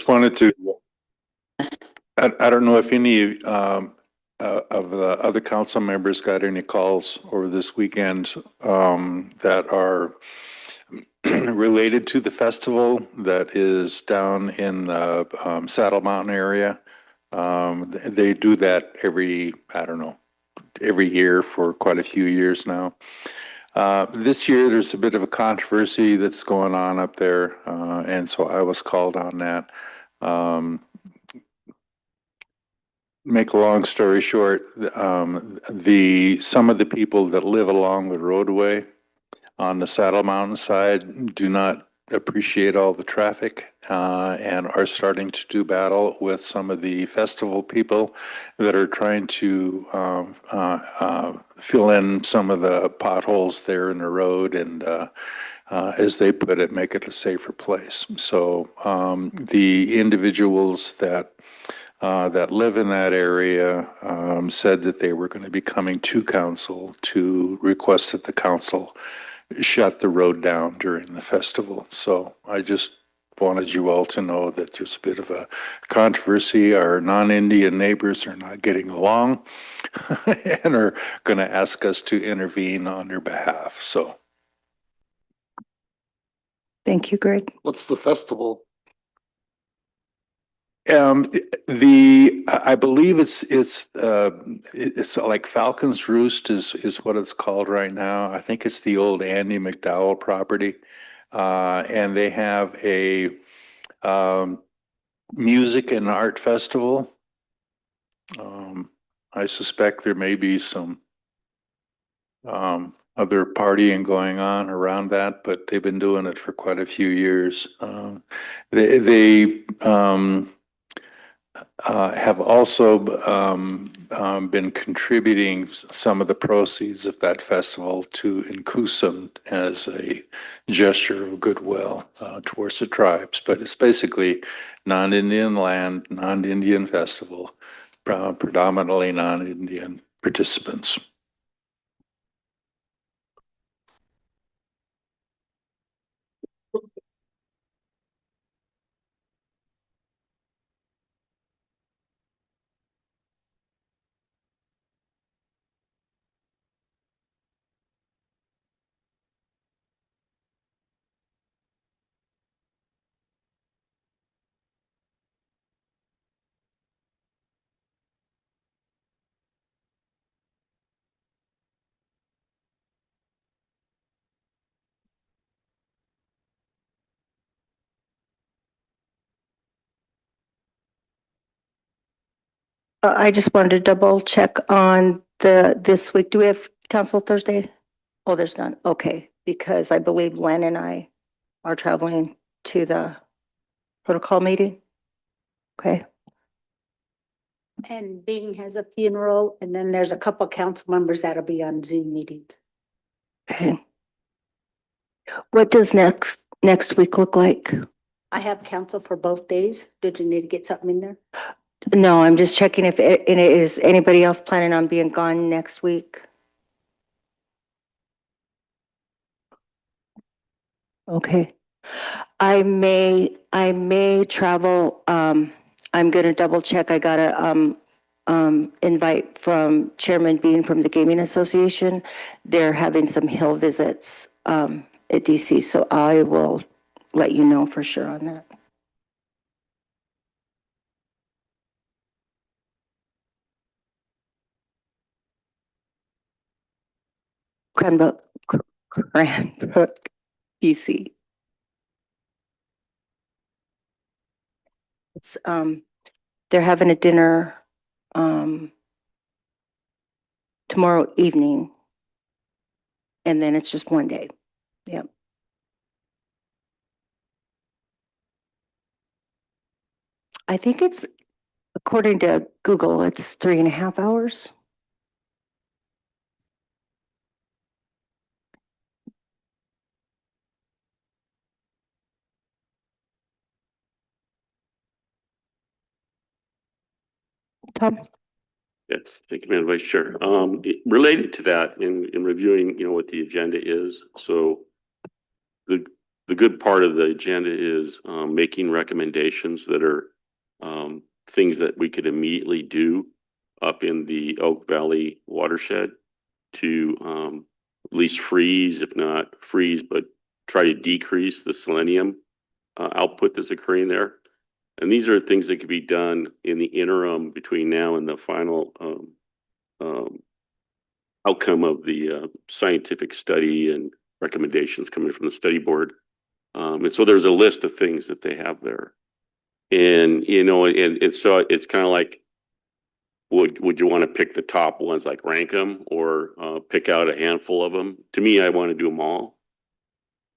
Just wanted to, I don't know if any of the other council members got any calls over this weekend that are related to the festival that is down in the Saddle Mountain area. They do that I don't know, every year for quite a few years now. This year, there's a bit of a controversy that's going on up there, and so I was called on that. Make a long story short, some of the people that live along the roadway on the Saddle Mountain side do not appreciate all the traffic and are starting to do battle with some of the festival people that are trying to fill in some of the potholes there in the road and as they put it, make it a safer place. So the individuals that live in that area said that they were going to be coming to council to request that the council shut the road down during the festival. So I just wanted you all to know that there's a bit of a controversy. Our non-Indian neighbors are not getting along and are going to ask us to intervene on their behalf. So. Thank you, Greg. What's the festival? I believe it's like Falcon's Roost is what it's called right now. I think it's the old Andy McDowell property, and they have a music and art festival. I suspect there may be some other partying going on around that, but they've been doing it for quite a few years. They have also been contributing some of the proceeds of that festival to Inkusum as a gesture of goodwill towards the tribes. But it's basically non-Indian land, non-Indian festival, predominantly non-Indian participants. I just wanted to double check on this week. Do we have council Thursday? Oh, there's none. Okay, because I believe Len and I are traveling to the protocol meeting. Okay. And Bing has a funeral, and then there's a couple council members that'll be on Zoom meetings. Okay. What does next week look like? I have council for both days. Did you need to get something in there? No, I'm just checking if is anybody else planning on being gone next week? Okay. I may travel. I'm gonna double check. I got a invite from Chairman Bean from the Gaming Association. They're having some hill visits at DC, so I will let you know for sure on that. Cranbrook, BC. It's they're having a dinner tomorrow evening, and then it's just one day. Yep. I think it's, according to Google, it's 3.5 hours. Tom? Yes, thank you, Madam Vice Chair. Related to that, in reviewing, what the agenda is, so the the good part of the agenda is making recommendations that are things that we could immediately do up in the Oak Valley watershed to at least freeze, if not freeze, but try to decrease the selenium output that's occurring there. And these are things that could be done in the interim between now and the final outcome of the scientific study and recommendations coming from the study board. And so there's a list of things that they have there. And, you know, and so it's kind of like, would you want to pick the top ones, like rank them, or pick out a handful of them? To me, I want to do them all.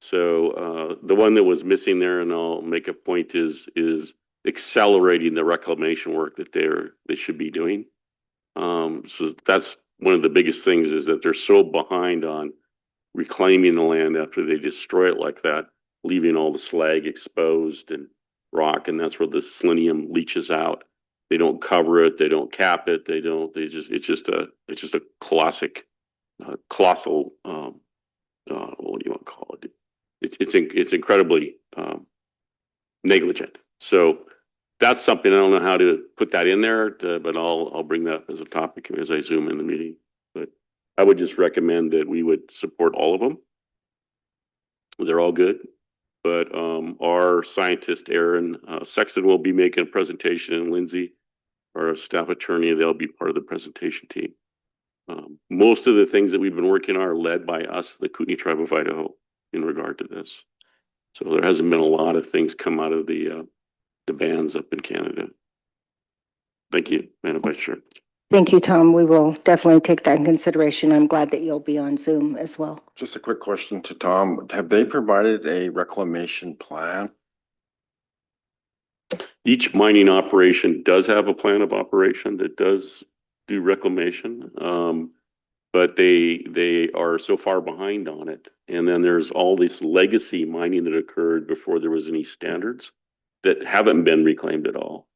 So the one that was missing there, and I'll make a point, is accelerating the reclamation work that they should be doing. So that's one of the biggest things, is that they're so behind on reclaiming the land after they destroy it like that, leaving all the slag exposed and rock, and that's where the selenium leaches out. They don't cover it, they don't cap it, it's just a classic, colossal, what do you want to call it? It's incredibly negligent. So that's something, I don't know how to put that in there, but I'll bring that as a topic as I zoom in the meeting. But I would just recommend that we would support all of them. They're all good. But our scientist, Aaron Sexton, will be making a presentation, and Lindsay, our staff attorney, they'll be part of the presentation team. Most of the things that we've been working on are led by us, the Kootenai Tribe of Idaho, in regard to this. So there hasn't been a lot of things come out of the bands up in Canada. Thank you, Madam Vice Chair. Thank you, Tom. We will definitely take that in consideration. I'm glad that you'll be on Zoom as well. Just a quick question to Tom. Have they provided a reclamation plan? Each mining operation does have a plan of operation that does do reclamation, but they are so far behind on it. And then there's all this legacy mining that occurred before there was any standards that haven't been reclaimed at all.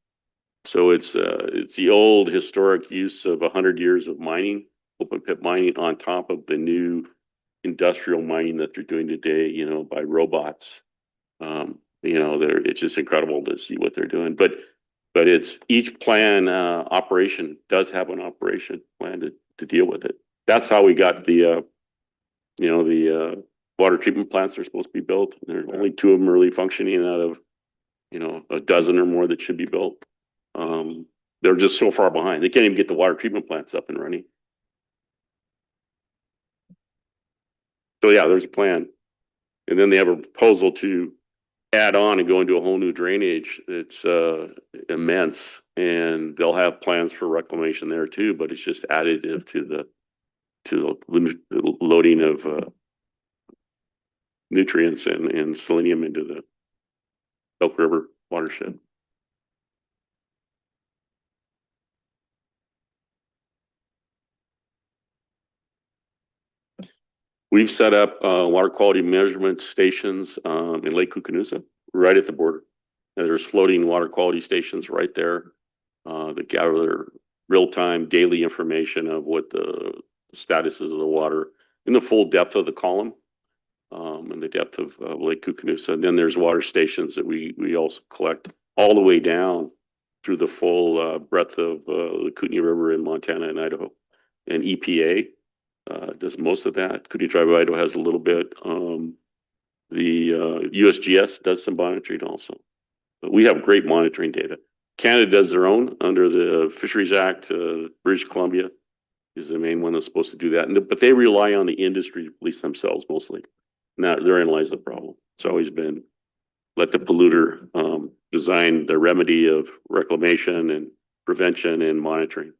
So it's the old historic use of 100 years of mining, open pit mining, on top of the new industrial mining that they're doing today, you know, by robots. You know, it's just incredible to see what they're doing. But it's each plan operation does have an operation plan to deal with it. That's how we got the water treatment plants are supposed to be built. There are only 2 of them really functioning out of, you know, a dozen or more that should be built. They're just so far behind. They can't even get the water treatment plants up and running. So yeah, there's a plan. And then they have a proposal to add on and go into a whole new drainage. It's immense, and they'll have plans for reclamation there too, but it's just additive to the loading of nutrients and selenium into the Elk River watershed. We've set up water quality measurement stations in Lake Kootenai, right at the border. And there's floating water quality stations right there that gather real-time daily information of what the status is of the water in the full depth of the column and the depth of Lake Kootenai. And then there's water stations that we also collect all the way down through the full breadth of the Kootenai River in Montana and Idaho. And EPA does most of that. Kootenai Tribe of Idaho has a little bit. The USGS does some monitoring also. But we have great monitoring data. Canada does their own under the Fisheries Act. British Columbia is the main one that's supposed to do that. But they rely on the industry to police themselves mostly. Now, therein lies the problem. It's always been let the polluter design the remedy of reclamation and prevention and monitoring.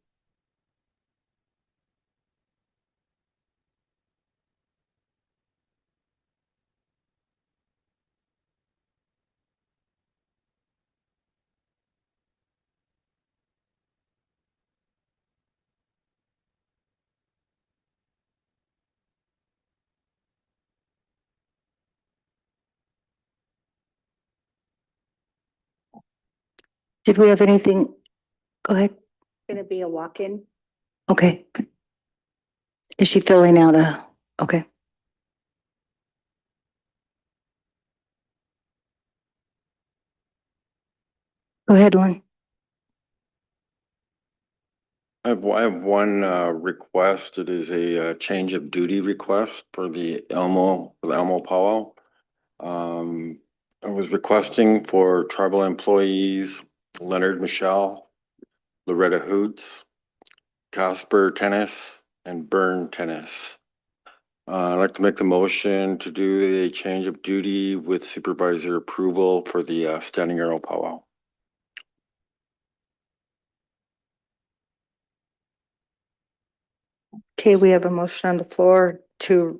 Did we have anything? Go ahead. Gonna be a walk-in. Okay. Is she filling out okay. Go ahead, Lynn. I have one request. It is a change of duty request for the Elmo powwow. I was requesting for tribal employees Leonard Michelle, Loretta Hoots, Casper Tennis, and Byrne Tennis. I'd like to make the motion to do a change of duty with supervisor approval for the Standing Arrow powwow. Okay, we have a motion on the floor to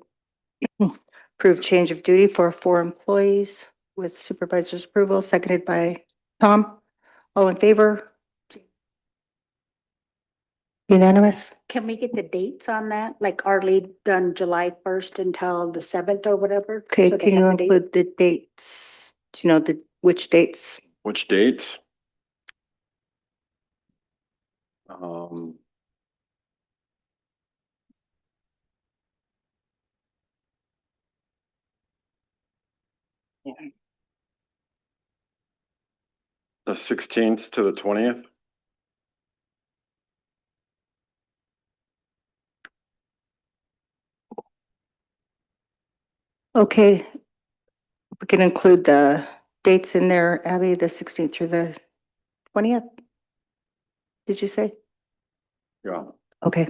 approve change of duty for 4 employees with supervisor's approval, seconded by Tom. All in favor? Unanimous? Can we get the dates on that? Like our lead done July 1st until the 7th or whatever? Okay, So they can you have the date. include the dates? Do you know which dates? Which dates? Um, the 16th to the 20th. Okay, we can include the dates in there, Abby, the 16th through the 20th? Did you say? Yeah. Okay.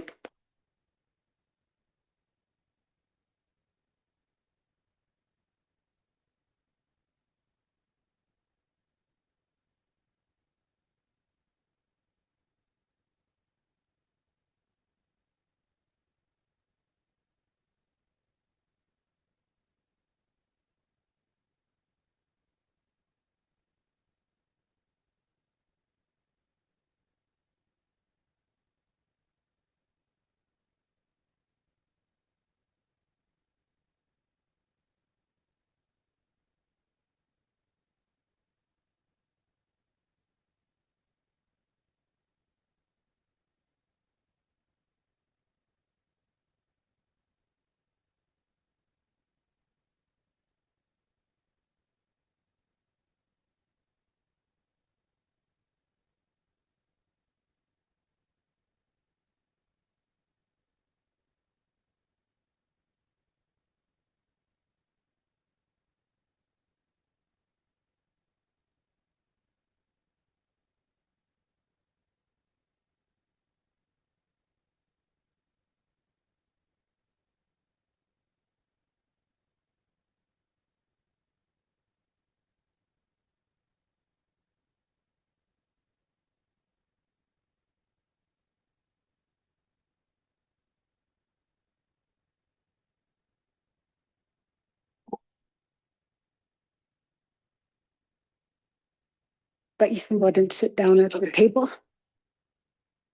But you can go ahead and sit down at the table.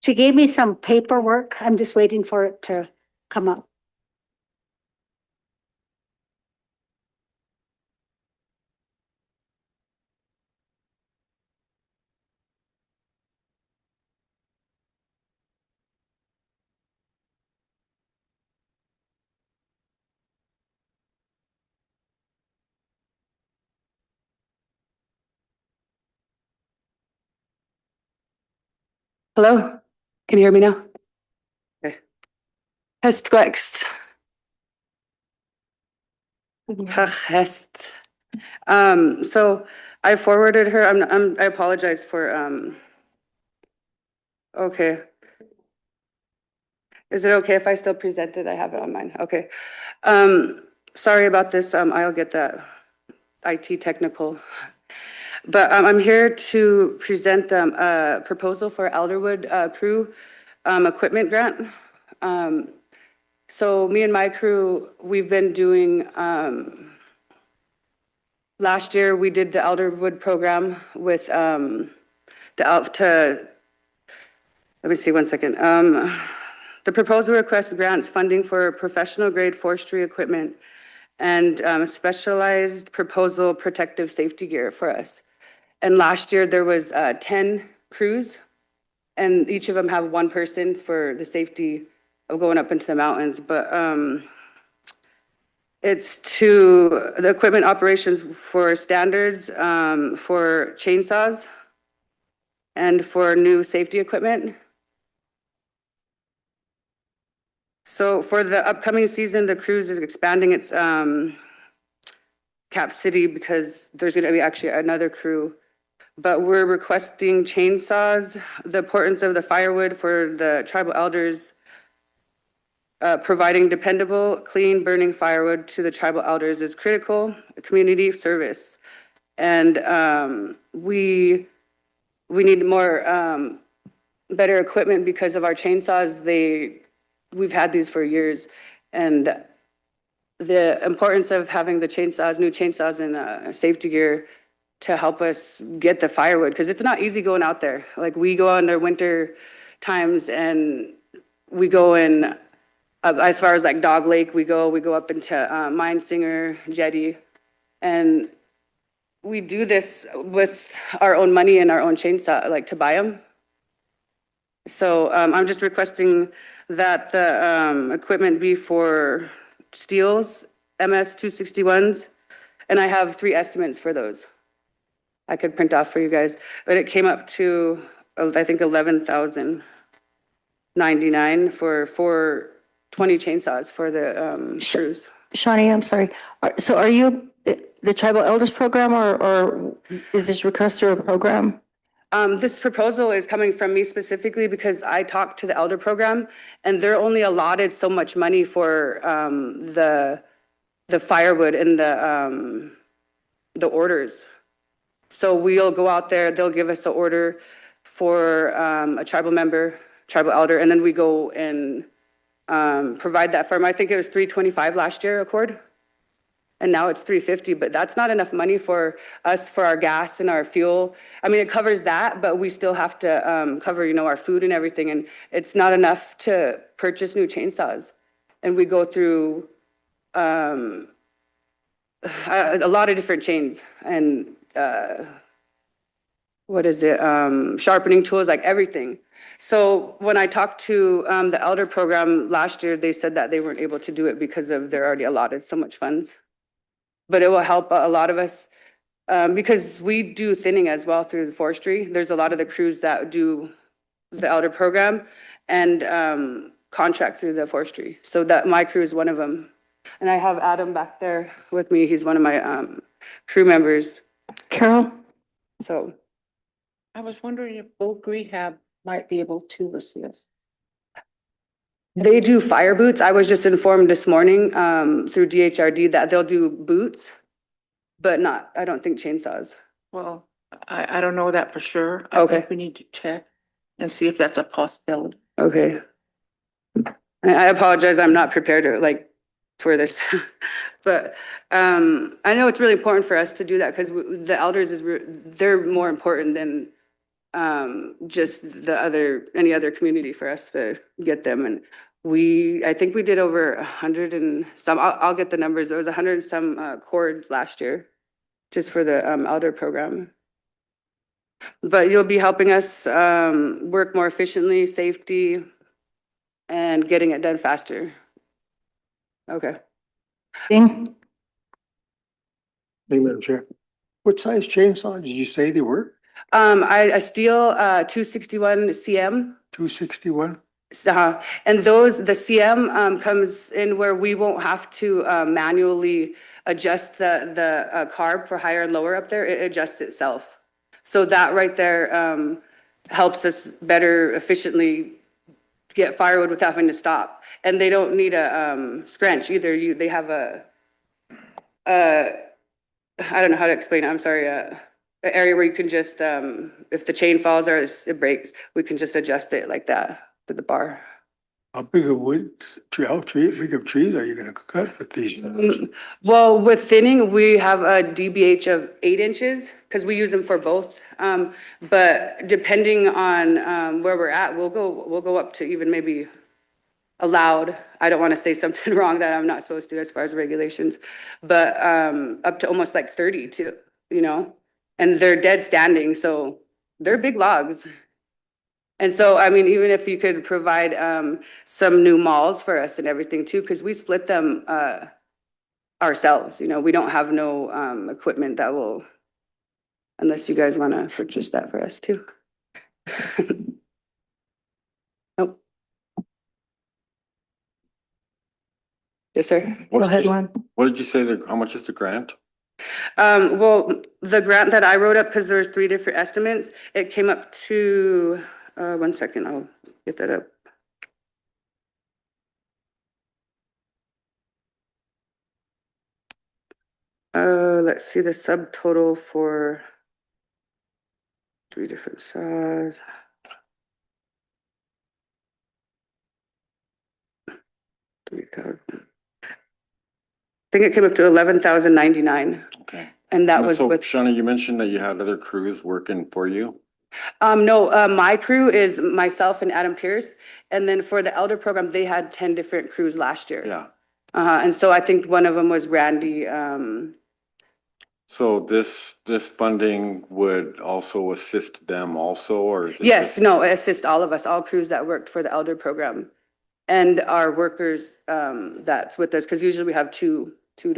She gave me some paperwork. I'm just waiting for it to come up. Hello, can you hear me now? Okay. Hast geäxt. Hast. So I forwarded her, I apologize for, okay. Is it okay if I still present it? I have it on mine. Okay. Sorry about this. I'll get that IT technical. But I'm here to present a proposal for Alderwood Crew equipment grant. So me and my crew, we've been doing, last year we did the Alderwood program with let me see 1 second. The proposal requests grants funding for professional grade forestry equipment and specialized proposal protective safety gear for us. And last year there was 10 crews, and each of them have one person for the safety of going up into the mountains. But it's the equipment operations for standards for chainsaws, and for new safety equipment. So for the upcoming season, the cruise is expanding its Cap City because there's going to be actually another crew. But we're requesting chainsaws, the importance of the firewood for the tribal elders, providing dependable, clean, burning firewood to the tribal elders is critical community service. And we need more, better equipment because of our chainsaws. We've had these for years. And the importance of having the chainsaws, new chainsaws and safety gear to help us get the firewood, because it's not easy going out there. Like we go out in the winter times and we go in, as far as like Dog Lake, we go up into Mine Singer, Jetty, and we do this with our own money and our own chainsaw, like to buy them. So I'm just requesting that the equipment be for Steels, MS 261s, and I have 3 estimates for those. I could print off for you guys, but it came up to, I think, $11,099 for 420 chainsaws for the cruise. Shawnee, I'm sorry. So are you the Tribal Elders Program or is this request through a program? This proposal is coming from me specifically because I talked to the Elder Program and they're only allotted so much money for the firewood and the orders. So we'll go out there, they'll give us an order for a tribal member, tribal elder, and then we go and provide that firm. I think it was $325 last year, Accord, and now it's $350, but that's not enough money for us for our gas and our fuel. I mean, it covers that, but we still have to cover, you know, our food and everything, and it's not enough to purchase new chainsaws. And we go through a lot of different chains and sharpening tools, like everything. So when I talked to the Elder Program last year, they said that they weren't able to do it because of they're already allotted so much funds. But it will help a lot of us because we do thinning as well through the forestry. There's a lot of the crews that do the Elder Program and contract through the forestry. So that my crew is one of them. And I have Adam back there with me. He's one of my crew members. Carol? So I was wondering if Oak Rehab might be able to assist. they do fire boots. I was just informed this morning through DHRD that they'll do boots, but I don't think chainsaws. Well, I don't know that for sure. I Okay. think we need to check and see if that's a possibility. Okay. I apologize. I'm not prepared to for this, but I know it's really important for us to do that because the elders they're more important than just any other community for us to get them. And I think we did over 100 and some, I'll get the numbers. It was 100 and some cords last year just for the elder program. But you'll be helping us work more efficiently, safety, and getting it done faster. Okay. Ding? Hey, Madam Chair, what size chainsaw did you say they were? I steel 261 CM. 261? And the CM comes in where we won't have to manually adjust the carb for higher and lower up there. It adjusts itself. So that right there helps us better efficiently get firewood without having to stop. And they don't need a scrunch either. They have I don't know how to explain it. I'm sorry. An area where you can just, if the chain falls or it breaks, we can just adjust it like that to the bar. How big of wood, big of trees are you gonna cut with these? Well, with thinning, we have a DBH of 8 inches because we use them for both. But depending on where we're at, we'll go up to even maybe allowed. I don't want to say something wrong that I'm not supposed to as far as regulations, but up to almost like 30 too, you know, and they're dead standing. So they're big logs. And so, I mean, even if you could provide some new malls for us and everything too, because we split them ourselves, you know, we don't have no equipment that will, unless you guys want to purchase that for us too. Nope. Yes, sir. What Go did ahead, you- Juan. What did you say, how much is the grant? Well, the grant that I wrote up, because there's 3 different estimates, it came up to, 1 second, I'll get that up. Let's see the subtotal for 3 different size. I think it came up to 11,099, Okay. and that was So with, Shauna, you mentioned that you had other crews working for you? no, my crew is myself and Adam Pierce, and then for the elder program, they had 10 different crews last year. Yeah. And so I think one of them was Randy, So this funding would also assist them also, or? is it yes, just- no, assist all of us, all crews that worked for the elder program. And our workers, that's with us, because usually we have two to,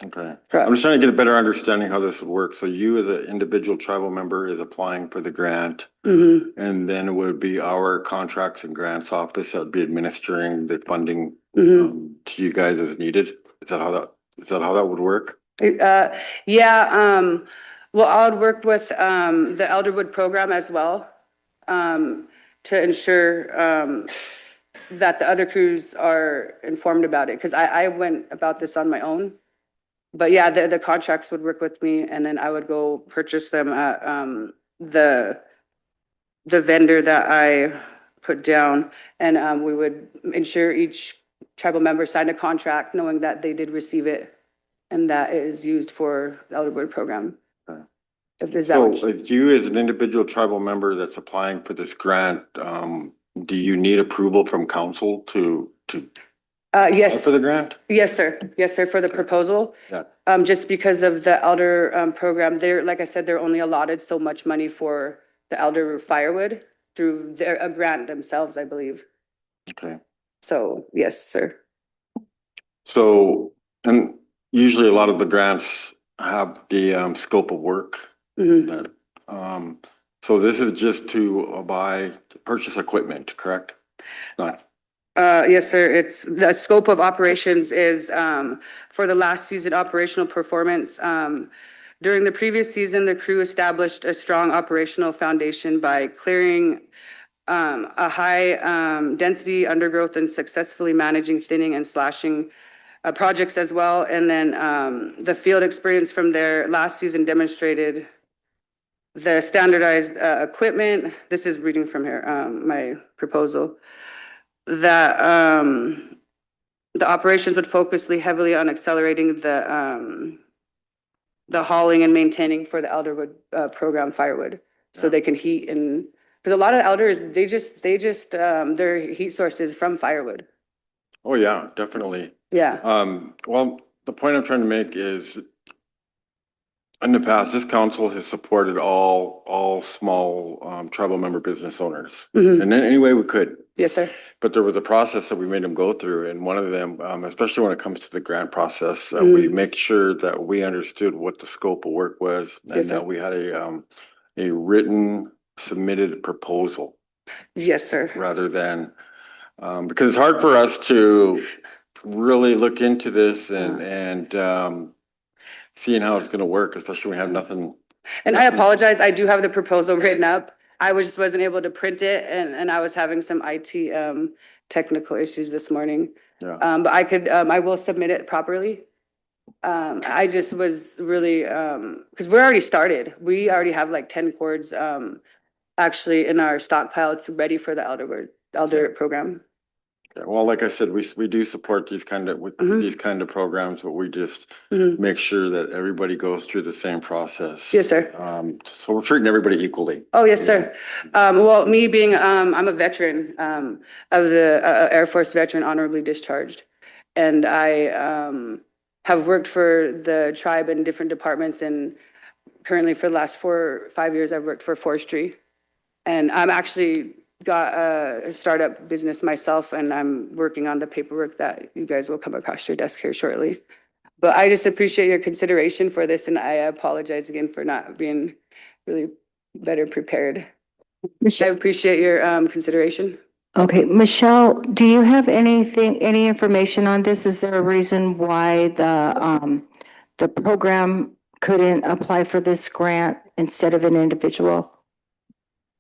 Okay. truck. I'm just trying to get a better understanding how this would work. So you as an individual tribal member is applying for the grant, Mm-hmm, and then it would be our contracts and grants office that would be administering the funding mm-hmm. to you guys as needed? Is that how that would work? Yeah, well, I would work with, the Elderwood program as well, to ensure, that the other crews are informed about it, because I went about this on my own. But yeah, the contracts would work with me, and then I would go purchase them at, the vendor that I put down, and, we would ensure each tribal member signed a contract knowing that they did receive it and that it is used for the Elderwood program. Okay. Is that So what you- if you as an individual tribal member that's applying for this grant, do you need approval from council to apply yes, for the grant? yes, sir. Yes, sir, for the proposal. Yeah. Just because of the elder, program, they're, like I said, they're only allotted so much money for the elder firewood through their, a grant themselves, I believe. Okay. So, yes, sir. So, and usually a lot of the grants have the scope of work Mhm. that, so this is just to purchase equipment, correct? Not, Yes, sir. It's, the scope of operations is, for the last season operational performance. During the previous season, the crew established a strong operational foundation by clearing, a high, density undergrowth and successfully managing thinning and slashing, projects as well. And then, the field experience from their last season demonstrated the standardized, equipment. This is reading from here, my proposal. That, the operations would focus heavily on accelerating the hauling and maintaining for the Elderwood, program firewood. So Yeah. they can heat and, because a lot of elders, they just, their heat source is from firewood. oh yeah, definitely. Yeah. Well, the point I'm trying to make is in the past, this council has supported all small tribal member business owners. Mhm. And in any way we could. Yes, sir. But there was a process that we made them go through, and one of them, especially when it comes to the grant process, we make sure that we understood what the scope of work was, and Yes, sir. that we had a written submitted proposal Yes, sir. rather than, because it's hard for us to really look into this and seeing how it's going to work, especially when we have nothing. And I apologize, I do have the proposal written up. I just wasn't able to print it, and I was having some IT, technical issues this morning. Yeah. But I will submit it properly. I just was really, because we're already started. We already have like 10 cords, actually in our stockpile. It's ready for the elder program. Yeah, well, like I said, we do support these kind of, with Mhm. these kind of programs, but we just Mhm. make sure that everybody goes through the same process. Yes, sir. So we're treating everybody equally. Oh, yes, sir. Well, me being, I'm a veteran, of the, Air Force veteran honorably discharged. And I, have worked for the tribe in different departments, and currently for the last 4 or 5 years, I've worked for forestry. And I'm actually got a startup business myself, and I'm working on the paperwork that you guys will come across your desk here shortly. But I just appreciate your consideration for this, and I apologize again for not being really better prepared. I appreciate your consideration. Okay, Michelle, do you have any information on this? Is there a reason why the program couldn't apply for this grant instead of an individual?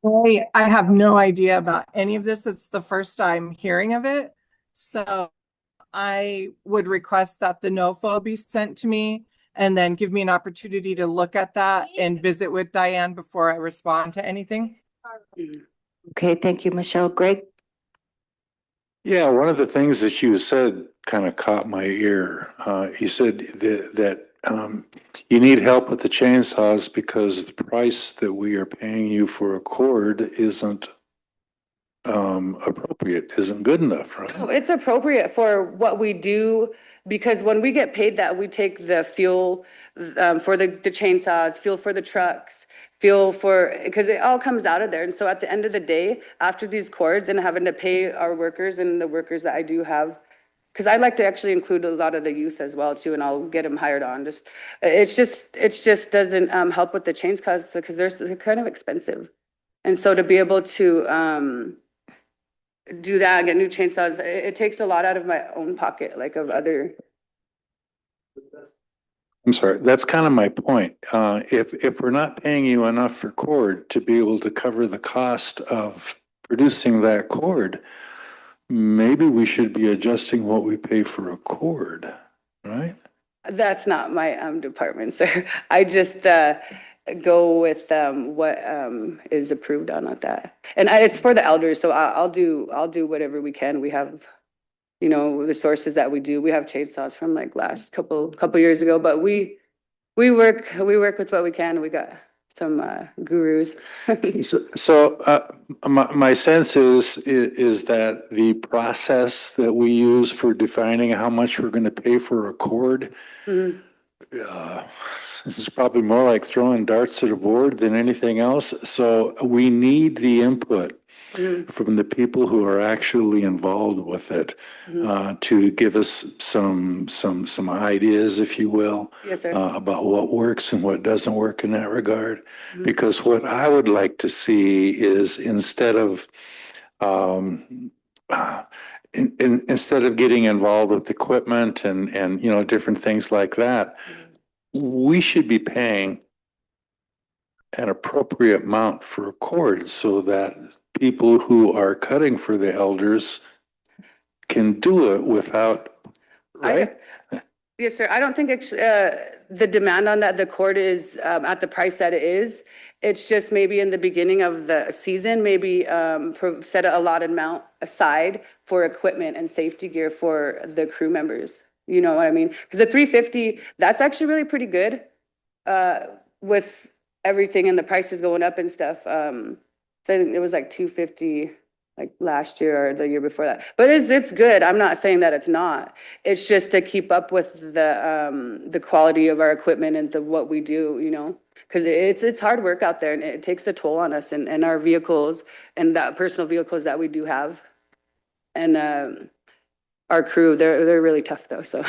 I have no idea about any of this. It's the first I'm hearing of it. So I would request that the NOFO be sent to me and then give me an opportunity to look at that and visit with Diane before I respond to anything. Okay, thank you, Michelle. Greg? Yeah, one of the things that you said kind of caught my ear. You said that you need help with the chainsaws because the price that we are paying you for a cord isn't appropriate, isn't good enough, right? No, it's appropriate for what we do, because when we get paid that, we take the fuel for the chainsaws, fuel for the trucks, fuel for, because it all comes out of there. And so at the end of the day, after these cords and having to pay our workers and the workers that I do have, because I like to actually include a lot of the youth as well too, and I'll get them hired on. It just doesn't help with the chainsaws because they're kind of expensive. And so to be able to do that and get new chainsaws, it takes a lot out of my own pocket, like of other. I'm sorry, that's kind of my point. If we're not paying you enough for cord to be able to cover the cost of producing that cord, maybe we should be adjusting what we pay for a cord, right? That's not my department, sir. I just go with what is approved on at that. And it's for the elders, so I'll do whatever we can. We have, you know, the sources that we do. We have chainsaws from like last couple years ago, but we work with what we can. We got some gurus. So my sense is that the process that we use for defining how much we're going to pay for a cord, Mhm. this is probably more like throwing darts at a board than anything else. So we need the input Mhm. from the people who are actually involved with it Mhm. to give us some ideas, if you will, Yes, sir. about what works and what doesn't work in that regard. Mhm. Because what I would like to see is instead of instead of getting involved with equipment and you know different things like that, we should be paying an appropriate amount for a cord so that people who are cutting for the elders can do it without, right? Yes, sir. I don't think the demand on that, the cord is at the price that it is. It's just maybe in the beginning of the season, maybe set a allotted amount aside for equipment and safety gear for the crew members. You know what I mean? Because the 350, that's actually really pretty good with everything and the prices going up and stuff. So I think it was like 250 like last year or the year before that. But it's good. I'm not saying that it's not. It's just to keep up with the quality of our equipment and what we do, you know, because it's hard work out there and it takes a toll on us and our vehicles and that personal vehicles that we do have. And our crew, they're really tough though. So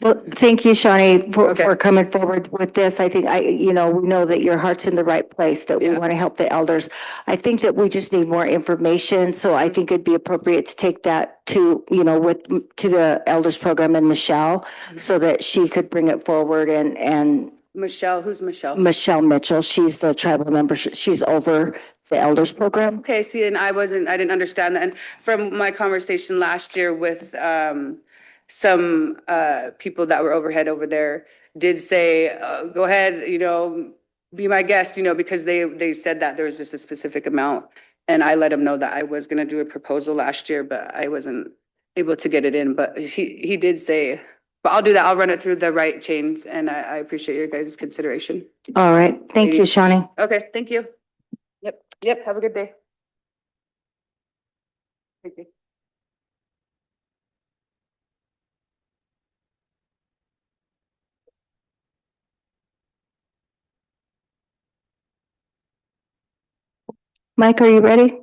Well, thank you, Shawnee, Okay. for coming forward with this. I think we know that your heart's in the right place, that we Yeah. want to help the elders. I think that we just need more information. So I think it'd be appropriate to take that to, to the elders program and Michelle so that she could bring it forward and Michelle, who's Michelle? Michelle Mitchell, she's the tribal member. She's over the elders program. Okay, see, and I didn't understand that. And from my conversation last year with some people that were overhead over there did say, go ahead, be my guest, because they said that there was just a specific amount. And I let them know that I was gonna do a proposal last year, but I wasn't able to get it in. But he did say, but I'll do that. I'll run it through the right chains, and I appreciate your guys' consideration. All right. Thank you, Shawnee. Okay, thank you. Yep, have a good day. Thank you. Mike, are you ready?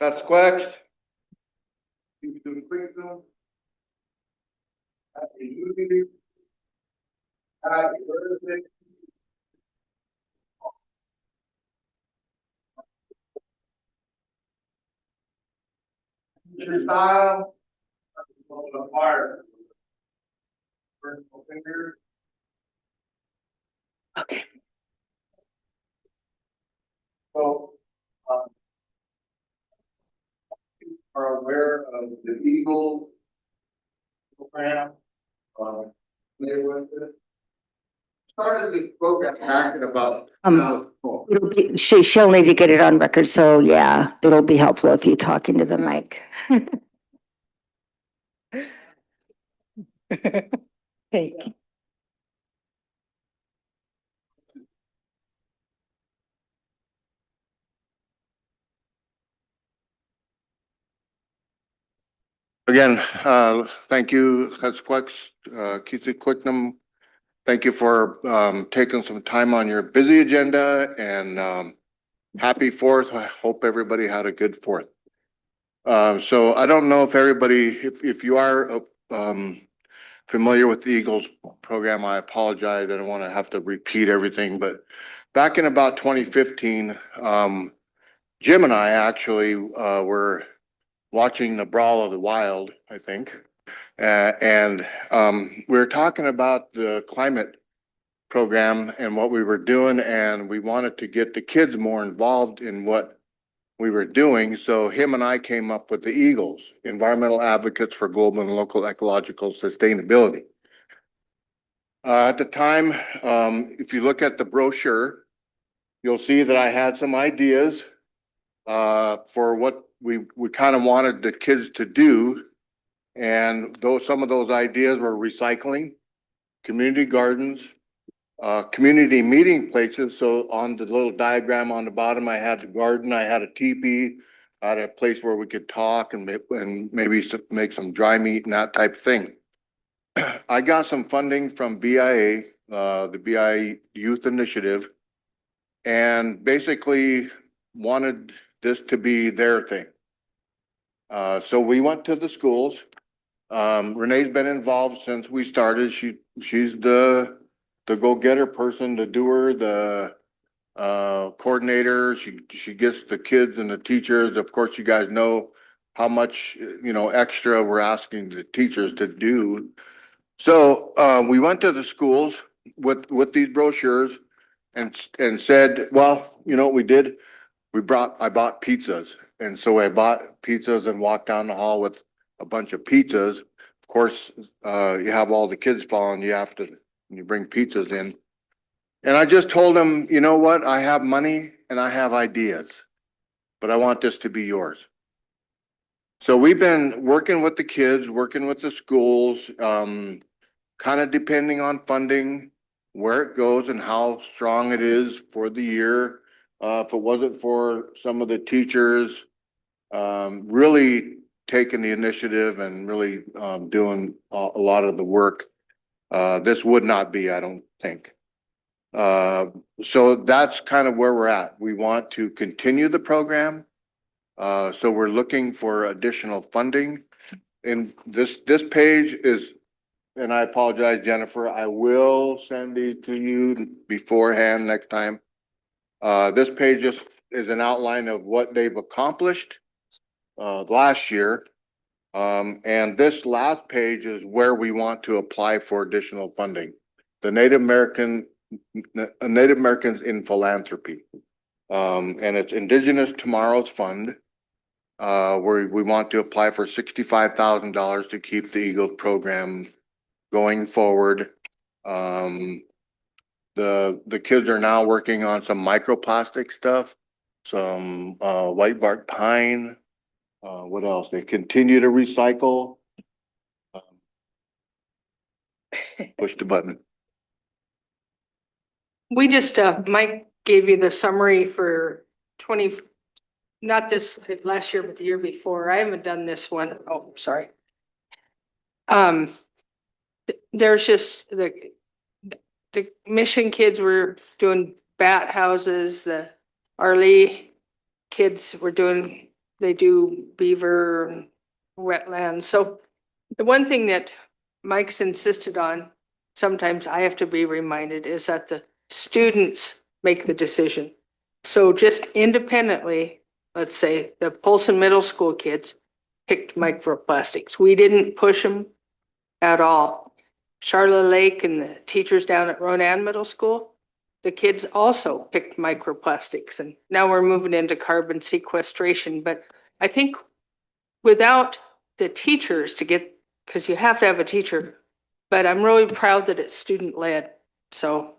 That's correct. Okay. So, are aware of the Eagle program, familiar with it? Started the program back in about. It'll be, she'll need to get it on record, so yeah, it'll be helpful if you talk into the mic. Thank you. Again, thank you, Keith Quicknam. Thank you for taking some time on your busy agenda, and happy Fourth. I hope everybody had a good Fourth. So I don't know if everybody, if you are familiar with the Eagles program, I apologize. I don't want to have to repeat everything, but back in about 2015, Jim and I actually were watching the Brawl of the Wild, I think. And we were talking about the climate program and what we were doing, and we wanted to get the kids more involved in what we were doing. So him and I came up with the Eagles, Environmental Advocates for Global and Local Ecological Sustainability. At the time, if you look at the brochure, you'll see that I had some ideas for what we kind of wanted the kids to do. And some of those ideas were recycling, community gardens, community meeting places. So on the little diagram on the bottom, I had the garden, I had a teepee, I had a place where we could talk and maybe make some dry meat and that type of thing. I got some funding from BIA, the BIA Youth Initiative, and basically wanted this to be their thing. So we went to the schools. Renee's been involved since we started. She's the go-getter person, the doer, the coordinator. She gets the kids and the teachers. Of course, you guys know how much extra we're asking the teachers to do. So we went to the schools with these brochures and said, well, you know what we did? I bought pizzas. And so I bought pizzas and walked down the hall with a bunch of pizzas. Of course, you have all the kids following you after you bring pizzas in. And I just told them, you know what? I have money and I have ideas, but I want this to be yours. So we've been working with the kids, working with the schools, kind of depending on funding, where it goes and how strong it is for the year. If it wasn't for some of the teachers, really taking the initiative and really doing a lot of the work, this would not be, I don't think. So that's kind of where we're at. We want to continue the program. So we're looking for additional funding. And this page is, and I apologize, Jennifer, I will send these to you beforehand next time. This page is an outline of what they've accomplished last year. And this last page is where we want to apply for additional funding. The Native Americans in Philanthropy. And it's Indigenous Tomorrow's Fund. Where we want to apply for $65,000 to keep the Eagles program going forward. The kids are now working on some microplastic stuff, some white bark pine. What else? They continue to recycle. Push the button. We just, Mike gave you the summary for 20, not this last year, but the year before. I haven't done this one. Oh, sorry. There's just the mission kids were doing bat houses, the Arlie kids were doing, they do beaver and wetlands. So the one thing that Mike's insisted on, sometimes I have to be reminded, is that the students make the decision. So just independently, let's say the Polson Middle School kids picked microplastics. We didn't push them at all. Charlotte Lake and the teachers down at Ronan Middle School, the kids also picked microplastics. And now we're moving into carbon sequestration. But I think without the teachers to get, because you have to have a teacher, but I'm really proud that it's student led. So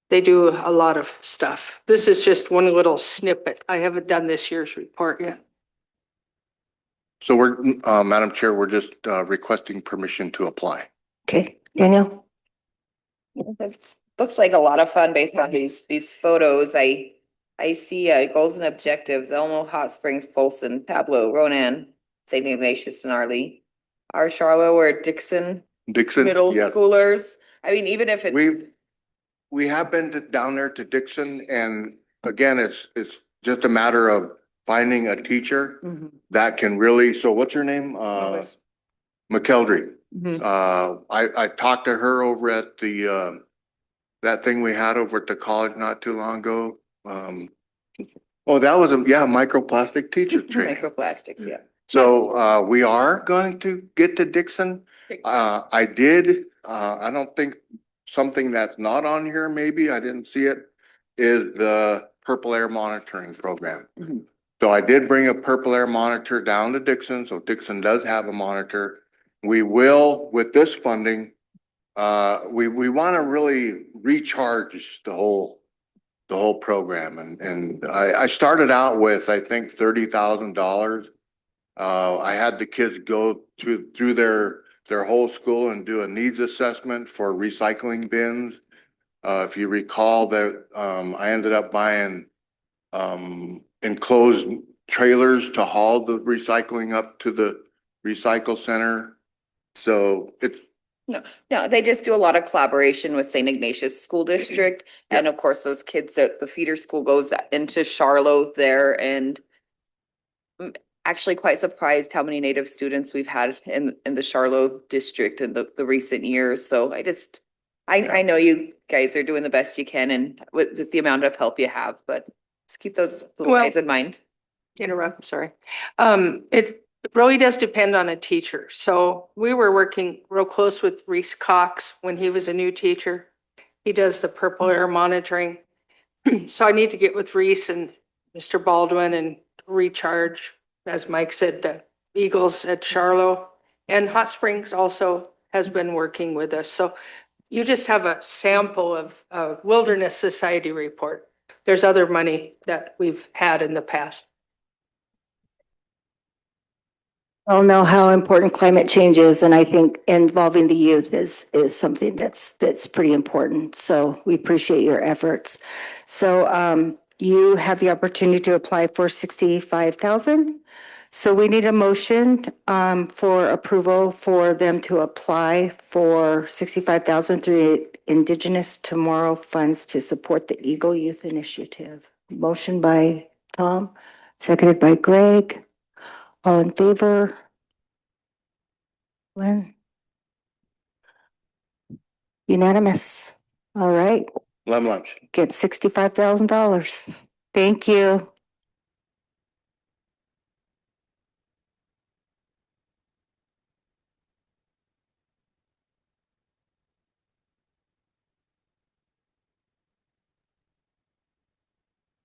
they do a lot of stuff. This is just one little snippet. I haven't done this year's report yet. So we're, Madam Chair, we're just requesting permission to apply. Okay, Danielle? It looks like a lot of fun based on these photos. I see goals and objectives, Elmo, Hot Springs, Polson, Pablo, Ronan, St. Ignatius and Arlie. Our Charlotte or Dixon Dixon? middle Yes. schoolers. I mean, even if it's. We have been down there to Dixon, and again, it's just a matter of finding a teacher Mhm. that can really, so what's your name? McKeldry. Mhm. I talked to her over at the that thing we had over at the college not too long ago. Oh, that was microplastic teacher training. Microplastics, yeah. So we are going to get to Dixon. I did, I don't think something that's not on here, maybe, I didn't see it, is the purple air monitoring program. Mhm. So I did bring a purple air monitor down to Dixon, so Dixon does have a monitor. We will, with this funding, we want to really recharge the whole program. And I started out with, I think, $30,000. I had the kids go through their whole school and do a needs assessment for recycling bins. If you recall that, I ended up buying enclosed trailers to haul the recycling up to the recycle center. So it's, No, they just do a lot of collaboration with St. Ignatius School District. And of course, those kids that the feeder school goes into Charlotte there, and I'm actually quite surprised how many Native students we've had in the Charlotte district in the recent years. So I know you guys are doing the best you can and with the amount of help you have, but just keep those little guys in mind. Interrupt, sorry. It really does depend on a teacher. So we were working real close with Reese Cox when he was a new teacher. He does the purple air monitoring. So I need to get with Reese and Mr. Baldwin and recharge, as Mike said, the Eagles at Charlotte. And Hot Springs also has been working with us. So you just have a sample of a Wilderness Society report. There's other money that we've had in the past. All know how important climate change is, and I think involving the youth is something that's pretty important. So we appreciate your efforts. So you have the opportunity to apply for 65,000. So we need a motion for approval for them to apply for 65,000 through Indigenous Tomorrow funds to support the Eagle Youth Initiative. Motion by Tom, seconded by Greg. All in favor? Lynn? Unanimous. All right, lunch. get $65,000. Thank you.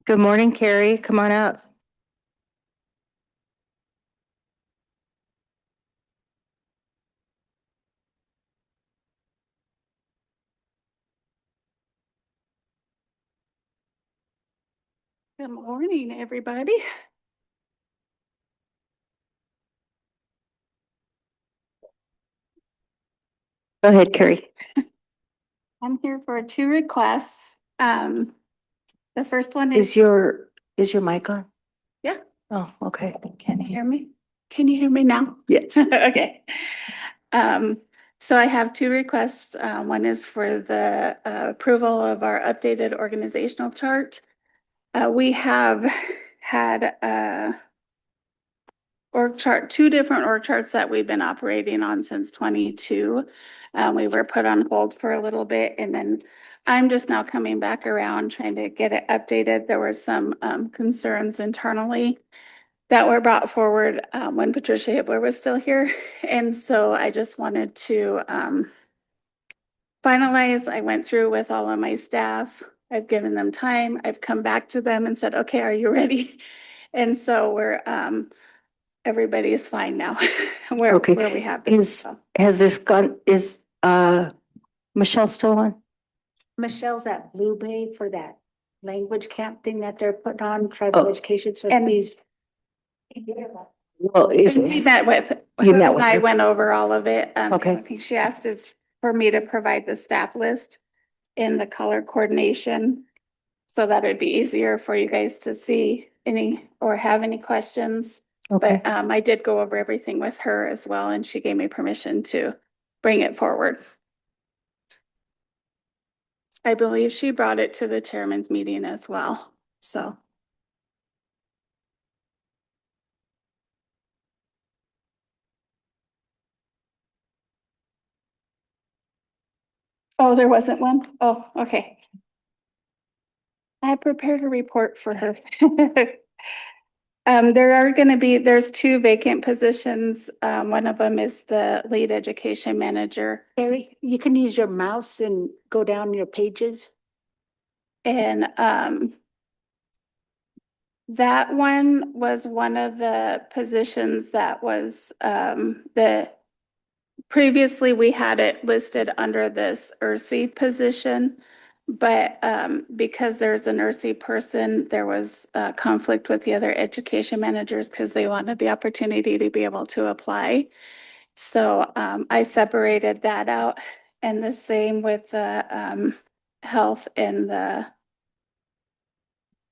Good morning, Carrie. Come on up. Good morning, everybody. Go ahead, Carrie. I'm here for 2 requests. The first one Is your mic on? Yeah. Oh, okay. Can you hear me? Can you hear me now? Yes. Okay. So I have 2 requests. One is for the approval of our updated organizational chart. We have had org chart, two different org charts that we've been operating on since 22. We were put on hold for a little bit, and then I'm just now coming back around trying to get it updated. There were some concerns internally that were brought forward when Patricia Hibbler was still here. And so I just wanted to finalize. I went through with all of my staff. I've given them time. I've come back to them and said, okay, are you ready? And so we're, everybody is fine now where Okay. we have been. Has this gone, is Michelle still on? Michelle's at Blue Bay for that language camp thing that they're putting on, tribal Oh. education, so And- please. Well, is We met with, You met and with I her? went over all of it. Okay. I think she asked is for me to provide the staff list in the color coordination so that it'd be easier for you guys to see any or have any questions. Okay. But I did go over everything with her as well, and she gave me permission to bring it forward. I believe she brought it to the chairman's meeting as well, so. Oh, there wasn't one? Oh, okay. I prepared a report for her. There are there's two vacant positions. One of them is the lead education manager. Harry, you can use your mouse and go down your pages. And that one was one of the positions that was previously we had it listed under this ERC position. But because there's an ERC person, there was a conflict with the other education managers because they wanted the opportunity to be able to apply. So I separated that out, and the same with the health and the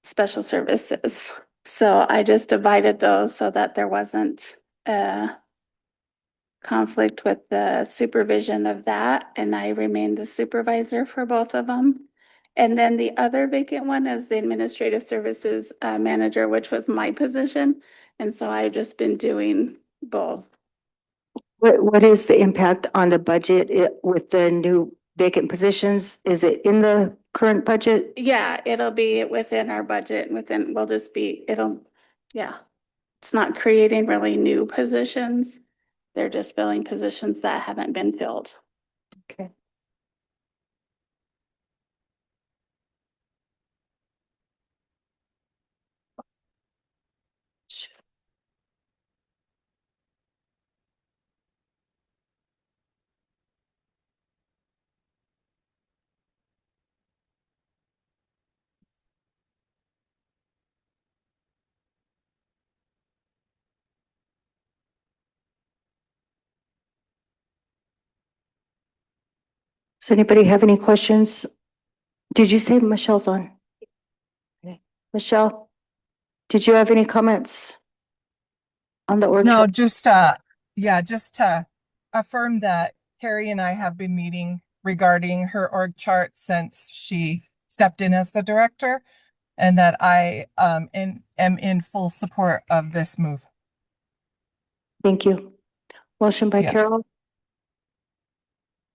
special services. So I just divided those so that there wasn't a conflict with the supervision of that, and I remained the supervisor for both of them. And then the other vacant one is the administrative services manager, which was my position. And so I've just been doing both. What is the impact on the budget with the new vacant positions? Is it in the current budget? Yeah, it'll be within our budget, yeah. It's not creating really new positions. They're just filling positions that haven't been filled. Okay. Does anybody have any questions? Did you say Michelle's on? Okay. Michelle, did you have any comments on the org No, chart? just to affirm that Carrie and I have been meeting regarding her org chart since she stepped in as the director, and that I am in full support of this move. Thank you. Motion by Yes. Carol.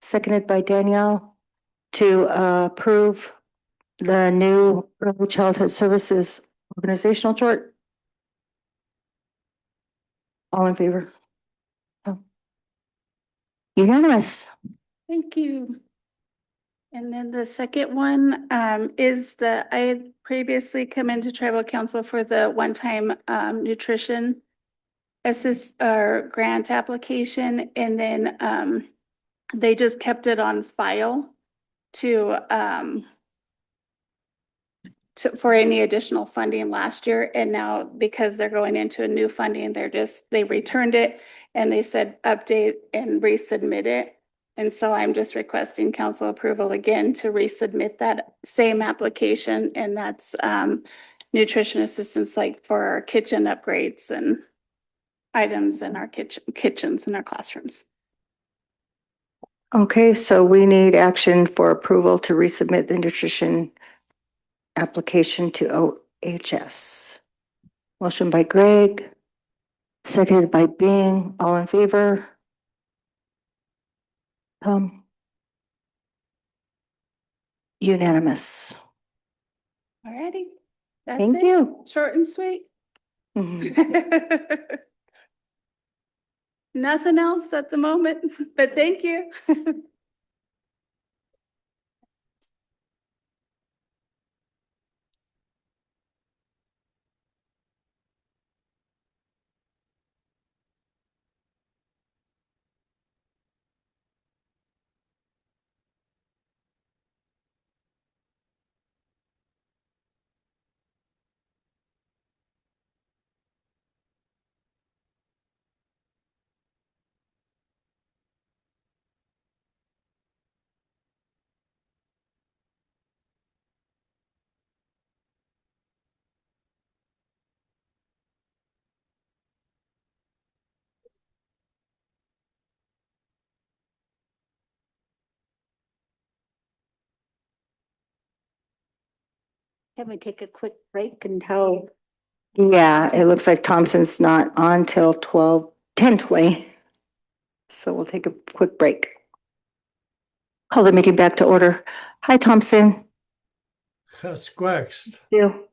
Seconded by Danielle to approve the new early childhood services organizational chart. All in favor? Oh. Unanimous. Thank you. And then the second one is I had previously come into tribal council for the one-time nutrition grant application, and then they just kept it on file for any additional funding last year. And now because they're going into a new funding, they returned it and they said update and resubmit it. And so I'm just requesting council approval again to resubmit that same application. And that's nutrition assistance, like for our kitchen upgrades and items in our kitchens in our classrooms. Okay, so we need action for approval to resubmit the nutrition application to OHS. Motion by Greg, seconded by Bing. All in favor? Unanimous. Alrighty. That's Thank it. you. Short and sweet. Mhm. Nothing else at the moment, but thank you. Can we take a quick break until? Yeah, it looks like Thompson's not on till 10:20. So we'll take a quick break. Call the meeting back to order. Hi, Thompson. Squext. You.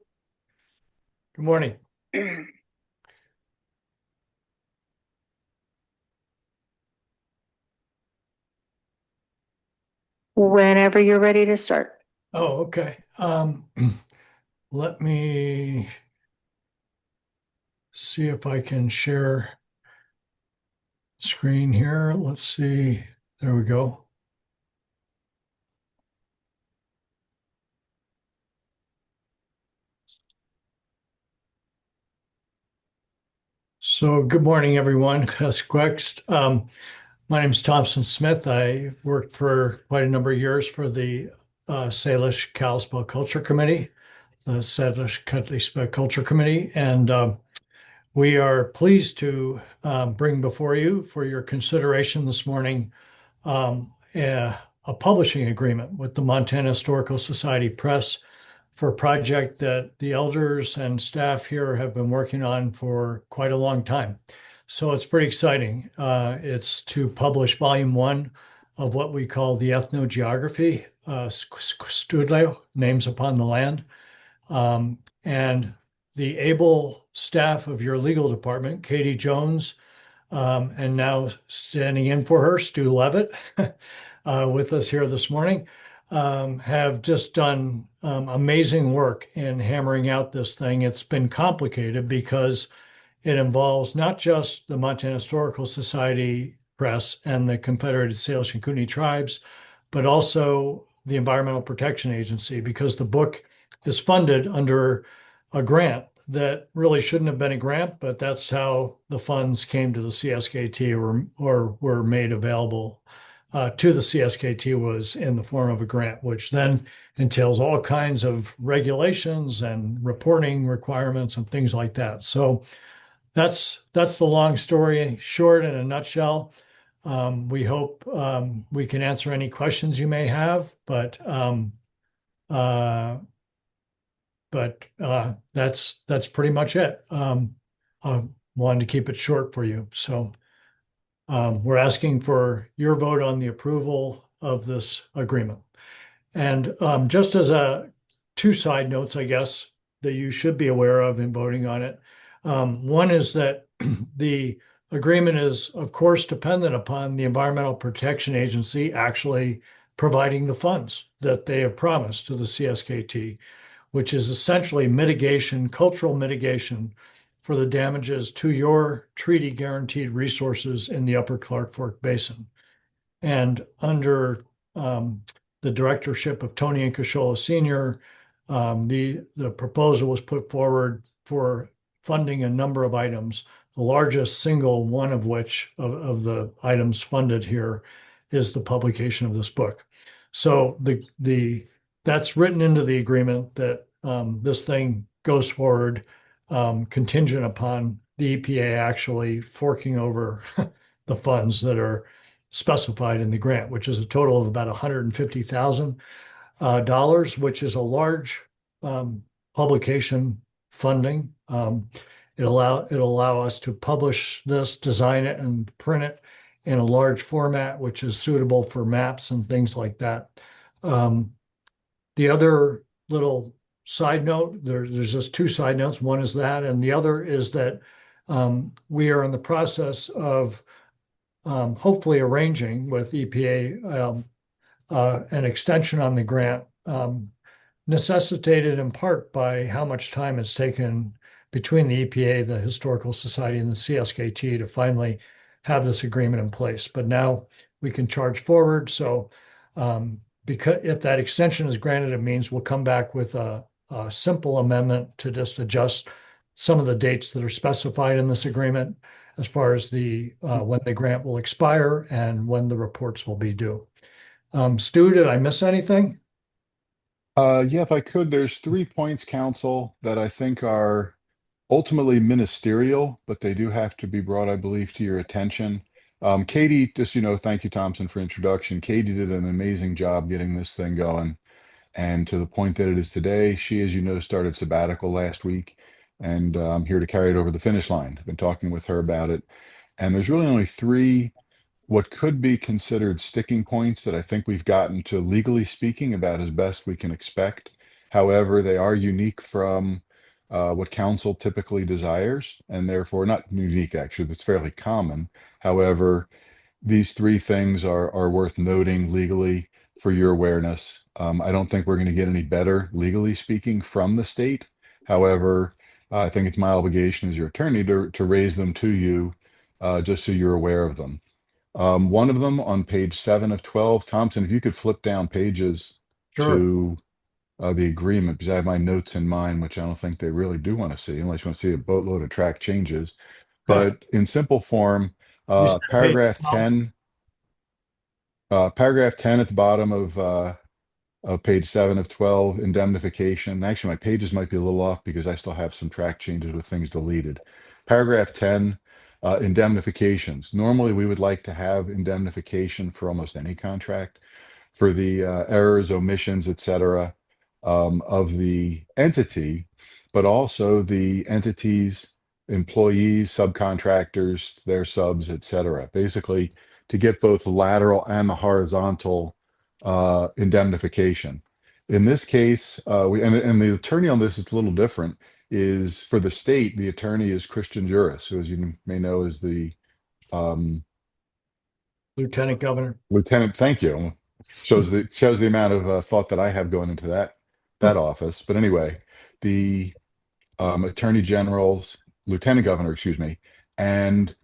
Good morning. Whenever you're ready to start. Oh, okay. Let me see if I can share screen here. Let's see. There we go. So good morning, everyone. Squext. My name is Thompson Smith. I worked for quite a number of years for the Salish Kalispell Culture Committee, the Salish Kalispell Culture Committee, and we are pleased to bring before you for your consideration this morning a publishing agreement with the Montana Historical Society Press for a project that the elders and staff here have been working on for quite a long time. So it's pretty exciting. It's to publish volume 1 of what we call the ethnogeography, Studleo, Names Upon the Land. And the able staff of your legal department, Katie Jones, and now standing in for her, Stu Levitt, with us here this morning, have just done amazing work in hammering out this thing. It's been complicated because it involves not just the Montana Historical Society Press and the Confederated Salish and Kootenai Tribes, but also the Environmental Protection Agency, because the book is funded under a grant that really shouldn't have been a grant, but that's how the funds came to the CSKT or were made available to the CSKT, was in the form of a grant, which then entails all kinds of regulations and reporting requirements and things like that. So that's the long story short in a nutshell. We hope we can answer any questions you may have, but that's pretty much it. I wanted to keep it short for you. So we're asking for your vote on the approval of this agreement. And just as two side notes, I guess, that you should be aware of in voting on it. One is that the agreement is, of course, dependent upon the Environmental Protection Agency actually providing the funds that they have promised to the CSKT, which is essentially mitigation, cultural mitigation for the damages to your treaty guaranteed resources in the Upper Clark Fork Basin. And under the directorship of Tony Incashola Sr., the proposal was put forward for funding a number of items, the largest single one of which of the items funded here is the publication of this book. So that's written into the agreement that this thing goes forward contingent upon the EPA actually forking over the funds that are specified in the grant, which is a total of about $150,000, which is a large publication funding. It'll allow us to publish this, design it, and print it in a large format, which is suitable for maps and things like that. The other little side note, there's just two side notes. One is that, and the other is that we are in the process of hopefully arranging with EPA an extension on the grant, necessitated in part by how much time it's taken between the EPA, the Historical Society, and the CSKT to finally have this agreement in place. But now we can charge forward. So because if that extension is granted, it means we'll come back with a simple amendment to just adjust some of the dates that are specified in this agreement as far as the when the grant will expire and when the reports will be due. Stu, did I miss anything? Yeah, if I could, there's 3 points, council, that I think are ultimately ministerial, but they do have to be brought, I believe, to your attention. Katie, just, thank you, Thompson, for introduction. Katie did an amazing job getting this thing going. And to the point that it is today, she, as you know, started sabbatical last week, and I'm here to carry it over the finish line. I've been talking with her about it. And there's really only 3 what could be considered sticking points that I think we've gotten to, legally speaking, about as best we can expect. However, they are unique from what council typically desires, and therefore not unique, actually, that's fairly common. However, these 3 things are worth noting legally for your awareness. I don't think we're going to get any better, legally speaking, from the state. However, I think it's my obligation as your attorney to raise them to you, just so you're aware of them. One of them on page 7 of 12, Thompson, if you could flip down pages Sure. to the agreement, because I have my notes in mind, which I don't think they really do want to see, unless you want to see a boatload of track changes. But in simple form, You said paragraph page 12? 10, paragraph 10 at the bottom of page 7 of 12, indemnification. Actually, my pages might be a little off because I still have some track changes with things deleted. Paragraph 10, indemnifications. Normally, we would like to have indemnification for almost any contract for the errors, omissions, et cetera, of the entity, but also the entity's employees, subcontractors, their subs, et cetera. Basically, to get both the lateral and the horizontal indemnification. In this case, and the attorney on this is a little different, is for the state, the attorney is Christian Juris, who, as you may know, is the Lieutenant Governor. lieutenant. Thank you. Shows the amount of thought that I have going into that office. But anyway, the attorney general's lieutenant governor, excuse me, and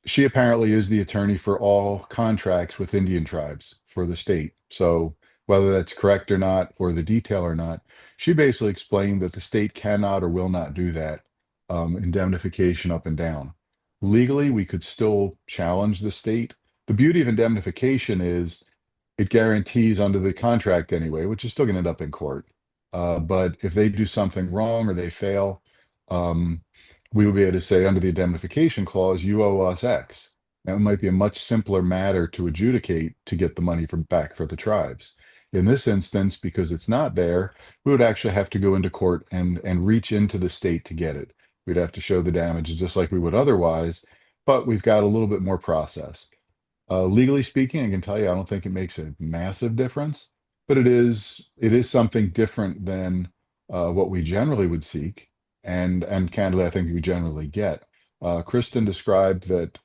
she apparently is the attorney for all contracts with Indian tribes for the state. So whether that's correct or not, or the detail or not, she basically explained that the state cannot or will not do that indemnification up and down. Legally, we could still challenge the state. The beauty of indemnification is it guarantees under the contract anyway, which is still going to end up in court. But if they do something wrong or they fail, we would be able to say under the indemnification clause, you owe us X. Now, it might be a much simpler matter to adjudicate to get the money from back for the tribes. In this instance, because it's not there, we would actually have to go into court and reach into the state to get it. We'd have to show the damages just like we would otherwise, but we've got a little bit more process. Legally speaking, I can tell you, I don't think it makes a massive difference, but it is something different than what we generally would seek, and candidly, I think we generally get. Kristen described that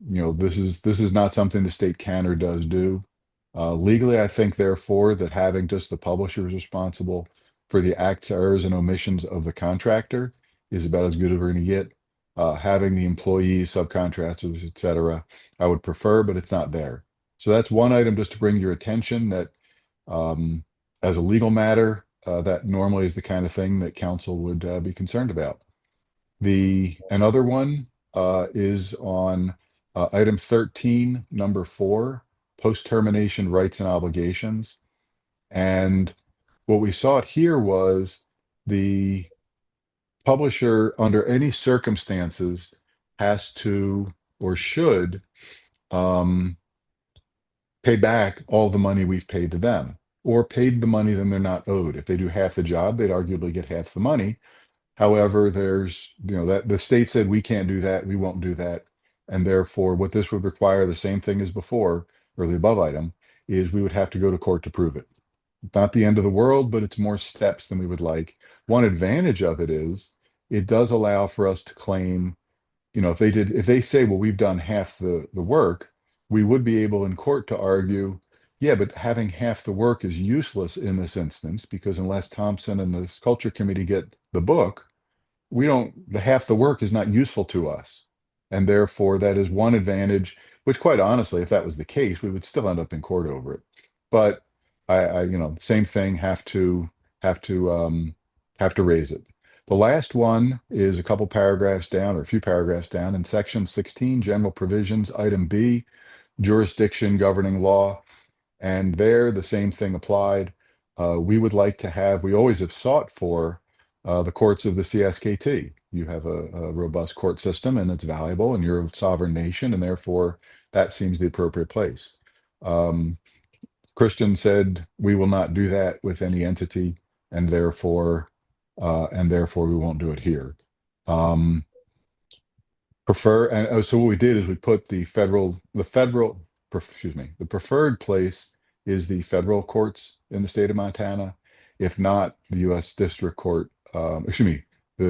this is not something the state can or does do. Legally, I think therefore that having just the publisher is responsible for the acts, errors, and omissions of the contractor is about as good as we're going to get. Having the employees, subcontractors, et cetera, I would prefer, but it's not there. So that's one item just to bring your attention that as a legal matter, that normally is the kind of thing that council would be concerned about. Another one is on item 13, number 4, post-termination rights and obligations. And what we saw here was the publisher, under any circumstances, has to or should pay back all the money we've paid to them, or paid the money then they're not owed. If they do half the job, they'd arguably get half the money. However, there's, that the state said we can't do that, we won't do that. And therefore, what this would require, the same thing as before, or the above item, is we would have to go to court to prove it. Not the end of the world, but it's more steps than we would like. One advantage of it is it does allow for us to claim, if they say, well, we've done half the work, we would be able in court to argue, yeah, but having half the work is useless in this instance, because unless Thompson and the culture committee get the book, the half the work is not useful to us. And therefore, that is one advantage, which quite honestly, if that was the case, we would still end up in court over it. But same thing, have to, have to raise it. The last one is a couple paragraphs down, or a few paragraphs down, in section 16, general provisions, item B, jurisdiction governing law. And there, the same thing applied. We would like to have, we always have sought for the courts of the CSKT. You have a robust court system and it's valuable, and you're a sovereign nation, and therefore that seems the appropriate place. Christian said, we will not do that with any entity, and therefore we won't do it here. So what we did is we put the preferred place is the federal courts in the state of Montana. If not, the U.S. District Court, the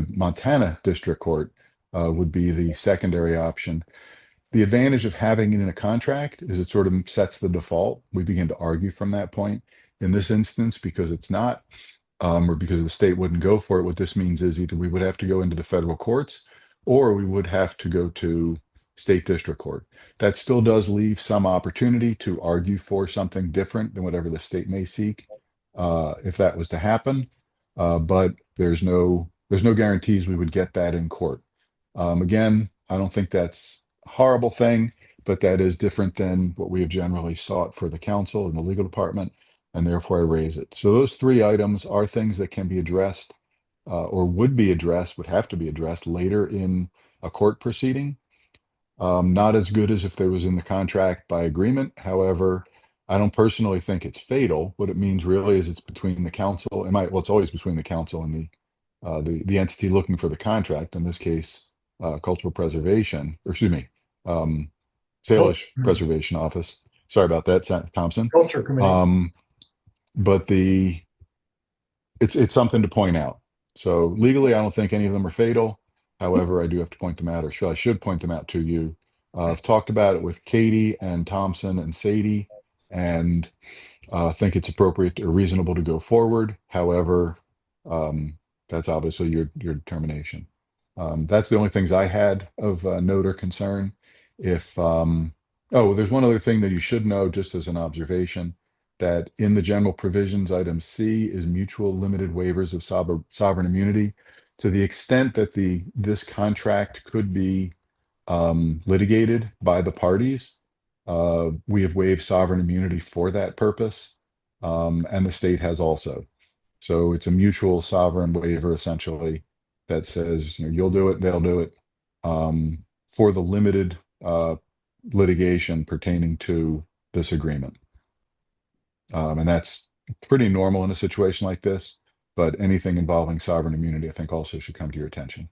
Montana District Court would be the secondary option. The advantage of having it in a contract is it sort of sets the default. We begin to argue from that point. In this instance, because it's not, or because the state wouldn't go for it, what this means is either we would have to go into the federal courts, or we would have to go to state district court. That still does leave some opportunity to argue for something different than whatever the state may seek, if that was to happen. But there's no guarantees we would get that in court. Again, I don't think that's a horrible thing, but that is different than what we have generally sought for the council and the legal department, and therefore I raise it. So those three items are things that can be addressed, or would have to be addressed later in a court proceeding. Not as good as if there was in the contract by agreement. However, I don't personally think it's fatal. What it means really is it's between the council and it's always between the council and the entity looking for the contract. In this case, cultural preservation, or excuse me, Salish Preservation Office. Sorry about that, Thompson. Culture Committee. But it's something to point out. So legally, I don't think any of them are fatal. However, I do have to point them out, or I should point them out to you. I've talked about it with Katie and Thompson and Sadie, and think it's appropriate or reasonable to go forward. However, that's obviously your determination. That's the only things I had of note or concern. There's one other thing that you should know, just as an observation, that in the general provisions, item C is mutual limited waivers of sovereign immunity. To the extent that this contract could be litigated by the parties, we have waived sovereign immunity for that purpose, and the state has also. So it's a mutual sovereign waiver, essentially, that says, you'll do it, they'll do it, for the limited litigation pertaining to this agreement. And that's pretty normal in a situation like this, but anything involving sovereign immunity, I think also should come to your attention.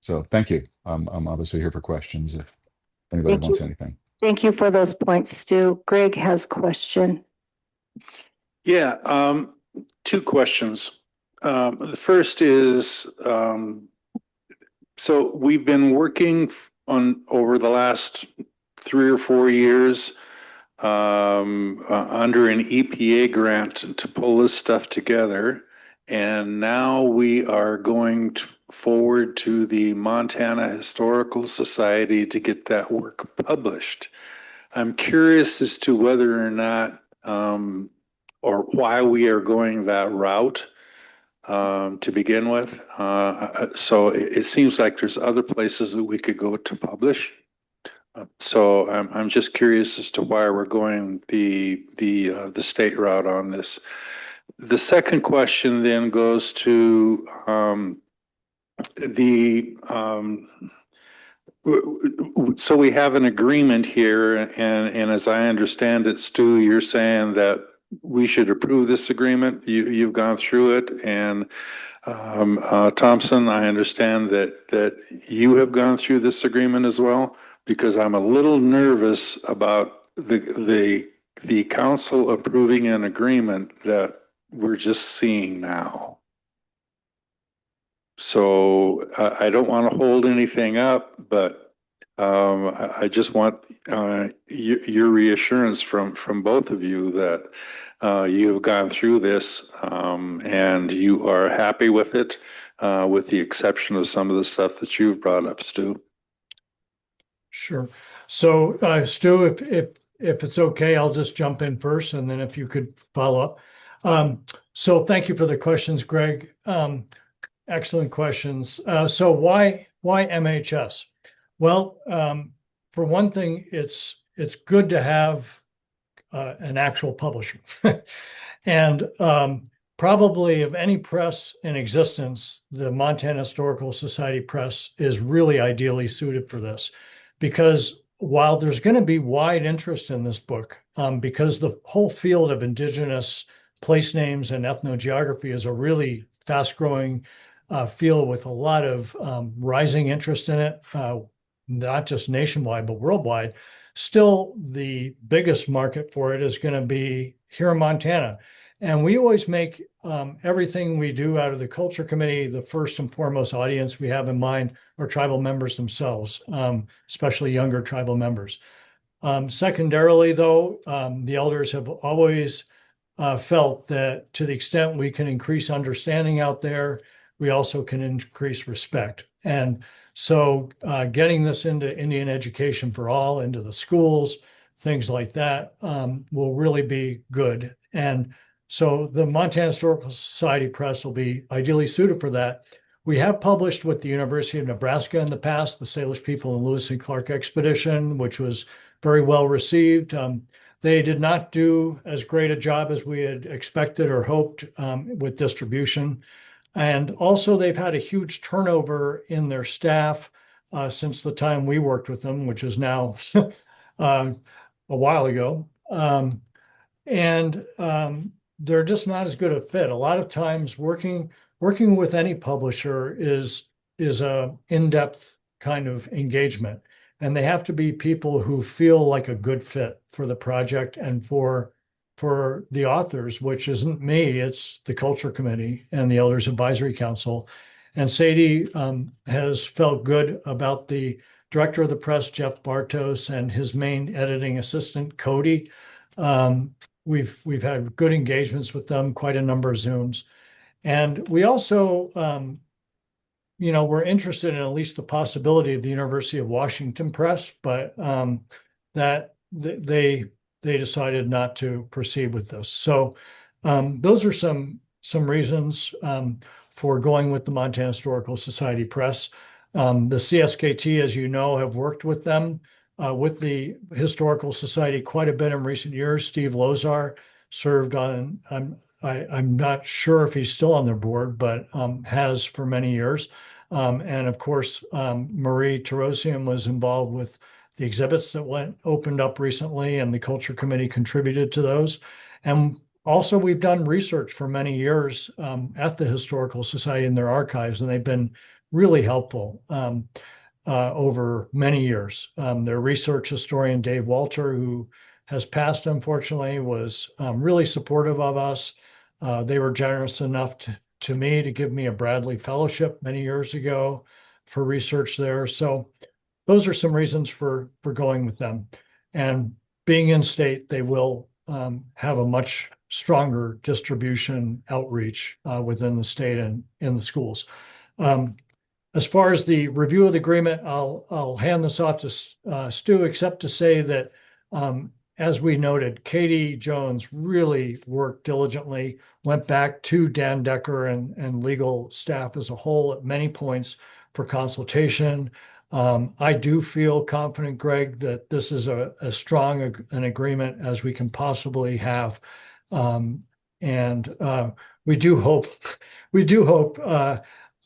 So thank you. I'm obviously here for questions if anybody wants anything. Thank you for those points, Stu. Greg has a question. Yeah, two questions. The first is, so we've been working on over the last 3 or 4 years under an EPA grant to pull this stuff together. And now we are going forward to the Montana Historical Society to get that work published. I'm curious as to whether or not, or why we are going that route to begin with. So it seems like there's other places that we could go to publish. So I'm just curious as to why we're going the state route on this. The second question then goes to so we have an agreement here, and as I understand it, Stu, you're saying that we should approve this agreement. You've gone through it, and Thompson, I understand that you have gone through this agreement as well, because I'm a little nervous about the council approving an agreement that we're just seeing now. So I don't want to hold anything up, but I just want your reassurance from both of you that you have gone through this and you are happy with it, with the exception of some of the stuff that you've brought up, Stu. Sure. So, Stu, if it's okay, I'll just jump in first, and then if you could follow up. So thank you for the questions, Greg. Excellent questions. So why MHS? Well, for one thing, it's good to have an actual publisher. And probably of any press in existence, the Montana Historical Society Press is really ideally suited for this, because while there's going to be wide interest in this book, because the whole field of Indigenous place names and ethnogeography is a really fast-growing field with a lot of rising interest in it, not just nationwide, but worldwide. Still, the biggest market for it is going to be here in Montana. And we always make everything we do out of the Culture Committee, the first and foremost audience we have in mind are tribal members themselves, especially younger tribal members. Secondarily, though, the elders have always felt that to the extent we can increase understanding out there, we also can increase respect. And so getting this into Indian education for all, into the schools, things like that, will really be good. And so the Montana Historical Society Press will be ideally suited for that. We have published with the University of Nebraska in the past, the Salish People and Lewis and Clark Expedition, which was very well received. They did not do as great a job as we had expected or hoped with distribution. And also, they've had a huge turnover in their staff since the time we worked with them, which is now a while ago. And they're just not as good a fit. A lot of times working with any publisher is a in-depth kind of engagement. And they have to be people who feel like a good fit for the project and for the authors, which isn't me, it's the Culture Committee and the Elders Advisory Council. And Sadie has felt good about the director of the press, Jeff Bartos, and his main editing assistant, Cody. We've had good engagements with them, quite a number of Zooms. And we also, we're interested in at least the possibility of the University of Washington Press, but that they decided not to proceed with this. So those are some reasons for going with the Montana Historical Society Press. The CSKT, as you know, have worked with them, with the Historical Society quite a bit in recent years. Steve Lozar served on, I'm not sure if he's still on their board, but has for many years. And of course, Marie Terosian was involved with the exhibits that opened up recently, and the Culture Committee contributed to those. And also, we've done research for many years at the Historical Society in their archives, and they've been really helpful over many years. Their research historian, Dave Walter, who has passed, unfortunately, was really supportive of us. They were generous enough to me to give me a Bradley Fellowship many years ago for research there. So those are some reasons for going with them. And being in state, they will have a much stronger distribution outreach within the state and in the schools. As far as the review of the agreement, I'll hand this off to Stu, except to say that, as we noted, Katie Jones really worked diligently, went back to Dan Decker and legal staff as a whole at many points for consultation. I do feel confident, Greg, that this is as strong an agreement as we can possibly have. And we do hope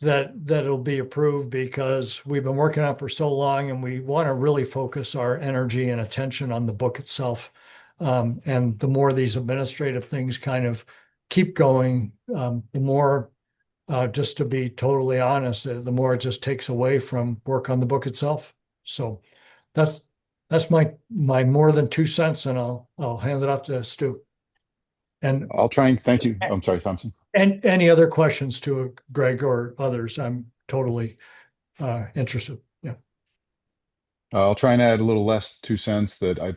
that it'll be approved, because we've been working on it for so long, and we want to really focus our energy and attention on the book itself. And the more these administrative things kind of keep going, the more just to be totally honest, the more it just takes away from work on the book itself. So that's my more than 2 cents, and I'll hand it off to Stu. And I'll try and thank you. I'm sorry, Thompson. and any other questions to Greg or others, I'm totally interested. Yeah. I'll try and add a little less 2 cents that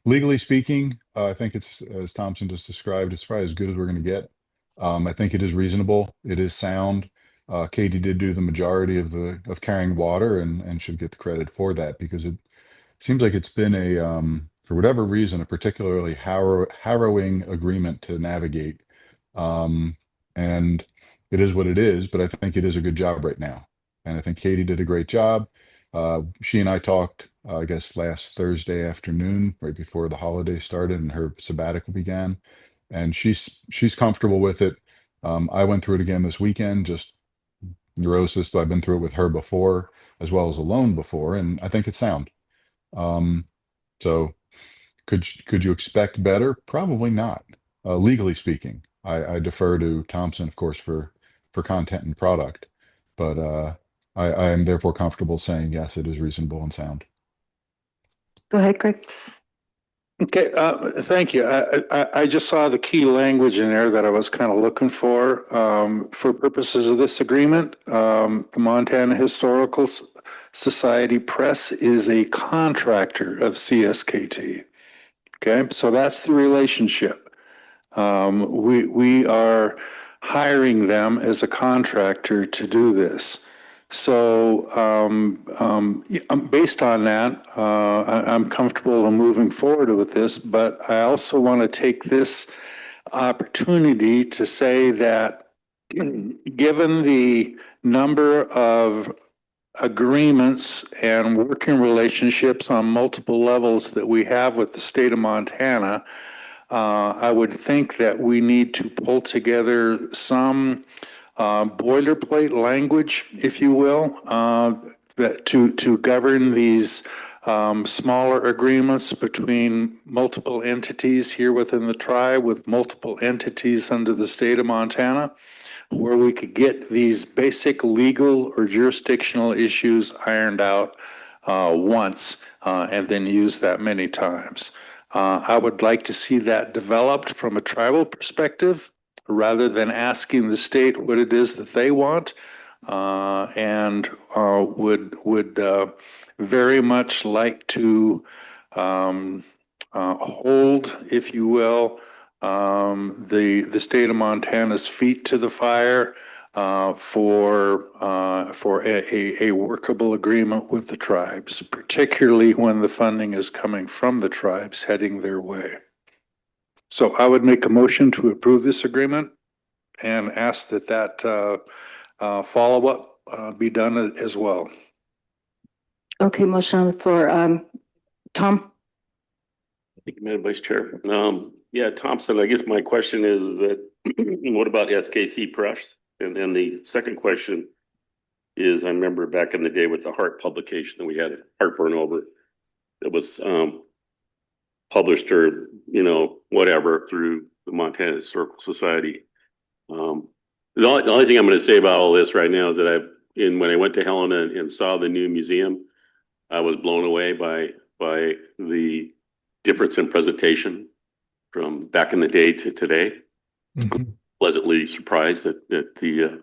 legally speaking, I think it's, as Thompson just described, it's probably as good as we're going to get. I think it is reasonable. It is sound. Katie did do the majority of carrying water and should get the credit for that, because it seems like it's been for whatever reason, a particularly harrowing agreement to navigate. And it is what it is, but I think it is a good job right now. And I think Katie did a great job. She and I talked, I guess, last Thursday afternoon, right before the holiday started and her sabbatical began. And she's comfortable with it. I went through it again this weekend, just neurosis. I've been through it with her before, as well as alone before, and I think it's sound. So could you expect better? Probably not. Legally speaking, I defer to Thompson, of course, for content and product, but I am therefore comfortable saying yes, it is reasonable and sound. Go ahead, Greg. Okay, thank you. I just saw the key language in there that I was kind of looking for. For purposes of this agreement, the Montana Historical Society Press is a contractor of CSKT. Okay, so that's the relationship. We are hiring them as a contractor to do this. So based on that, I'm comfortable in moving forward with this, but I also want to take this opportunity to say that given the number of agreements and working relationships on multiple levels that we have with the state of Montana, I would think that we need to pull together some boilerplate language, if you will, that to govern these smaller agreements between multiple entities here within the tribe, with multiple entities under the state of Montana, where we could get these basic legal or jurisdictional issues ironed out once and then use that many times. I would like to see that developed from a tribal perspective rather than asking the state what it is that they want, and would very much like to hold, if you will, the state of Montana's feet to the fire for a workable agreement with the tribes, particularly when the funding is coming from the tribes heading their way. So I would make a motion to approve this agreement and ask that follow-up be done as well. Okay, motion on the floor. Tom? Thank you, Madam Vice Chair. Yeah, Thompson, I guess my question is that what about SKC Press? And then the second question is, I remember back in the day with the Heart publication that we had heartburn over, that was published or, whatever through the Montana Historical Society. The only thing I'm going to say about all this right now is that when I went to Helena and saw the new museum, I was blown away by the difference in presentation from back in the day to today. Mm-hmm. Pleasantly surprised at the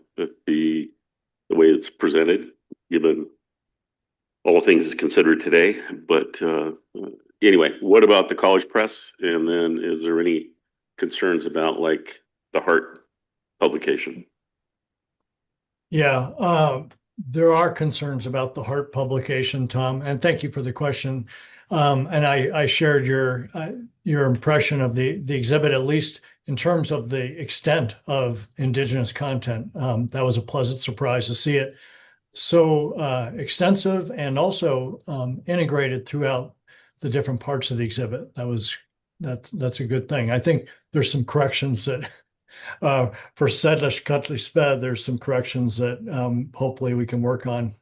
way it's presented, given all things considered today. But anyway, what about the college press? And then is there any concerns about like the Heart publication? Yeah, there are concerns about the Heart publication, Tom, and thank you for the question. And I shared your impression of the exhibit, at least in terms of the extent of Indigenous content. That was a pleasant surprise to see it so extensive and also integrated throughout the different parts of the exhibit. That's a good thing. I think there's some corrections that for CSKT, there's some corrections that hopefully we can work on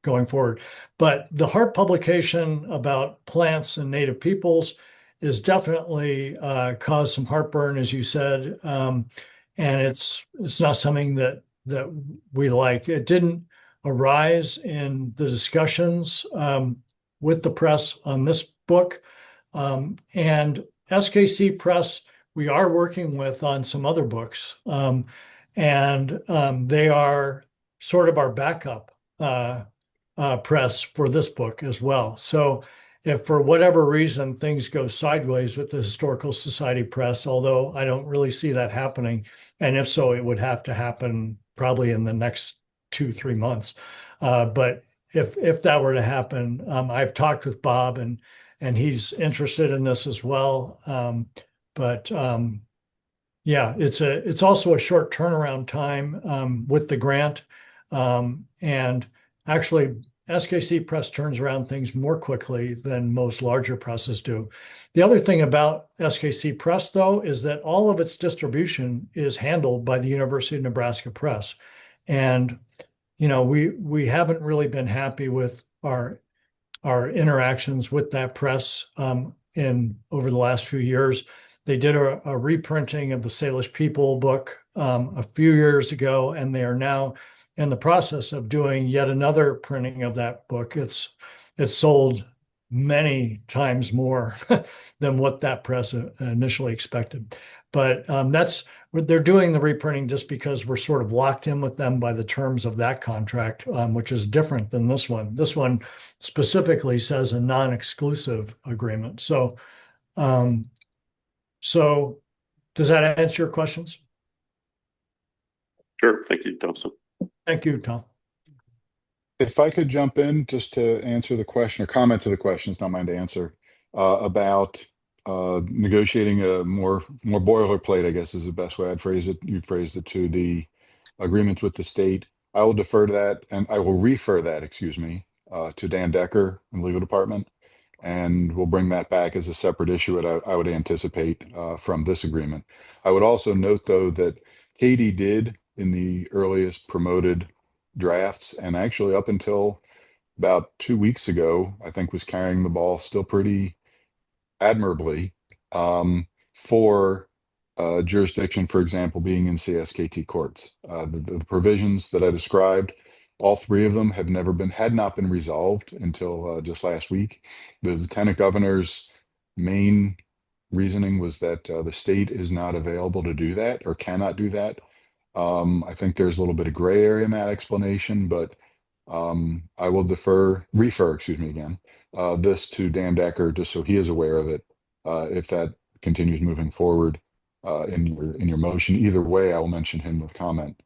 going forward. But the Heart publication about plants and native peoples is definitely caused some heartburn, as you said, and it's not something that that we like. It didn't arise in the discussions with the press on this book. And SKC Press, we are working with on some other books. And they are sort of our backup press for this book as well. So if for whatever reason things go sideways with the Historical Society Press, although I don't really see that happening, and if so, it would have to happen probably in the next 2-3 months. But if that were to happen, I've talked with Bob and he's interested in this as well. But yeah, it's also a short turnaround time with the grant. And actually, SKC Press turns around things more quickly than most larger presses do. The other thing about SKC Press, though, is that all of its distribution is handled by the University of Nebraska Press. And, you know, we haven't really been happy with our interactions with that press in over the last few years. They did a reprinting of the Salish People book a few years ago, and they are now in the process of doing yet another printing of that book. It's sold many times more than what that press initially expected. But they're doing the reprinting just because we're sort of locked in with them by the terms of that contract, which is different than this one. This one specifically says a non-exclusive agreement. So does that answer your questions? Sure. Thank you, Thompson. Thank you, Tom. If I could jump in just to answer the question or comment to the question, it's not mine to answer, about negotiating a more boilerplate, I guess is the best way I'd phrase it. You phrased it, to the agreements with the state. I will defer to that, and I will refer that, excuse me, to Dan Decker in the legal department. And we'll bring that back as a separate issue that I would anticipate from this agreement. I would also note, though, that Katie did in the earliest promoted drafts, and actually up until about 2 weeks ago, I think was carrying the ball still pretty admirably for jurisdiction, for example, being in CSKT courts. The provisions that I described, all three of them had not been resolved until just last week. The lieutenant governor's main reasoning was that the state is not available to do that or cannot do that. I think there's a little bit of gray area in that explanation, but I will refer, excuse me again, this to Dan Decker, just so he is aware of it. If that continues moving forward in your motion, either way, I will mention him with comment,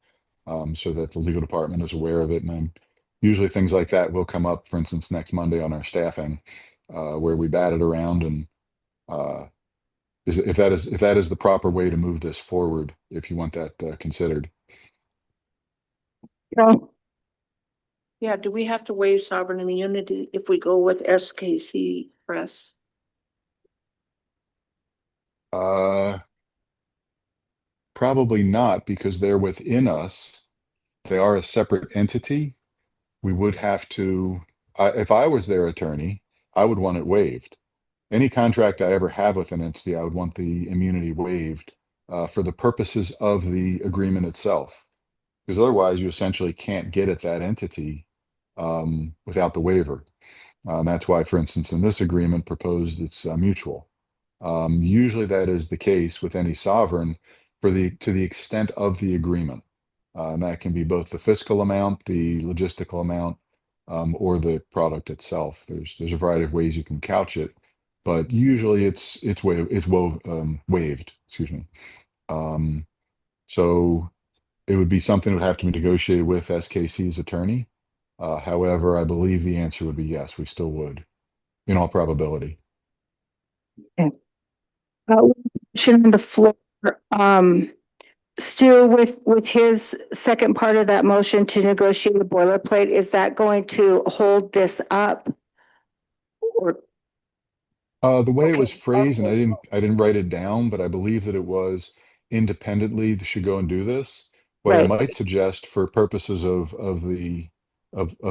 so that the legal department is aware of it. And then usually things like that will come up, for instance, next Monday on our staffing, where we bat it around, and if that is the proper way to move this forward, if you want that considered. Yeah, do we have to waive sovereign immunity if we go with SKC Press? Probably not, because they're within us. They are a separate entity. We would have to, if I was their attorney, I would want it waived. Any contract I ever have with an entity, I would want the immunity waived for the purposes of the agreement itself. Because otherwise you essentially can't get at that entity without the waiver. That's why, for instance, in this agreement proposed, it's mutual. Usually that is the case with any sovereign to the extent of the agreement. And that can be both the fiscal amount, the logistical amount, or the product itself. There's a variety of ways you can couch it, but usually it's waived, excuse me. So it would be something that would have to be negotiated with SKC's attorney. However, I believe the answer would be yes, we still would, in all probability. Motion on the floor, Stu, with his second part of that motion to negotiate a boilerplate, is that going to hold this up? Or The way it was phrased, and I didn't write it down, but I believe that it was independently they should go and do this. What I Right. might suggest for purposes of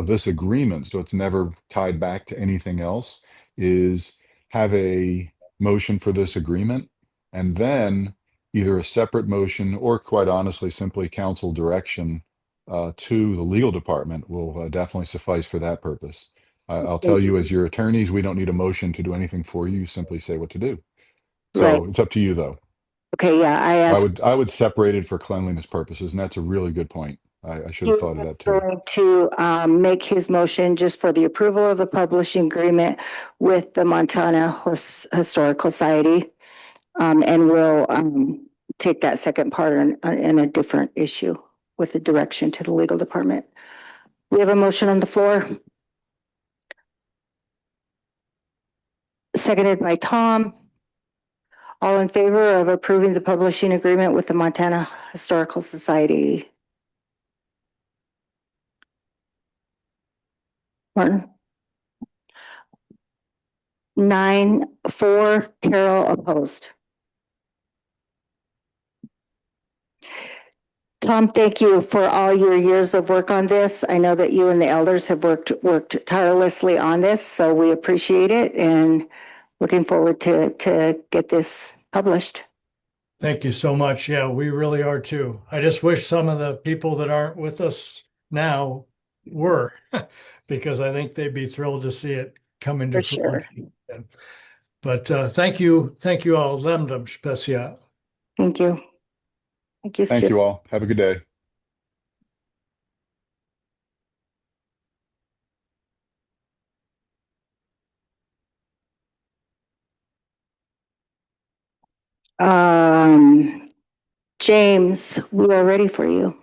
this agreement, so it's never tied back to anything else, is have a motion for this agreement, and then either a separate motion or, quite honestly, simply council direction to the legal department will definitely suffice for that purpose. I'll tell you, as your attorneys, we don't need a motion to do anything for you. You simply say what to do. So Right. it's up to you, though. Okay, yeah, I asked. I would separate it for cleanliness purposes, and that's a really good point. I should have thought of that too. Going to make his motion just for the approval of the publishing agreement with the Montana Historical Society. And we'll take that second part in a different issue with the direction to the legal department. We have a motion on the floor. Seconded by Tom. All in favor of approving the publishing agreement with the Montana Historical Society? Martin? 9-4, Carol opposed. Tom, thank you for all your years of work on this. I know that you and the elders have worked tirelessly on this, so we appreciate it and looking forward to get this published. Thank you so much. Yeah, we really are too. I just wish some of the people that aren't with us now were, because I think they'd be thrilled to see it come into For sure. fruition. But thank you all. Lemdom spesial. Thank you. Thank you, Thank Stu. you all. Have a good day. James, we are ready for you.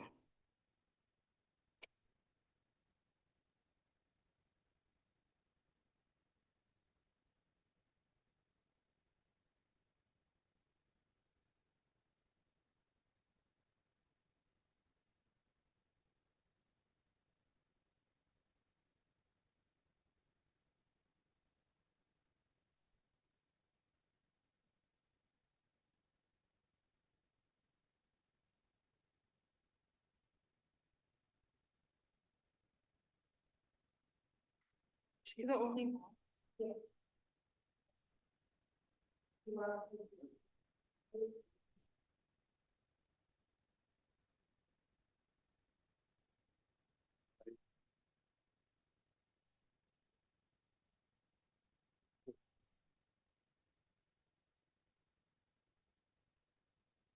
She's the only one.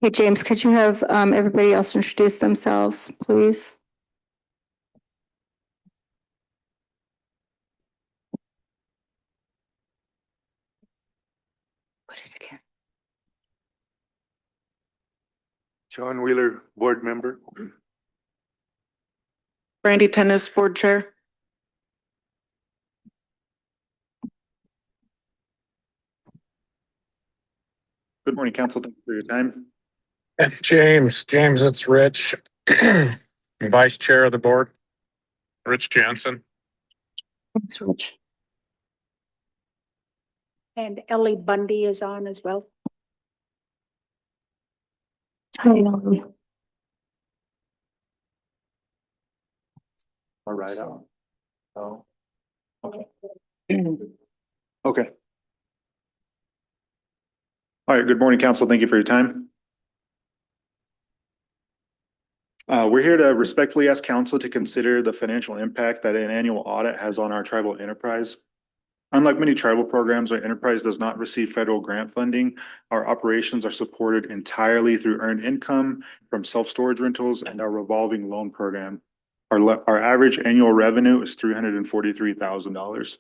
Hey, James, could you have everybody else introduce themselves, please? Put it again. John Wheeler, board member. Brandy Tennis, board chair. Good morning, council. Thank you for your time. It's James, it's Rich, vice chair of the board. Rich Jansen. Thanks, Rich. And Ellie Bundy is on as well. Hi, Ellie. All right. Oh, okay. Okay. All right. Good morning, council. Thank you for your time. We're here to respectfully ask council to consider the financial impact that an annual audit has on our tribal enterprise. Unlike many tribal programs, our enterprise does not receive federal grant funding. Our operations are supported entirely through earned income from self-storage rentals and our revolving loan program. Our average annual revenue is $343,000.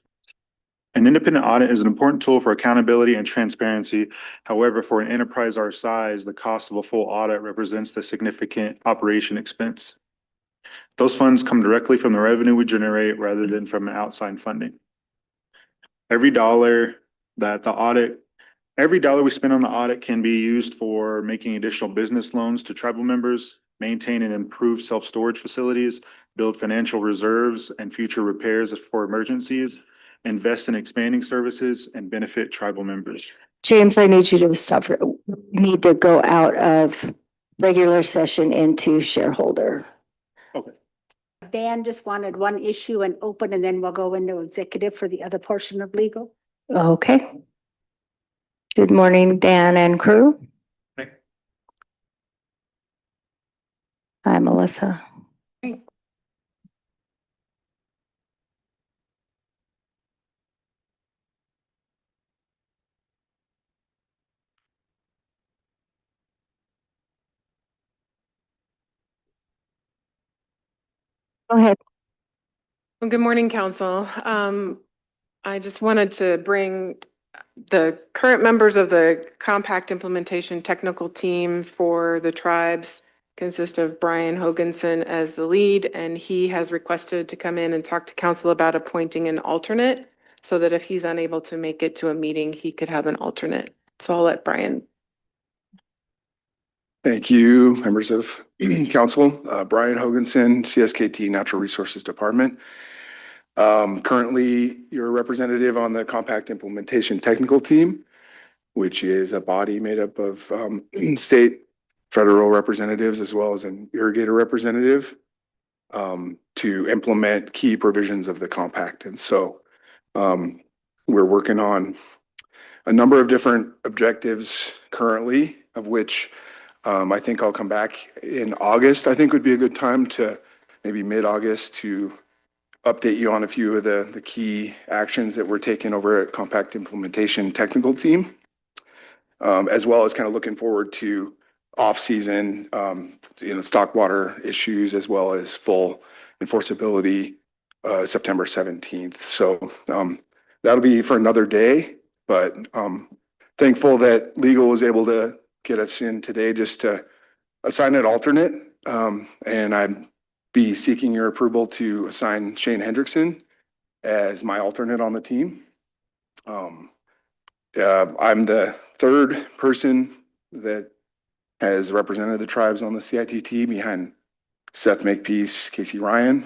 An independent audit is an important tool for accountability and transparency. However, for an enterprise our size, the cost of a full audit represents the significant operation expense. Those funds come directly from the revenue we generate rather than from outside funding. Every dollar we spend on the audit can be used for making additional business loans to tribal members, maintain and improve self-storage facilities, build financial reserves and future repairs for emergencies, invest in expanding services, and benefit tribal members. James, I need you to stop. Need to go out of regular session into shareholder. Okay. Dan just wanted one issue and open, and then we'll go into executive for the other portion of legal. Okay. Good morning, Dan and crew. Hey. Hi, Melissa. Go ahead. Well, good morning, Council. I just wanted to bring the current members of the compact implementation technical team for the tribes consist of Brian Hoganson as the lead, and he has requested to come in and talk to council about appointing an alternate so that if he's unable to make it to a meeting, he could have an alternate. So I'll let Brian. Thank you, members of council. Brian Hoganson, CSKT Natural Resources Department. Currently, you're a representative on the Compact Implementation Technical Team, which is a body made up of state, federal representatives, as well as an irrigator representative to implement key provisions of the compact. And so we're working on a number of different objectives currently, of which I think I'll come back in August. I think would be a good time to maybe mid-August to update you on a few of the key actions that we're taking over at Compact Implementation Technical Team, as well as kind of looking forward to off-season, stock water issues, as well as full enforceability September 17th. So that'll be for another day, but thankful that legal was able to get us in today just to assign an alternate. And I'd be seeking your approval to assign Shane Hendrickson as my alternate on the team. I'm the third person that has represented the tribes on the CITT behind Seth Makepeace, Casey Ryan,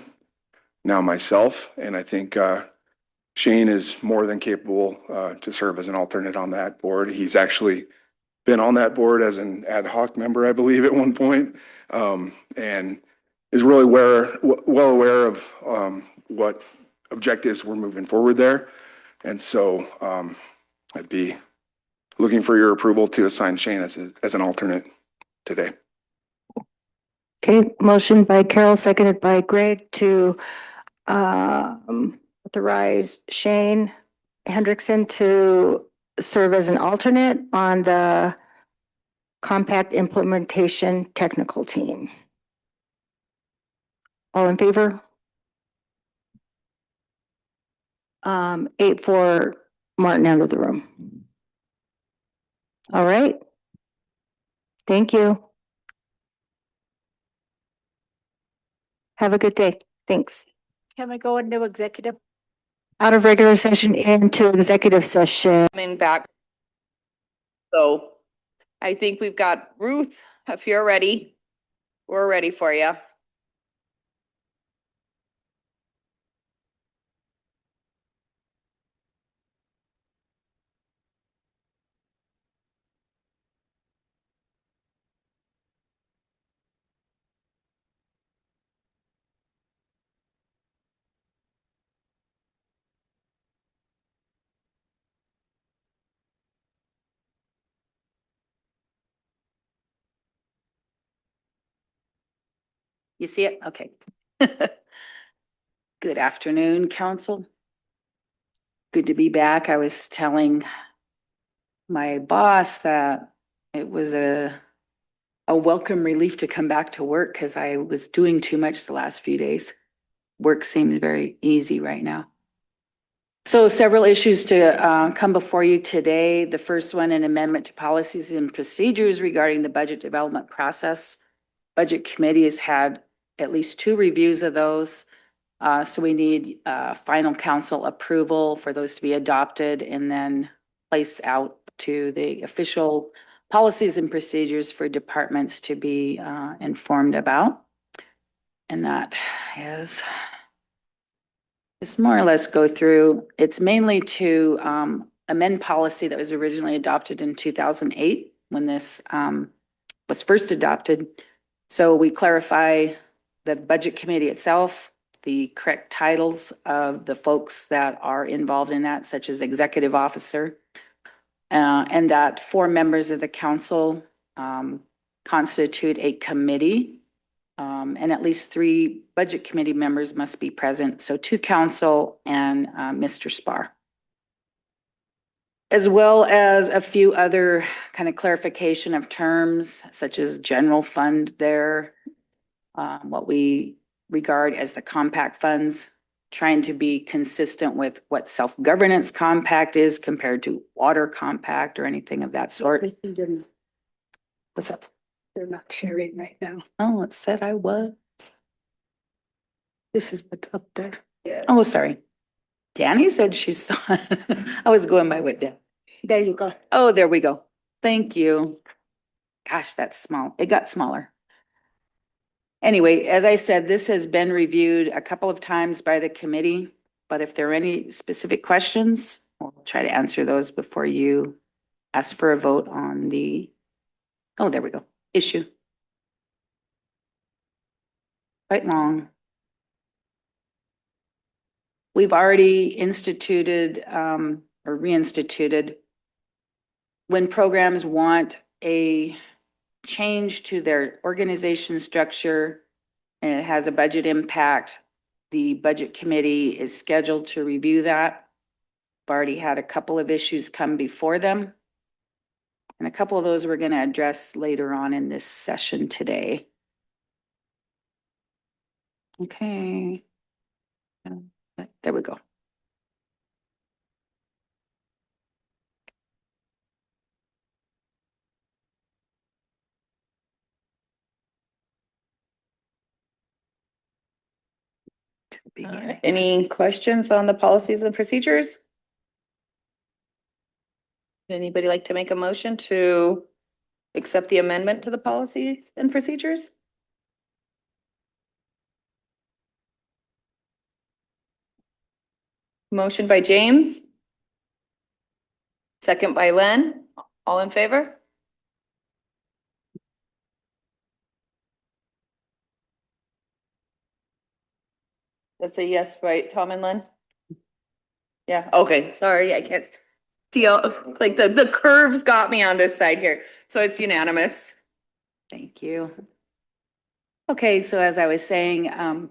now myself. And I think Shane is more than capable to serve as an alternate on that board. He's actually been on that board as an ad hoc member, I believe, at one point, and is really well aware of what objectives we're moving forward there. And so I'd be looking for your approval to assign Shane as an alternate today. Okay, motion by Carol, seconded by Greg to authorize Shane Hendrickson to serve as an alternate on the Compact Implementation Technical Team. All in favor? 8 for Martin out of the room. All right. Thank you. Have a good day. Thanks. Can we go into executive? Out of regular session into executive session. Coming back. So I think we've got Ruth, if you're ready, we're ready for you. You see it? Okay. Good afternoon, council. Good to be back. I was telling my boss that it was a welcome relief to come back to work because I was doing too much the last few days. Work seems very easy right now. So several issues to come before you today. The first one, an amendment to policies and procedures regarding the budget development process. Budget committee has had at least 2 reviews of those. So we need final council approval for those to be adopted and then placed out to the official policies and procedures for departments to be informed about. And that is just more or less go through. It's mainly to amend policy that was originally adopted in 2008 when this was first adopted. So we clarify the budget committee itself, the correct titles of the folks that are involved in that, such as executive officer, and that 4 members of the council constitute a committee And at least 3 budget committee members must be present. So 2 council and Mr. Spar. As well as a few other kind of clarification of terms such as general fund there, what we regard as the compact funds, trying to be consistent with what self-governance compact is compared to water compact or anything of that sort. What's up? They're not sharing right now. Oh, it said I was. This is what's up there. Oh, sorry. Danny said she saw it. I was going by what Dan. There you go. Oh, there we go. Thank you. Gosh, that's small. It got smaller. Anyway, as I said, this has been reviewed a couple of times by the committee, but if there are any specific questions, we'll try to answer those before you ask for a vote on the, oh, there we go, issue. Quite long. We've already instituted or reinstituted when programs want a change to their organization structure and it has a budget impact, the budget committee is scheduled to review that. I've already had a couple of issues come before them. And a couple of those we're going to address later on in this session today. Okay. There we go. Any questions on the policies and procedures? Anybody like to make a motion to accept the amendment to the policies and procedures? Motion by James. Second by Len. All in favor? That's a yes, right, Tom and Len? Yeah, okay, sorry, I can't see, like the curves got me on this side here, so it's unanimous. Thank you. Okay, so as I was saying, the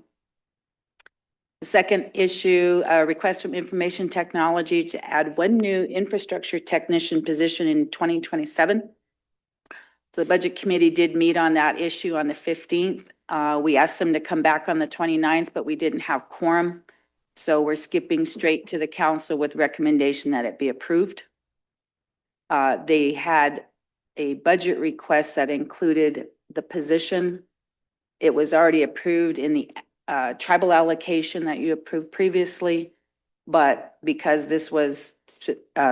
second issue, a request from information technology to add 1 new infrastructure technician position in 2027. So the budget committee did meet on that issue on the 15th. We asked them to come back on the 29th, but we didn't have quorum. So we're skipping straight to the council with recommendation that it be approved. They had a budget request that included the position. It was already approved in the tribal allocation that you approved previously, but because this was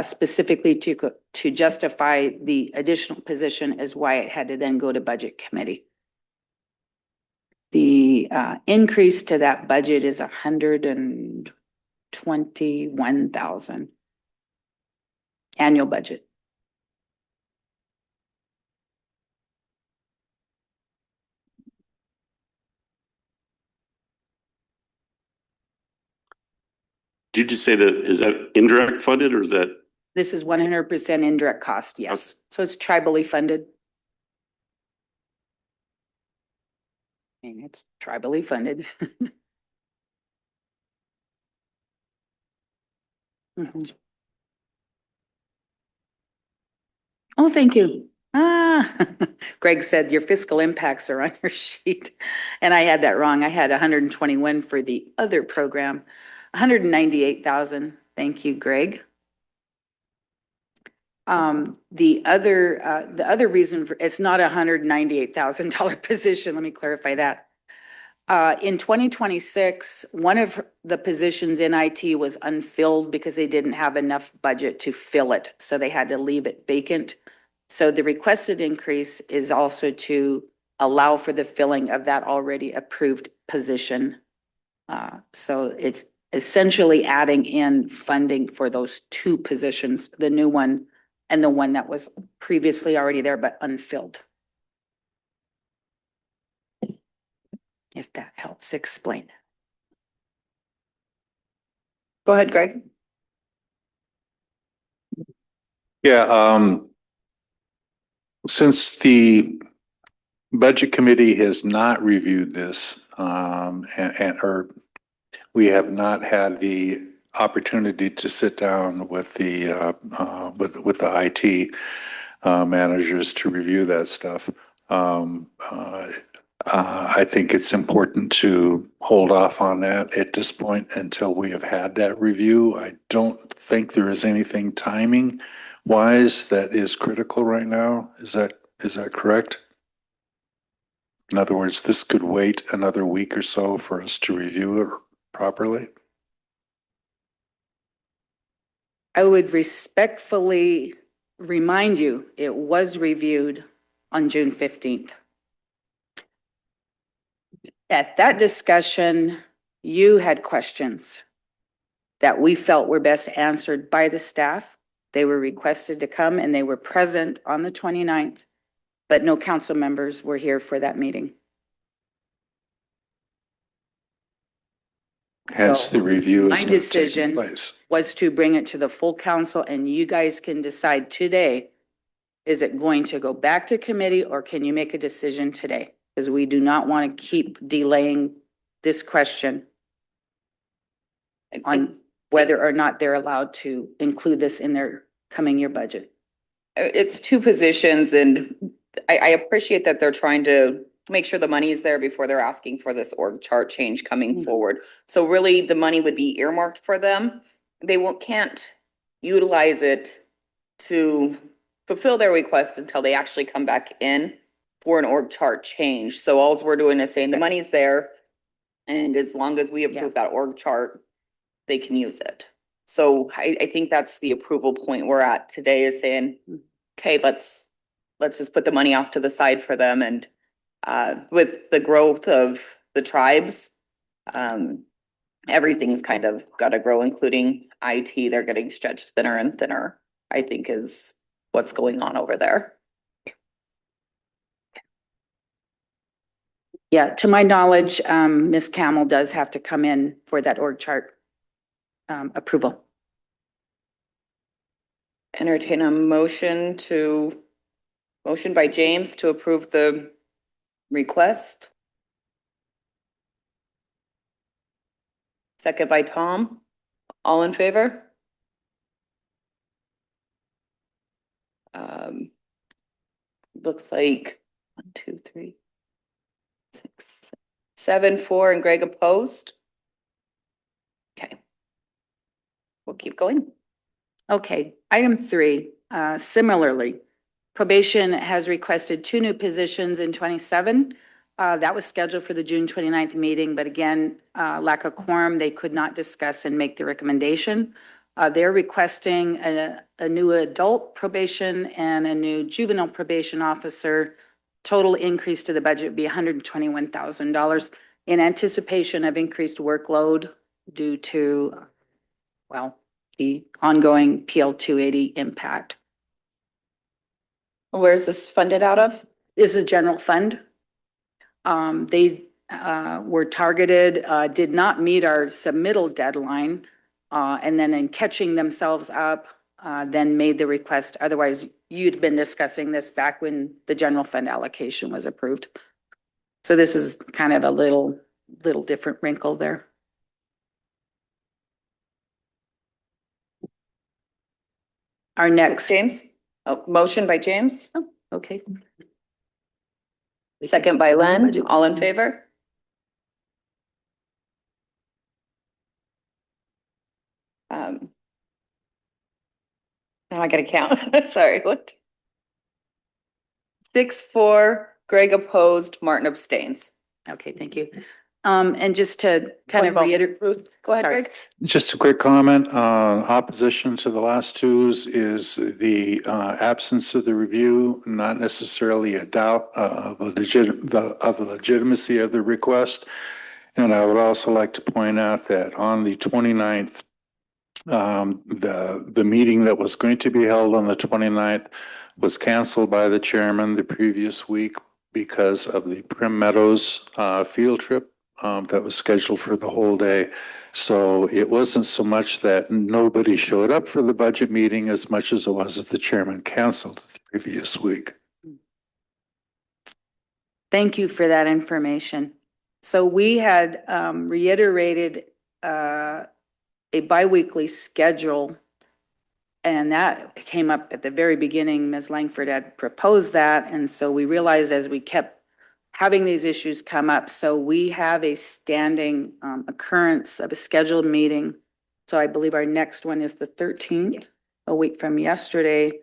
specifically to justify the additional position is why it had to then go to budget committee. The increase to that budget is $121,000 annual budget. Did you just say that, is that indirect funded or is that? This is 100% indirect cost, yes. So it's tribally funded. And it's tribally funded. Mhm. Oh, thank you. Greg said your fiscal impacts are on your sheet. And I had that wrong. I had 121 for the other program, 198,000. Thank you, Greg. The other reason for, it's not $198,000 position. Let me clarify that. In 2026, one of the positions in IT was unfilled because they didn't have enough budget to fill it. So they had to leave it vacant. So the requested increase is also to allow for the filling of that already approved position. So it's essentially adding in funding for those 2 positions, the new one and the one that was previously already there but unfilled. If that helps explain. Go ahead, Greg. Yeah, since the Budget Committee has not reviewed this, or we have not had the opportunity to sit down with with the IT managers to review that stuff. I think it's important to hold off on that at this point until we have had that review. I don't think there is anything timing wise that is critical right now. Is that correct? In other words, this could wait another week or so for us to review it properly. I would respectfully remind you, it was reviewed on June 15th. At that discussion, you had questions that we felt were best answered by the staff. They were requested to come and they were present on the 29th, but no council members were here for that meeting. Hence, So the review my is not taking decision place. was to bring it to the full council and you guys can decide today, is it going to go back to committee or can you make a decision today? Because we do not want to keep delaying this question on whether or not they're allowed to include this in their coming year budget. It's two positions and I appreciate that they're trying to make sure the money is there before they're asking for this org chart change coming forward. So really the money would be earmarked for them. They can't utilize it to fulfill their request until they actually come back in for an org chart change. So all we're doing is saying the money's there. And as long as we approve that org chart, they can use it. So I think that's the approval point we're at today is saying, okay, let's just put the money off to the side for them. And with the growth of the tribes, everything's kind of got to grow, including IT. They're getting stretched thinner and thinner, I think is what's going on over there. Yeah, to my knowledge, Ms. Camel does have to come in for that org chart approval. Entertain a motion by James to approve the request. Second by Tom. All in favor? Looks like 1, 2, 3, 6, 7, 4, and Greg opposed. Okay. We'll keep going. Okay, item 3, similarly, probation has requested 2 new positions in 27. That was scheduled for the June 29th meeting, but again, lack of quorum, they could not discuss and make the recommendation. They're requesting a new adult probation and a new juvenile probation officer. Total increase to the budget would be $121,000 in anticipation of increased workload due to, well, the ongoing PL 280 impact. Where's this funded out of? This is general fund. They were targeted, did not meet our submittal deadline, and then in catching themselves up, then made the request. Otherwise, you'd been discussing this back when the general fund allocation was approved. So this is kind of a little different wrinkle there. Our next. James? Oh, motion by James. Oh, okay. Second by Len. All in favor? Now I gotta count. Sorry, what? 6, 4, Greg opposed, Martin abstains. Okay, thank you. And just to kind of reiterate. Go ahead, Sorry. Greg. Just a quick comment on opposition to the last twos is the absence of the review, not necessarily a doubt of the legitimacy of the request. And I would also like to point out that on the 29th, the meeting that was going to be held on the 29th was canceled by the chairman the previous week because of the Prim Meadows field trip that was scheduled for the whole day. So it wasn't so much that nobody showed up for the budget meeting as much as it was that the chairman canceled the previous week. Thank you for that information. So we had reiterated a biweekly schedule, and that came up at the very beginning. Ms. Langford had proposed that, and so we realized as we kept having these issues come up, so we have a standing occurrence of a scheduled meeting. So I believe our next one is the 13th, a week from yesterday.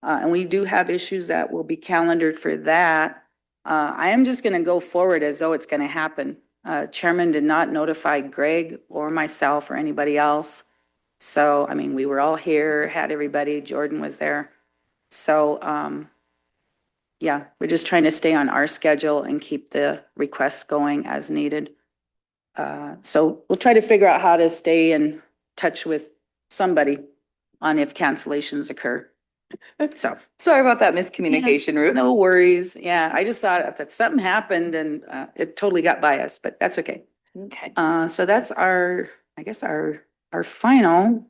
And we do have issues that will be calendared for that. I am just going to go forward as though it's going to happen. Chairman did not notify Greg or myself or anybody else. So, I mean, we were all here, had everybody, Jordan was there. So, yeah, we're just trying to stay on our schedule and keep the requests going as needed. So we'll try to figure out how to stay in touch with somebody on if cancellations occur. So. Sorry about that miscommunication, Ruth. No worries. Yeah, I just thought that something happened and it totally got by us, but that's okay. Okay. So that's our, I guess our final.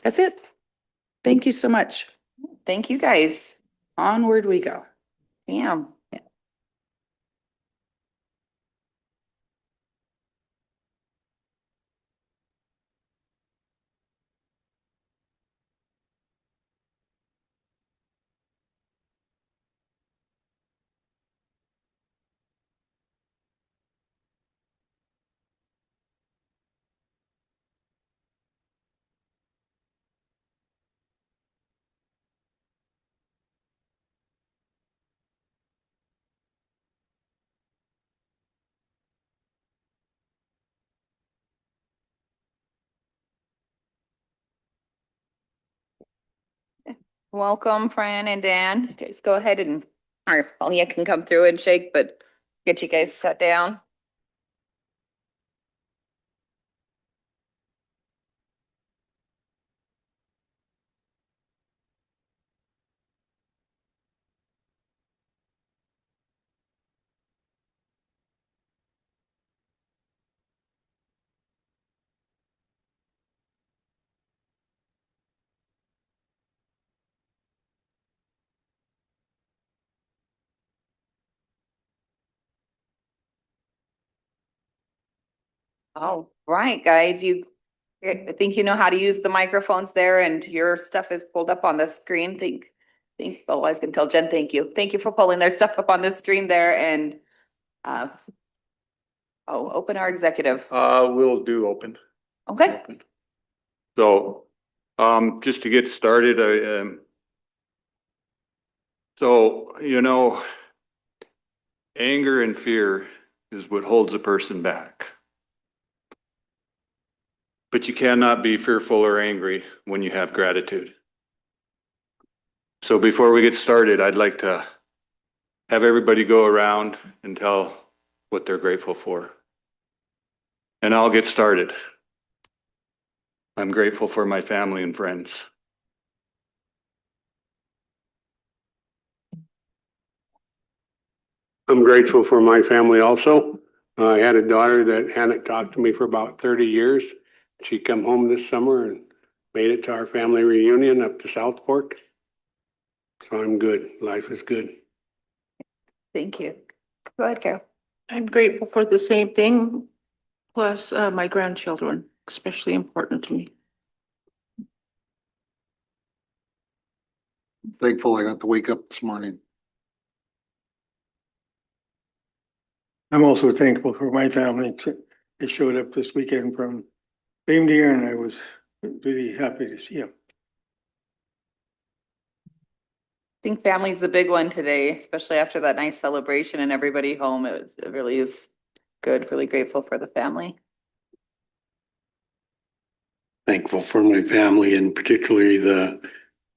That's it. Thank you so much. Thank you, guys. Onward we go. Yeah. Welcome, Fran and Dan. You guys go ahead and, or Alia can come through and shake, but get you guys sat down. All right, guys, I think you know how to use the microphones there and your stuff is pulled up on the screen. Oh, I was gonna tell Jen, thank you. Thank you for pulling their stuff up on the screen there and, open our executive. We'll do open. Okay. So, just to get started, anger and fear is what holds a person back. But you cannot be fearful or angry when you have gratitude. So before we get started, I'd like to have everybody go around and tell what they're grateful for. And I'll get started. I'm grateful for my family and friends. I'm grateful for my family also. I had a daughter that hadn't talked to me for about 30 years. She come home this summer and made it to our family reunion up to Southport. So I'm good. Life is good. Thank you. Go ahead, Carol. I'm grateful for the same thing, plus my grandchildren, especially important to me. Thankful I got to wake up this morning. I'm also thankful for my family. They showed up this weekend from Reindeer and I was really happy to see them. I think family's the big one today, especially after that nice celebration and everybody home. It really is good. Really grateful for the family. Thankful for my family and particularly the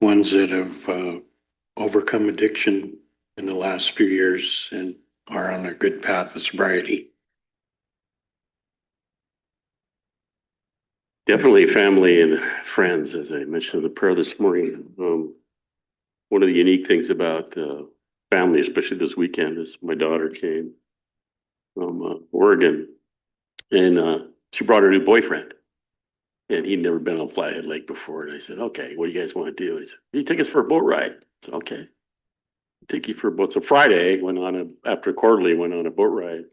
ones that have overcome addiction in the last few years and are on a good path of sobriety. Definitely family and friends, as I mentioned in the prayer this morning. One of the unique things about family, especially this weekend, is my daughter came from Oregon and she brought her new boyfriend. And he'd never been on Flathead Lake before. And I said, okay, what do you guys want to do? He said, he took us for a boat ride. I said, okay. take you for what's a Friday, after quarterly, went on a boat ride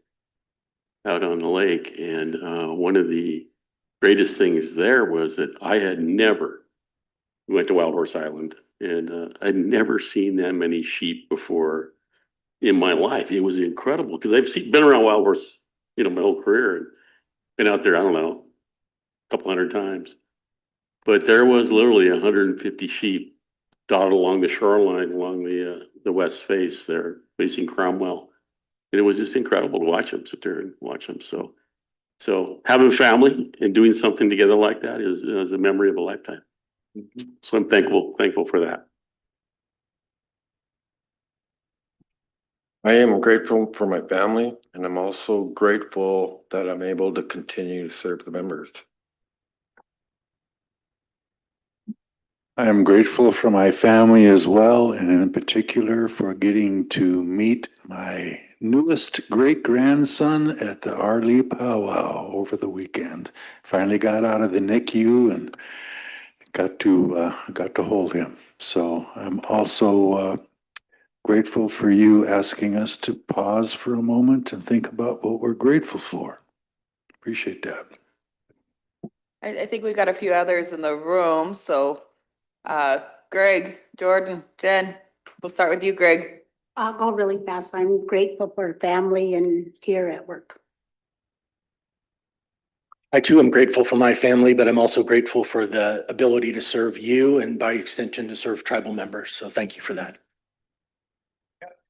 out on the lake. And one of the greatest things there was that we went to Wild Horse Island, and I'd never seen that many sheep before in my life. It was incredible because been around Wild Horse, my whole career, and been out there, I don't know, a couple hundred times. But there was literally 150 sheep dotted along the shoreline, along the west face there, facing Cromwell. And it was just incredible to watch them, sit there and watch them. So having a family and doing something together like that is a memory of a lifetime. So I'm thankful for that. I am grateful for my family, and I'm also grateful that I'm able to continue to serve the members. I am grateful for my family as well, and in particular for getting to meet my newest great-grandson at the Arley Powwow over the weekend. Finally got out of the NICU and got to hold him. So I'm also grateful for you asking us to pause for a moment and think about what we're grateful for. Appreciate that. I think we got a few others in the room. So Greg, Jordan, Jen, we'll start with you, Greg. I'll go really fast. I'm grateful for family and here at work. I too am grateful for my family, but I'm also grateful for the ability to serve you and by extension to serve tribal members. So thank you for that.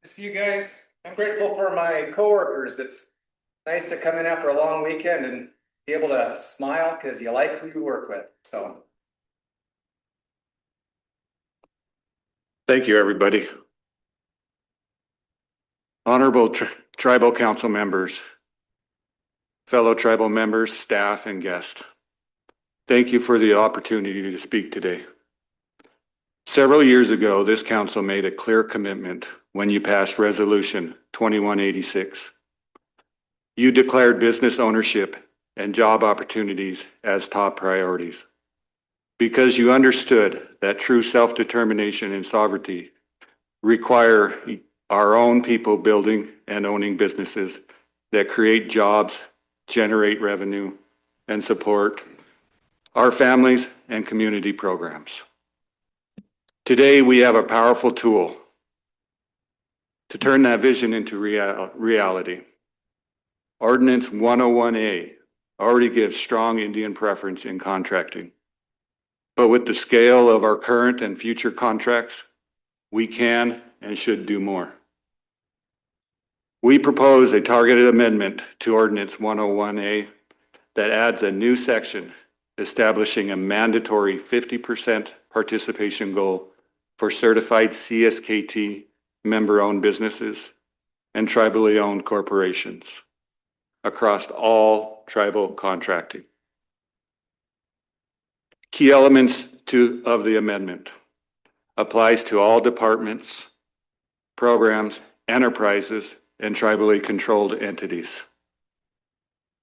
See you guys. I'm grateful for my coworkers. It's nice to come in after a long weekend and be able to smile because you like who you work with. So Thank you, everybody. Honorable tribal council members, fellow tribal members, staff, and guests. Thank you for the opportunity to speak today. Several years ago, this council made a clear commitment when you passed Resolution 2186. You declared business ownership and job opportunities as top priorities because you understood that true self-determination and sovereignty require our own people building and owning businesses that create jobs, generate revenue, and support our families and community programs. Today, we have a powerful tool to turn that vision into reality. Ordinance 101A already gives strong Indian preference in contracting. But with the scale of our current and future contracts, we can and should do more. We propose a targeted amendment to Ordinance 101A that adds a new section establishing a mandatory 50% participation goal for certified CSKT member-owned businesses and tribally owned corporations across all tribal contracting. Key elements of the amendment applies to all departments, programs, enterprises, and tribally controlled entities.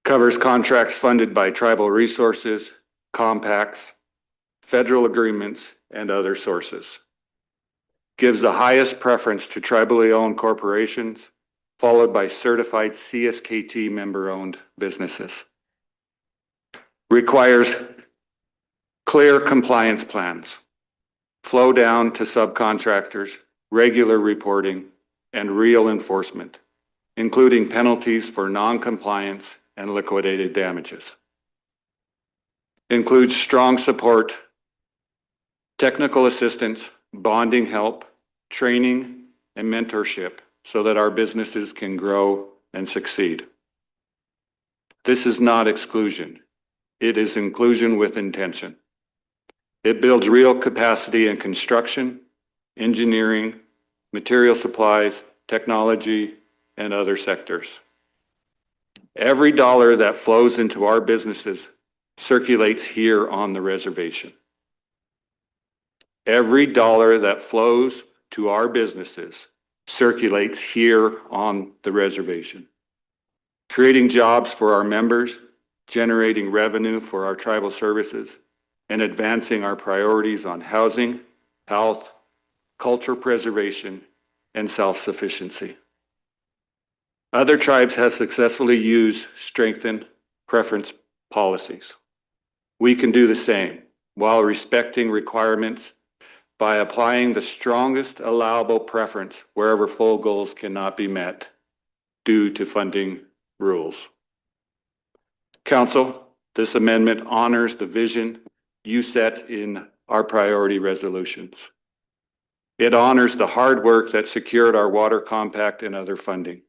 Covers contracts funded by tribal resources, compacts, federal agreements, and other sources. Gives the highest preference to tribally owned corporations, followed by certified CSKT member-owned businesses. Requires clear compliance plans, flow down to subcontractors, regular reporting, and real enforcement, including penalties for non-compliance and liquidated damages. Includes strong support, technical assistance, bonding help, training, and mentorship so that our businesses can grow and succeed. This is not exclusion. It is inclusion with intention. It builds real capacity in construction, engineering, material supplies, technology, and other sectors. Every dollar that flows into our businesses circulates here on the reservation. Every dollar that flows to our businesses circulates here on the reservation, creating jobs for our members, generating revenue for our tribal services, and advancing our priorities on housing, health, culture preservation, and self-sufficiency. Other tribes have successfully used strengthened preference policies. We can do the same while respecting requirements by applying the strongest allowable preference wherever full goals cannot be met due to funding rules. Council, this amendment honors the vision you set in our priority resolutions. It honors the hard work that secured our water compact and other funding.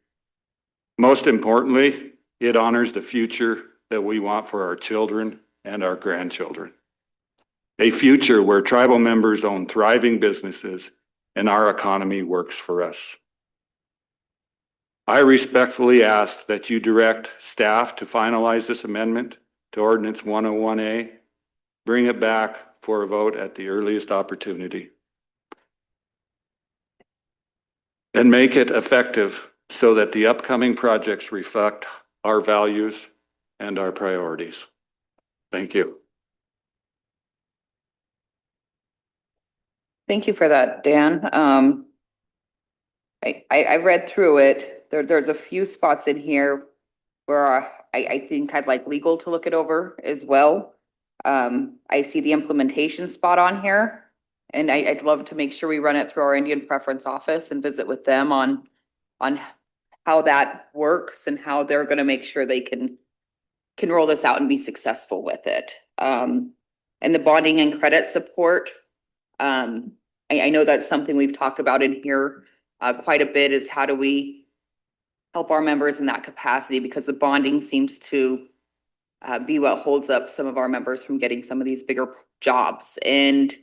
Most importantly, it honors the future that we want for our children and our grandchildren. A future where tribal members own thriving businesses and our economy works for us. I respectfully ask that you direct staff to finalize this amendment to Ordinance 101A, bring it back for a vote at the earliest opportunity, and make it effective so that the upcoming projects reflect our values and our priorities. Thank you. Thank you for that, Dan. I read through it. There's a few spots in here where I think I'd like legal to look it over as well. I see the implementation spot on here, and I'd love to make sure we run it through our Indian preference office and visit with them on how that works and how they're going to make sure they can roll this out and be successful with it. And the bonding and credit support. I know that's something we've talked about in here quite a bit, is how do we help our members in that capacity, because the bonding seems to be what holds up some of our members from getting some of these bigger jobs. And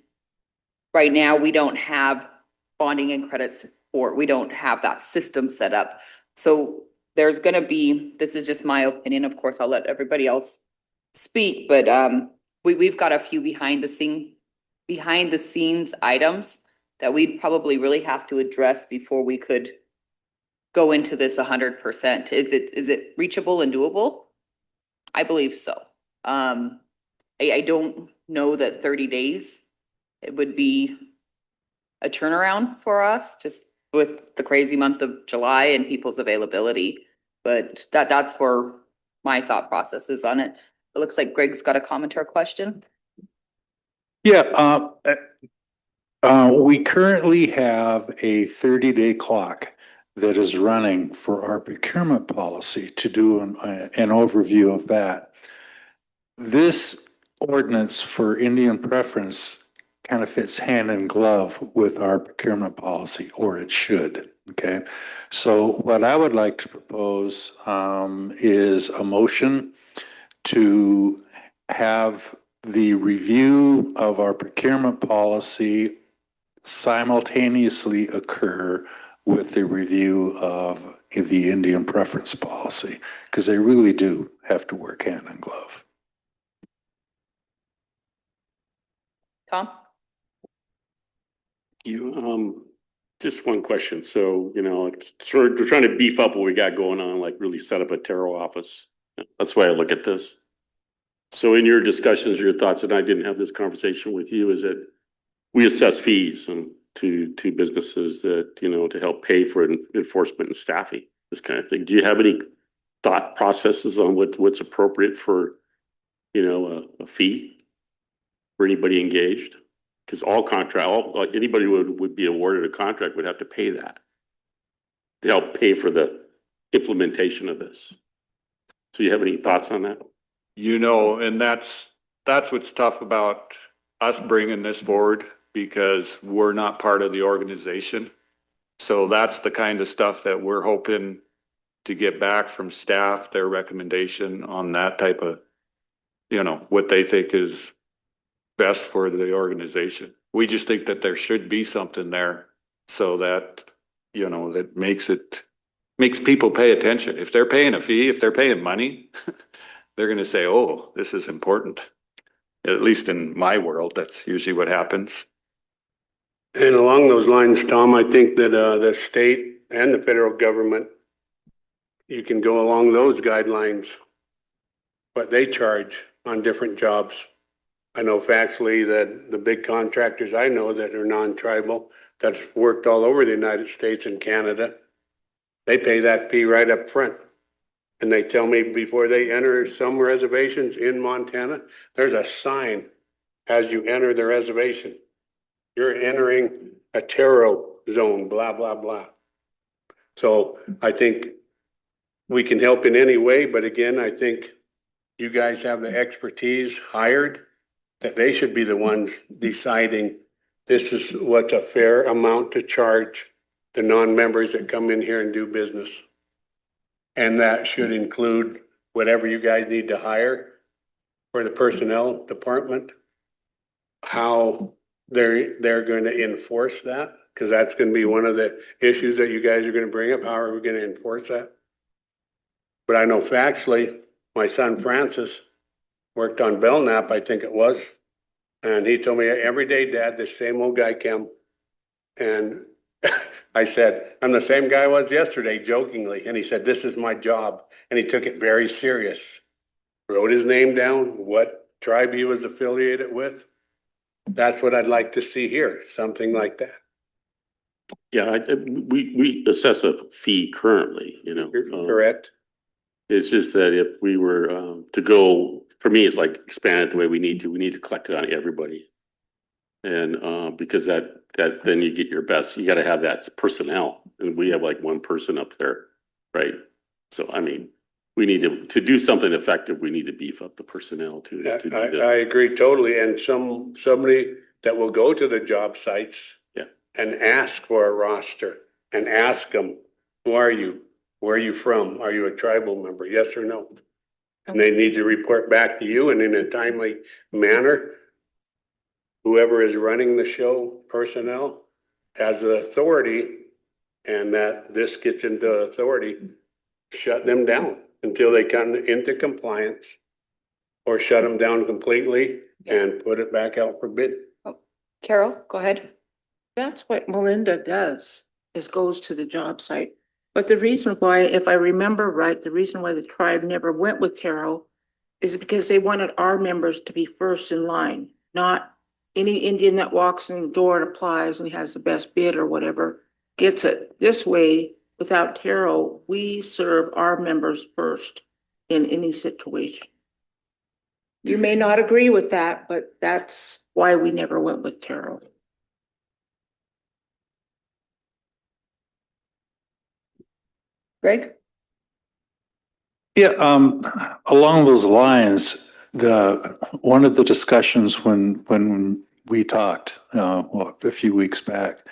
right now we don't have bonding and credit support. We don't have that system set up. So there's going to be, this is just my opinion, of course I'll let everybody else speak, but we've got a few behind the scenes items that we'd probably really have to address before we could go into this 100%. Is it reachable and doable? I believe so. I don't know that 30 days, it would be a turnaround for us, just with the crazy month of July and people's availability. But that's where my thought process is on it. It looks like Greg's got a comment or a question. Yeah, we currently have a 30-day clock that is running for our procurement policy to do an overview of that. This ordinance for Indian preference kind of fits hand in glove with our procurement policy, or it should. Okay, so what I would like to propose is a motion to have the review of our procurement policy simultaneously occur with the review of the Indian preference policy, because they really do have to work hand in glove. Tom? Just one question. So, we're trying to beef up what we got going on, like really set up a tarot office. That's why I look at this. So in your discussions, your thoughts, and I didn't have this conversation with you, is that we assess fees to businesses that, to help pay for enforcement and staffing, this kind of thing. Do you have any thought processes on what's appropriate for, a fee for anybody engaged? Because anybody would be awarded a contract would have to pay that to help pay for the implementation of this. So you have any thoughts on that? And that's what's tough about us bringing this forward, because we're not part of the organization. So that's the kind of stuff that we're hoping to get back from staff, their recommendation on that type of, what they think is best for the organization. We just think that there should be something there so that, that makes people pay attention. If they're paying a fee, if they're paying money, they're going to say, oh, this is important. At least in my world, that's usually what happens. And along those lines, Tom, I think that the state and the federal government, you can go along those guidelines, what they charge on different jobs. I know factually that the big contractors I know that are non-tribal that's worked all over the United States and Canada. They pay that fee right up front. And they tell me before they enter some reservations in Montana, there's a sign as you enter the reservation. You're entering a taro zone, blah, blah, blah. So I think we can help in any way, but again, I think you guys have the expertise hired that they should be the ones deciding this is what's a fair amount to charge the non-members that come in here and do business. And that should include whatever you guys need to hire for the personnel department, how they're going to enforce that, because that's going to be one of the issues that you guys are going to bring up. How are we going to enforce that? But I know factually, my son Francis worked on Belknap, I think it was, and he told me every day, Dad, the same old guy came. And I said, I'm the same guy I was yesterday, jokingly. And he said, this is my job. And he took it very serious. Wrote his name down, what tribe he was affiliated with. That's what I'd like to see here, something like that. Yeah, we assess a fee currently, you know. Correct. It's just that if we were to go, for me, it's like expand it the way we need to collect it on everybody. And because that then you get your best, you got to have that personnel. And we have like one person up there, right? So, I mean, we need to do something effective. We need to beef up the personnel to do that. I agree totally. And somebody that will go to the job sites and ask for a roster and ask them, who are you? Where are you from? Are you a tribal member? Yes or no? And they need to report back to you, and in a timely manner. Whoever is running the show, personnel, has the authority, and that this gets into authority, shut them down until they come into compliance, or shut them down completely and put it back out for bid. Carol, go ahead. That's what Melinda does, is goes to the job site. But the reason why, if I remember right, the reason why the tribe never went with Taro is because they wanted our members to be first in line, not any Indian that walks in the door and applies and has the best bid or whatever gets it. This way, without Taro, we serve our members first in any situation. You may not agree with that, but that's why we never went with Taro. Greg? Yeah, along those lines, one of the discussions when we talked, a few weeks back,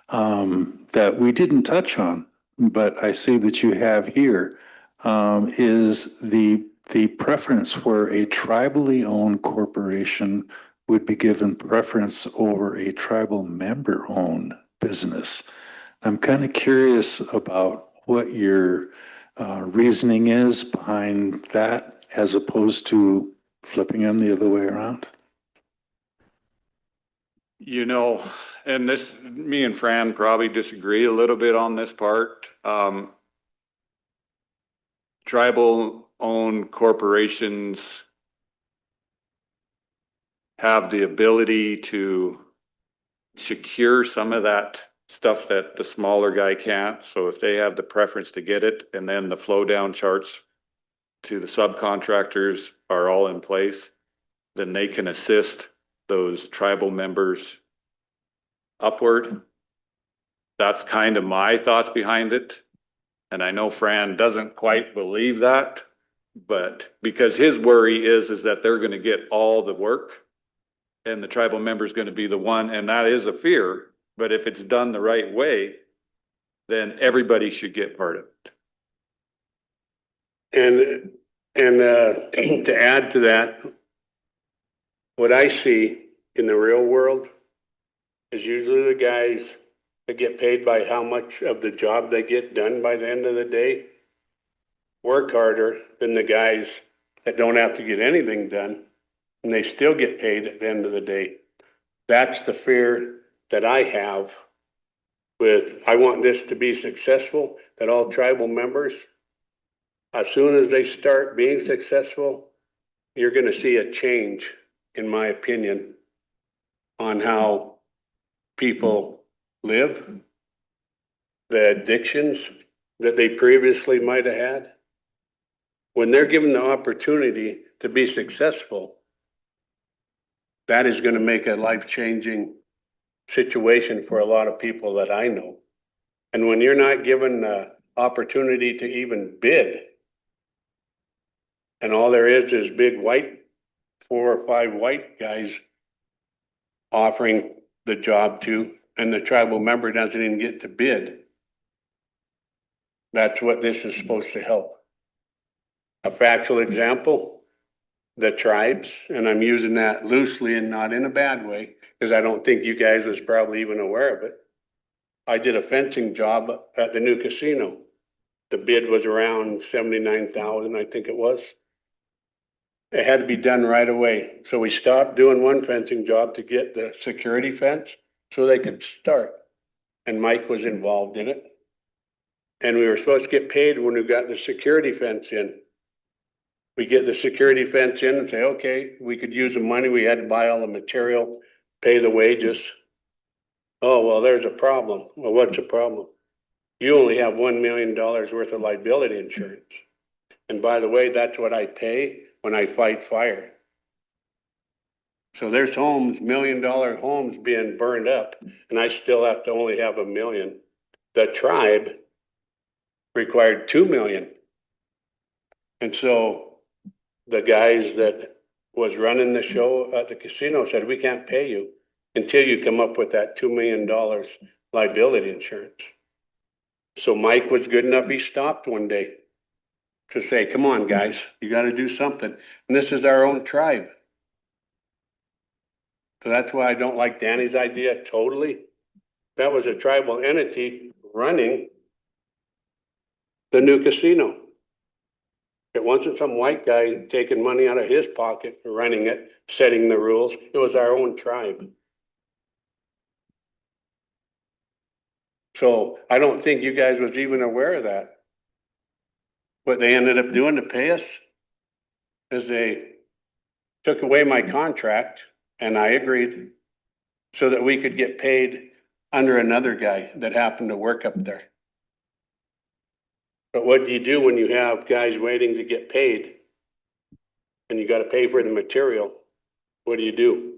that we didn't touch on, but I see that you have here, is the preference where a tribally owned corporation would be given preference over a tribal member-owned business. I'm kind of curious about what your reasoning is behind that, as opposed to flipping them the other way around. You know, and this, me and Fran probably disagree a little bit on this part. Tribal owned corporations have the ability to secure some of that stuff that the smaller guy can't. So if they have the preference to get it, and then the flow down charts to the subcontractors are all in place, then they can assist those tribal members upward. That's kind of my thoughts behind it. And I know Fran doesn't quite believe that, but because his worry is that they're going to get all the work and the tribal member is going to be the one, and that is a fear. But if it's done the right way, then everybody should get part of it. And to add to that, what I see in the real world is usually the guys that get paid by how much of the job they get done by the end of the day work harder than the guys that don't have to get anything done, and they still get paid at the end of the day. That's the fear that I have with, I want this to be successful, that all tribal members, as soon as they start being successful, you're going to see a change, in my opinion, on how people live, the addictions that they previously might have had, when they're given the opportunity to be successful, that is going to make a life-changing situation for a lot of people that I know. And when you're not given the opportunity to even bid, and all there is big white, 4 or 5 white guys offering the job to, and the tribal member doesn't even get to bid. That's what this is supposed to help. A factual example, the tribes, and I'm using that loosely and not in a bad way, because I don't think you guys was probably even aware of it. I did a fencing job at the new casino. The bid was around 79,000, I think it was. It had to be done right away. So we stopped doing one fencing job to get the security fence so they could start. And Mike was involved in it. And we were supposed to get paid when we got the security fence in. We get the security fence in and say, okay, we could use the money. We had to buy all the material, pay the wages. Oh, well, there's a problem. Well, what's the problem? You only have $1 million worth of liability insurance. And by the way, that's what I pay when I fight fire. So there's homes, $1 million homes being burned up, and I still have to only have $1 million. The tribe required $2 million. And so the guys that was running the show at the casino said, we can't pay you until you come up with that $2 million liability insurance. So Mike was good enough. He stopped one day to say, come on, guys, you got to do something. And this is our own tribe. So that's why I don't like Danny's idea totally. That was a tribal entity running the new casino. It wasn't some white guy taking money out of his pocket, running it, setting the rules. It was our own tribe. So I don't think you guys was even aware of that. What they ended up doing to pay us is they took away my contract, and I agreed, so that we could get paid under another guy that happened to work up there. But what do you do when you have guys waiting to get paid and you got to pay for the material? What do you do?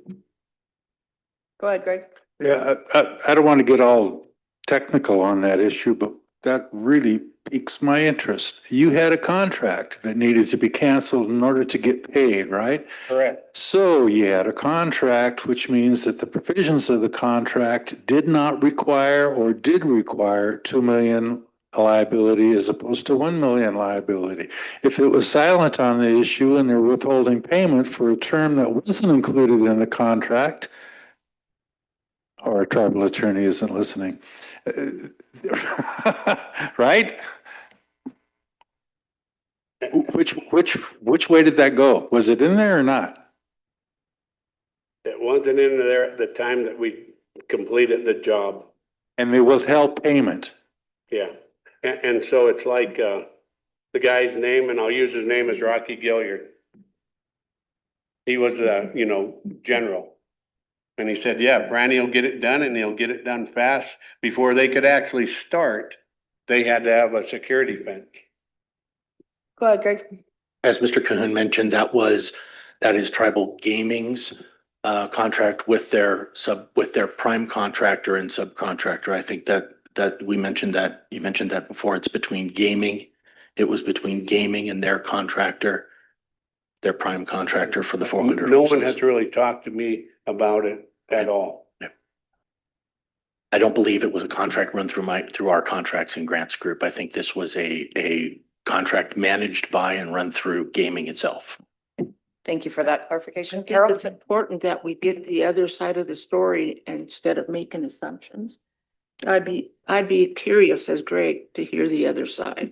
Go ahead, Greg. Yeah, I don't want to get all technical on that issue, but that really piques my interest. You had a contract that needed to be canceled in order to get paid, right? Correct. So you had a contract, which means that the provisions of the contract did not require or did require 2 million liability as opposed to 1 million liability. If it was silent on the issue and they're withholding payment for a term that wasn't included in the contract, or a tribal attorney isn't listening, right? Which way did that go? Was it in there or not? It wasn't in there at the time that we completed the job. And they withheld payment. Yeah. And so it's like the guy's name, and I'll use his name as Rocky Gilliard. He was a, general. And he said, yeah, Franny will get it done, and he'll get it done fast. Before they could actually start, they had to have a security fence. Go ahead, Greg. As Mr. Cahoon mentioned, that is Tribal Gaming's contract with their prime contractor and subcontractor. I think that we mentioned that, you mentioned that before. It's between gaming. It was between gaming and their contractor, their prime contractor for the 400. No one has really talked to me about it at all. Yeah. I don't believe it was a contract run through our contracts and grants group. I think this was a contract managed by and run through gaming itself. Thank you for that clarification. I think Carol? it's important that we get the other side of the story instead of making assumptions. I'd be curious as Greg to hear the other side.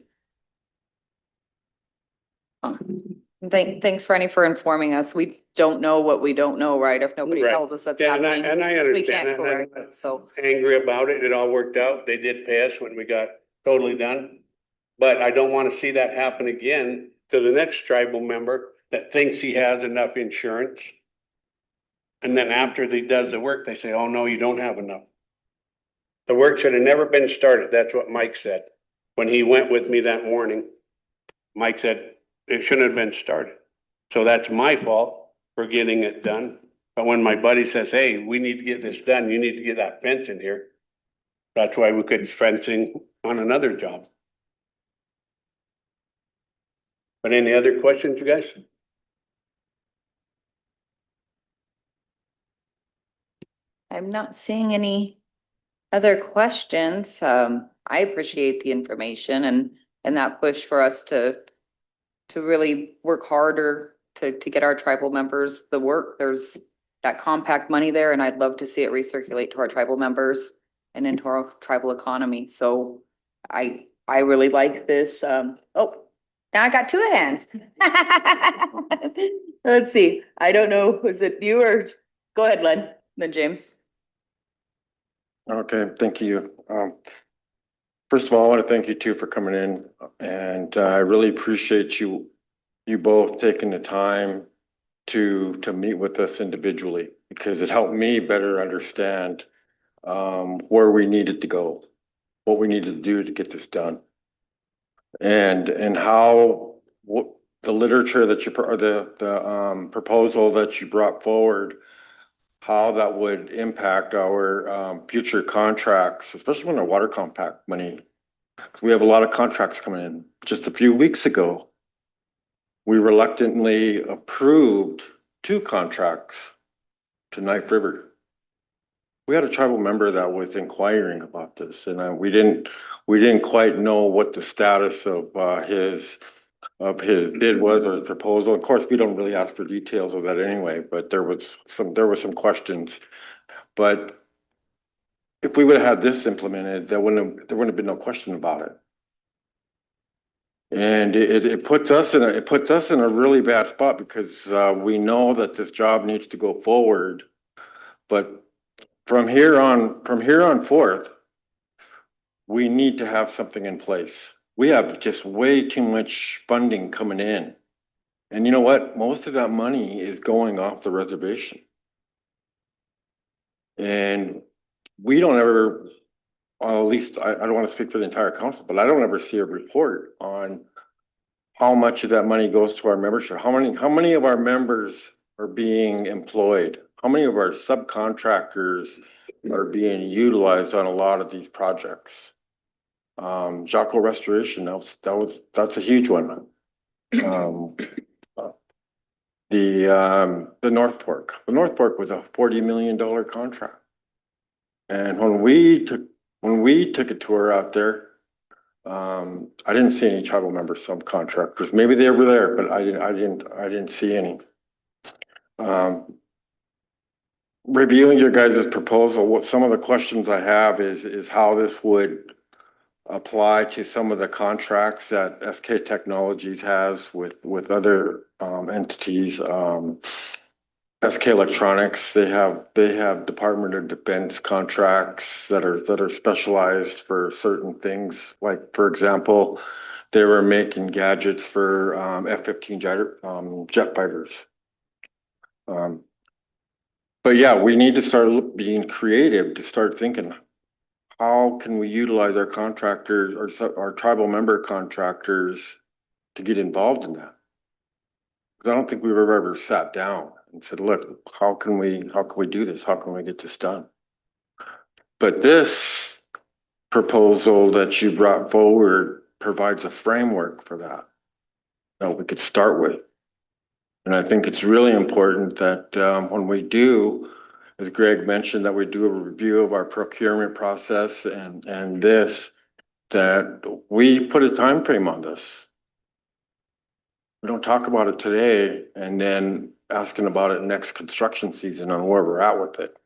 Thanks, Franny, for informing us. We don't know what we don't know, right? If nobody Right. tells us that's Yeah, happening, and I understand we can't that. correct I'm it, so. angry about it. It all worked out. They did pay us when we got totally done. But I don't want to see that happen again to the next tribal member that thinks he has enough insurance. And then after he does the work, they say, oh, no, you don't have enough. The work should have never been started. That's what Mike said. When he went with me that morning, Mike said it shouldn't have been started. So that's my fault for getting it done. But when my buddy says, hey, we need to get this done, you need to get that fence in here. That's why we could fencing on another job. But any other questions, you guys? I'm not seeing any other questions. I appreciate the information and that push for us to really work harder to get our tribal members the work. There's that compact money there, and I'd love to see it recirculate to our tribal members and into our tribal economy. So I really like this. Oh, now I got two hands. Let's see. I don't know. Was it you or go ahead, Len, then James. Okay, thank you. First of all, I want to thank you too for coming in, and I really appreciate you both taking the time to meet with us individually, because it helped me better understand where we needed to go, what we needed to do to get this done, and how what the literature that you or the proposal that you brought forward, how that would impact our future contracts, especially when our water compact money. We have a lot of contracts coming in. Just a few weeks ago, we reluctantly approved 2 contracts to Knife River. We had a tribal member that was inquiring about this, and we didn't quite know what the status of his bid was or his proposal. Of course, we don't really ask for details of that anyway, but there were some questions. But if we would have had this implemented, there wouldn't have been no question about it. And it puts us in a really bad spot, because we know that this job needs to go forward. But from here on forth, we need to have something in place. We have just way too much funding coming in. And you know what? Most of that money is going off the reservation. And we don't ever, well, at least I don't want to speak for the entire council, but I don't ever see a report on how much of that money goes to our membership. How many of our members are being employed? How many of our subcontractors are being utilized on a lot of these projects? Jocko Restoration, that's a huge one. The North Fork. The North Fork was a $40 million contract. And when we took a tour out there, I didn't see any tribal member subcontractors. Maybe they were there, but I didn't see any. Reviewing your guys' proposal, what some of the questions I have is how this would apply to some of the contracts that SK Technologies has with other entities. SK Electronics, they have Department of Defense contracts that are specialized for certain things. Like, for example, they were making gadgets for F-15 jet fighters. But yeah, we need to start being creative, to start thinking, how can we utilize our contractors or our tribal member contractors to get involved in that? Because I don't think we've ever sat down and said, look, how can we do this? How can we get this done? But this proposal that you brought forward provides a framework for that we could start with. And I think it's really important that when we do, as Greg mentioned, that we do a review of our procurement process and that we put a time frame on this. We don't talk about it today and then asking about it next construction season on where we're at with it.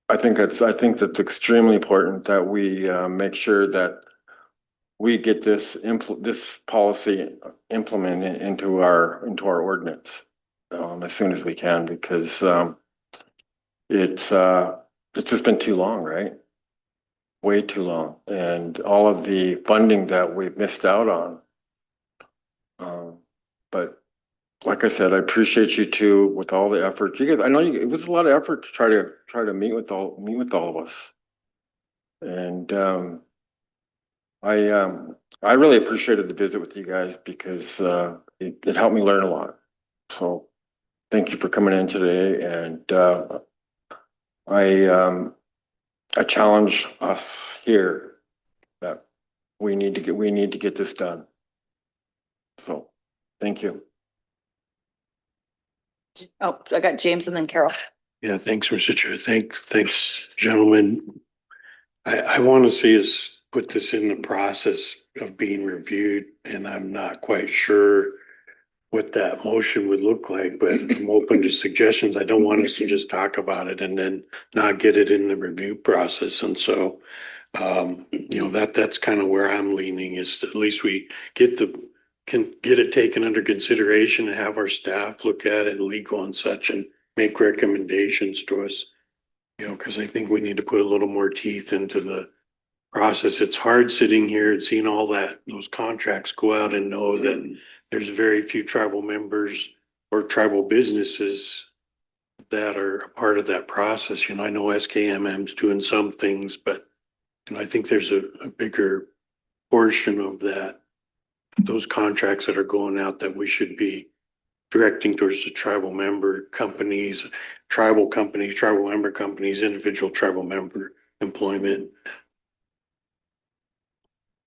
I think that's extremely important that we make sure that we get this policy implemented into our ordinance as soon as we can, because it's just been too long, right? Way too long, and all of the funding that we've missed out on. But like I said, I appreciate you too with all the effort. You guys, I know it was a lot of effort to try to meet with all of us. And I really appreciated the visit with you guys because it helped me learn a lot. So thank you for coming in today. And I challenge us here that we need to get this done. So thank you. Oh, I got James and then Carol. Yeah, thanks, Mr. Chair. Thanks, gentlemen. I want to see us put this in the process of being reviewed, and I'm not quite sure what that motion would look like, but I'm open to suggestions. I don't want us to just talk about it and then not get it in the review process. And so, that's kind of where I'm leaning, is at least we can get it taken under consideration and have our staff look at it, legal and such, and make recommendations to us. Because I think we need to put a little more teeth into the process. It's hard sitting here and seeing all those contracts go out and know that there's very few tribal members or tribal businesses that are a part of that process. I know SKMM's doing some things, but I think there's a bigger portion of those contracts that are going out that we should be directing towards the tribal member companies, tribal member companies, individual tribal member employment.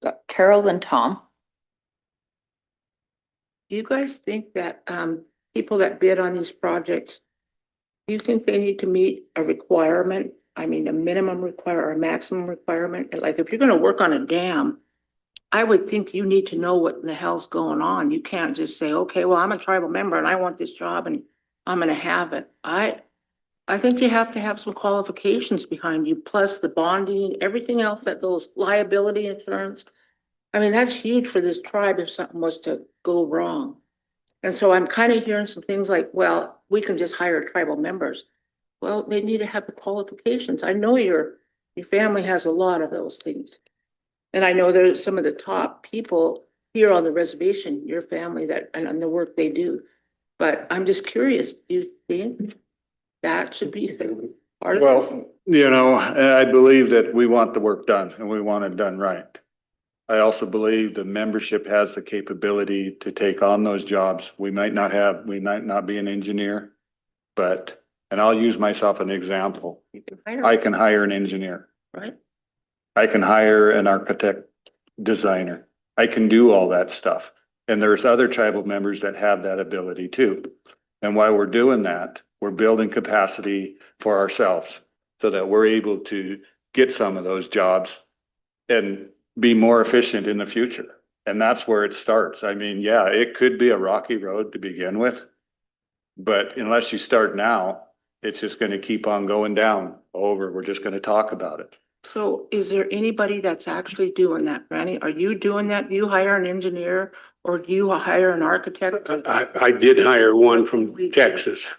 Got Carol and Tom. Do you guys think that people that bid on these projects, do you think they need to meet a requirement? I mean, a minimum require or a maximum requirement? Like if you're gonna work on a dam, I would think you need to know what the hell's going on. You can't just say, okay, well, I'm a tribal member and I want this job and I'm gonna have it. I think you have to have some qualifications behind you, plus the bonding, everything else that goes, liability insurance. I mean, that's huge for this tribe if something was to go wrong. And so I'm kind of hearing some things like, well, we can just hire tribal members. Well, they need to have the qualifications. I know your family has a lot of those things. And I know there's some of the top people here on the reservation, your family and the work they do. But I'm just curious, do you think that should be part of this? Well, I believe that we want the work done and we want it done right. I also believe the membership has the capability to take on those jobs. We might not be an engineer, and I'll use myself an example. I can hire an engineer. Right. I can hire an architect, designer. I can do all that stuff. And there's other tribal members that have that ability too. And while we're doing that, we're building capacity for ourselves so that we're able to get some of those jobs and be more efficient in the future. And that's where it starts. I mean, yeah, it could be a rocky road to begin with, but unless you start now, it's just going to keep on going down over. We're just going to talk about it. So is there anybody that's actually doing that, Brandy? Are you doing that? Do you hire an engineer or do you hire an architect? I did hire one from Texas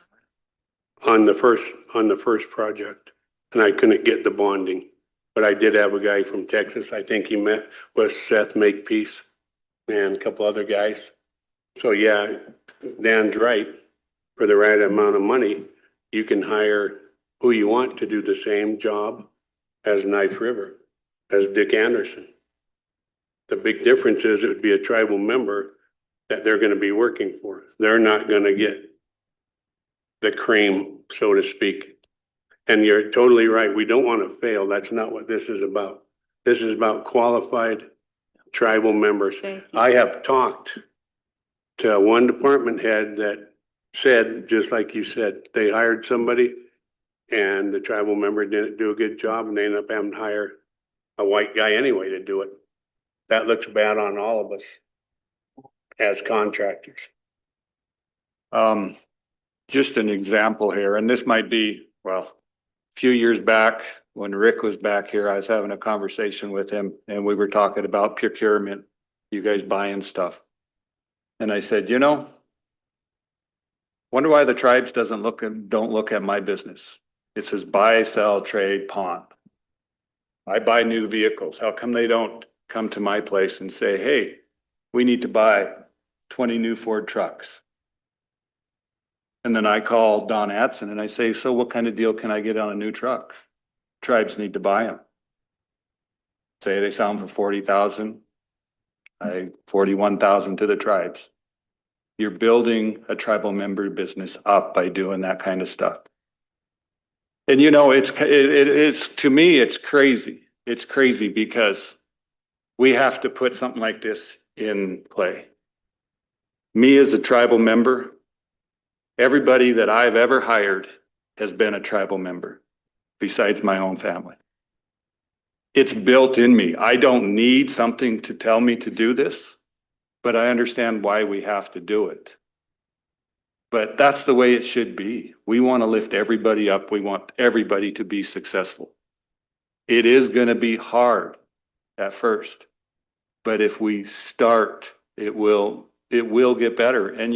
on the first project, and I couldn't get the bonding. But I did have a guy from Texas. I think he met with Seth Makepeace and a couple other guys. So yeah, Dan's right. For the right amount of money, you can hire who you want to do the same job as Knife River, as Dick Anderson. The big difference is it would be a tribal member that they're going to be working for. They're not going to get the cream, so to speak. And you're totally right. We don't want to fail. That's not what this is about. This is about qualified tribal members. I have talked to one department head that said, just like you said, they hired somebody and the tribal member didn't do a good job and they ended up having to hire a white guy anyway to do it. That looks bad on all of us as contractors. Just an example here, and this might be, well, a few years back when Rick was back here, I was having a conversation with him and we were talking about procurement, you guys buying stuff. And I said, wonder why the tribes don't look at my business. It says buy, sell, trade, pawn. I buy new vehicles. How come they don't come to my place and say, hey, we need to buy 20 new Ford trucks? And then I call Don Atson and I say, so what kind of deal can I get on a new truck? Tribes need to buy them. Say they sell them for 40,000. 41,000 to the tribes. You're building a tribal member business up by doing that kind of stuff. And you know, it's to me, it's crazy. It's crazy because we have to put something like this in play. Me as a tribal member, everybody that I've ever hired has been a tribal member besides my own family. It's built in me. I don't need something to tell me to do this, but I understand why we have to do it. But that's the way it should be. We want to lift everybody up. We want everybody to be successful. It is going to be hard at first, but if we start, it will get better, and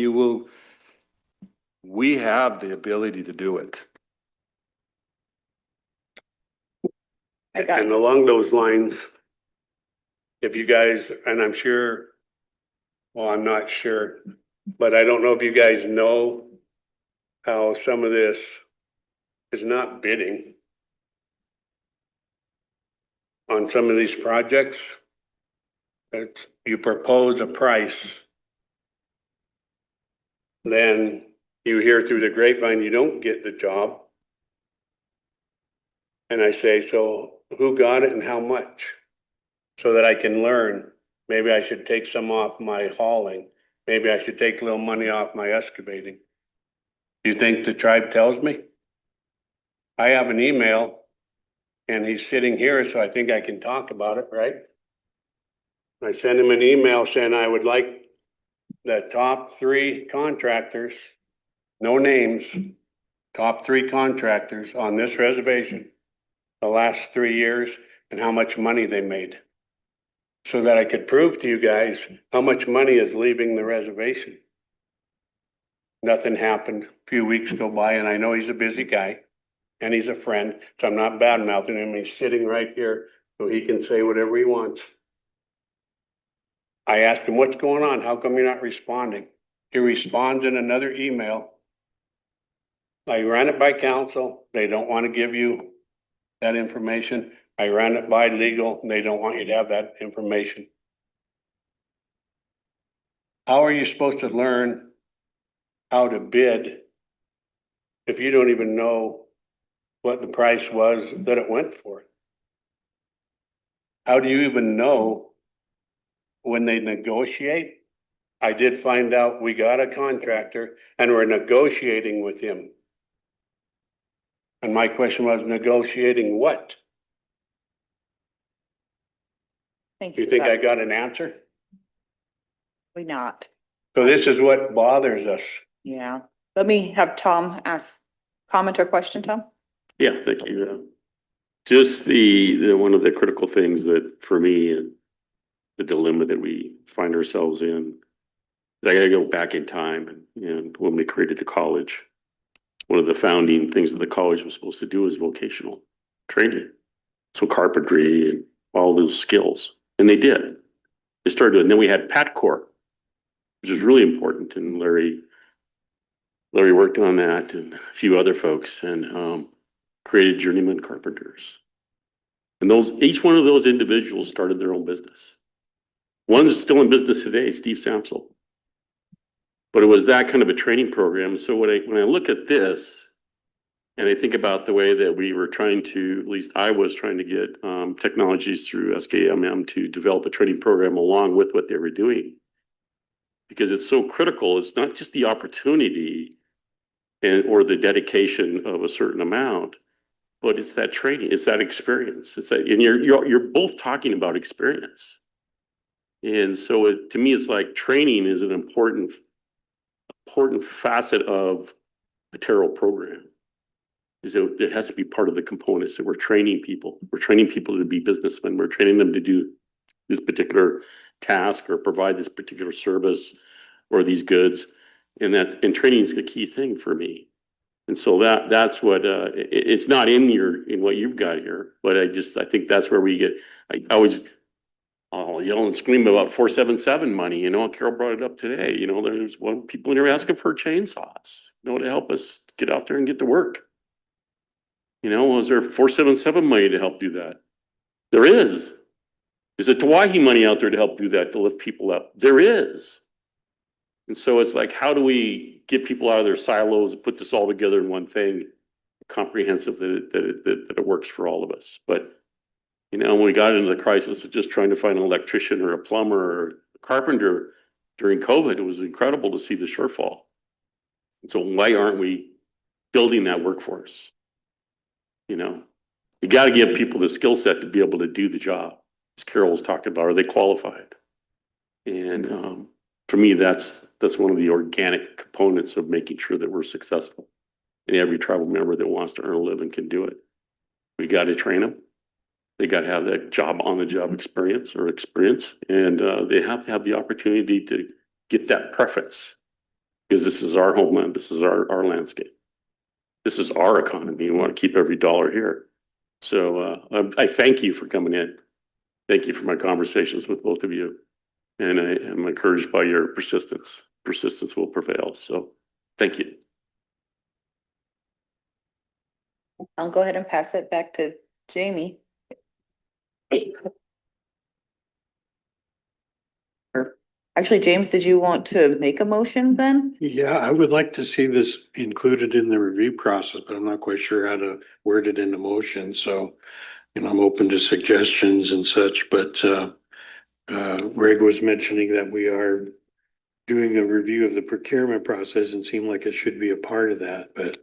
we have the ability to do it. And along those lines, if you guys, and I'm sure, well, I'm not sure, but I don't know if you guys know how some of this is not bidding on some of these projects. It's, you propose a price, then you hear through the grapevine you don't get the job. And I say, so who got it and how much? So that I can learn. Maybe I should take some off my hauling. Maybe I should take a little money off my excavating. Do you think the tribe tells me? I have an email and he's sitting here, so I think I can talk about it, right? I sent him an email saying I would like the top 3 contractors, no names, top 3 contractors on this reservation the last 3 years and how much money they made. So that I could prove to you guys how much money is leaving the reservation. Nothing happened. A few weeks go by and I know he's a busy guy and he's a friend, so I'm not bad mouthing him. He's sitting right here so he can say whatever he wants. I asked him, what's going on? How come you're not responding? He responds in another email. I ran it by council. They don't want to give you that information. I ran it by legal. They don't want you to have that information. How are you supposed to learn how to bid if you don't even know what the price was that it went for? How do you even know when they negotiate? I did find out we got a contractor and we're negotiating with him. And my question was, negotiating what? Thank You you. think I got an answer? We not. So this is what bothers us. Yeah. Let me have Tom ask, comment or question, Tom? Yeah, thank you. Just the one of the critical things that for me and the dilemma that we find ourselves in, I gotta go back in time and when we created the college, one of the founding things that the college was supposed to do is vocational training. So carpentry and all those skills. And they did. They started doing, and then we had PATCOR, which is really important. And Larry worked on that and a few other folks and created journeyman carpenters. And each one of those individuals started their own business. One's still in business today, Steve Samsel. But it was that kind of a training program. So when I look at this and I think about the way that we were trying to, at least I was trying to get technologies through SKMM to develop a training program along with what they were doing. Because it's so critical. It's not just the opportunity or the dedication of a certain amount, but it's that training, it's that experience. It's that, and you're both talking about experience. And so to me, it's like training is an important facet of a Terrell program. It has to be part of the components that we're training people. We're training people to be businessmen. We're training them to do this particular task or provide this particular service or these goods. And training is the key thing for me. And so that's what it's not in what you've got here, but I think that's where we get. I always all yell and scream about 477 money. You know, Carol brought it up today. You know, there's one people in here asking for chainsaws, you know, to help us get out there and get to work. You know, was there 477 money to help do that? There is. Is it Tawahi money out there to help do that, to lift people up? There is. And so it's like, how do we get people out of their silos and put this all together in one thing, comprehensive that it works for all of us? But, you know, when we got into the crisis of just trying to find an electrician or a plumber or a carpenter during COVID, it was incredible to see the shortfall. And so why aren't we building that workforce? You know, you got to give people the skill set to be able to do the job. As Carol was talking about, are they qualified? And for me, that's one of the organic components of making sure that we're successful. And every tribal member that wants to earn a living can do it. We got to train them. They got to have that job on the job experience, and they have to have the opportunity to get that preference, because this is our homeland. This is our landscape. This is our economy. We want to keep every dollar here. So I thank you for coming in. Thank you for my conversations with both of you. And I am encouraged by your persistence. Persistence will prevail. So thank you. I'll go ahead and pass it back to Jamie. Actually, James, did you want to make a motion then? Yeah, I would like to see this included in the review process, but I'm not quite sure how to word it in the motion. So, you know, I'm open to suggestions and such, but Greg was mentioning that we are doing a review of the procurement process and seemed like it should be a part of that, but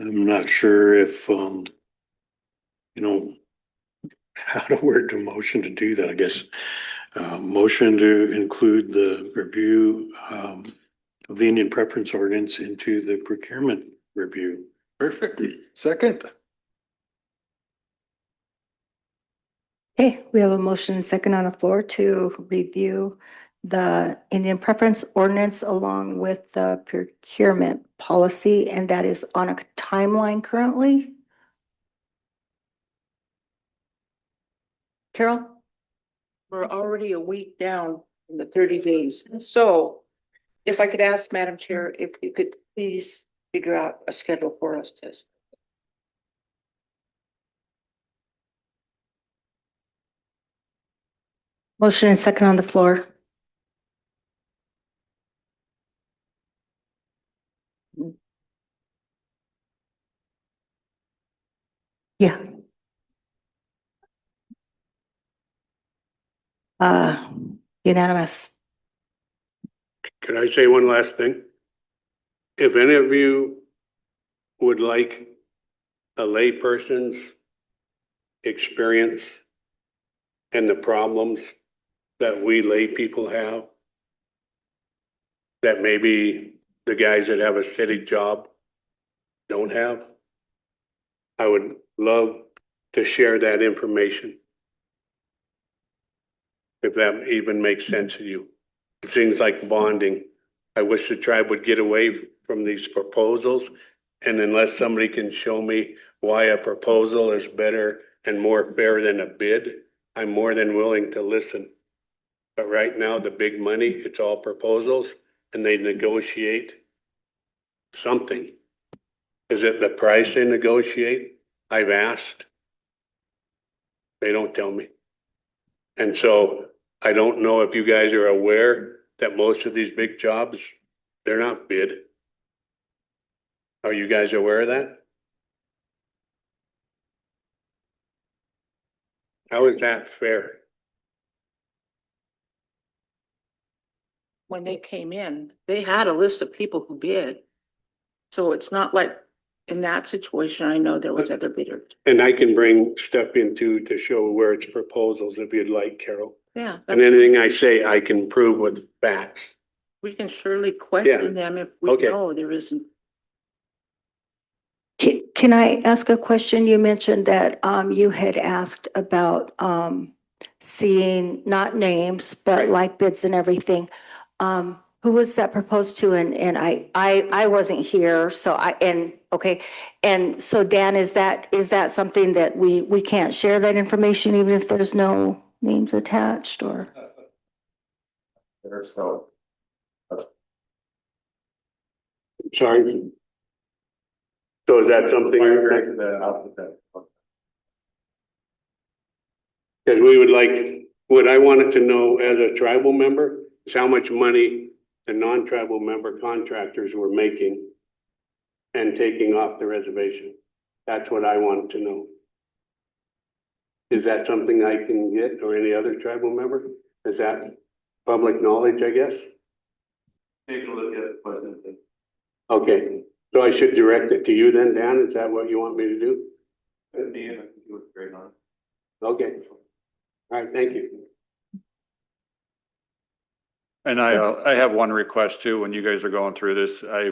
I'm not sure if, you know, how to word the motion to do that, I guess. Motion to include the review of the Indian preference ordinance into the procurement review. Perfect. Second. Okay, we have a motion and second on the floor to review the Indian preference ordinance along with the procurement policy, and that is on a timeline currently. Carol? We're already a week down in the 30 days. So if I could ask Madam Chair, if you could please figure out a schedule for us to. Motion and second on the floor. Yeah. Unanimous. Could I say one last thing? If any of you would like a layperson's experience and the problems that we lay people have, that maybe the guys that have a steady job don't have, I would love to share that information. If that even makes sense to you. Things like bonding. I wish the tribe would get away from these proposals. And unless somebody can show me why a proposal is better and more fair than a bid, I'm more than willing to listen. But right now, the big money, it's all proposals, and they negotiate something. Is it the price they negotiate? I've asked. They don't tell me. And so I don't know if you guys are aware that most of these big jobs, they're not bid. Are you guys aware of that? How is that fair? When they came in, they had a list of people who bid. So it's not like in that situation, I know there was other bidders. And I can bring stuff into to show where it's proposals if you'd like, Carol. Yeah. And anything I say, I can prove with facts. We can surely question them if we know there isn't. Can I ask a question? You mentioned that you had asked about seeing not names, but like bids and everything. Who was that proposed to? And I wasn't here, so okay. And so Dan, is that something that we can't share that information even if there's no names attached or? So. Sorry. So is that something? Because we would like, what I wanted to know as a tribal member is how much money the non-tribal member contractors were making and taking off the reservation. That's what I wanted to know. Is that something I can get, or any other tribal member? Is that public knowledge, I guess? Take a look at it. Okay, so I should direct it to you then, Dan? Is that what you want me to do? Okay. All right, thank you. And I have one request too. When you guys are going through this, I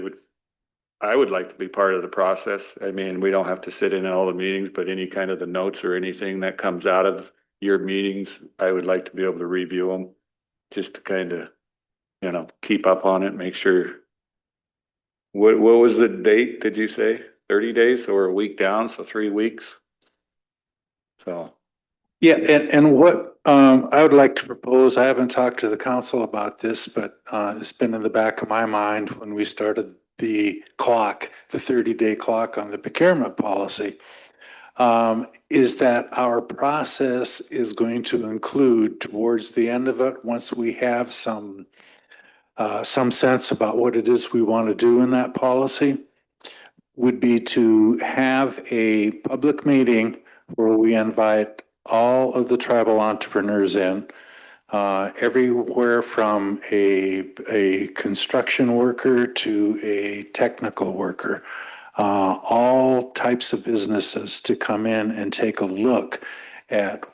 would like to be part of the process. I mean, we don't have to sit in all the meetings, but any kind of the notes or anything that comes out of your meetings, I would like to be able to review them. Just to kind of, you know, keep up on it, make sure. What was the date, did you say? 30 days or a week down, so 3 weeks? So. Yeah, and what I would like to propose, I haven't talked to the council about this, but it's been in the back of my mind when we started the clock, the 30-day clock on the procurement policy, is that our process is going to include towards the end of it, once we have some sense about what it is we want to do in that policy, would be to have a public meeting where we invite all of the tribal entrepreneurs in, everywhere from a construction worker to a technical worker, all types of businesses to come in and take a look at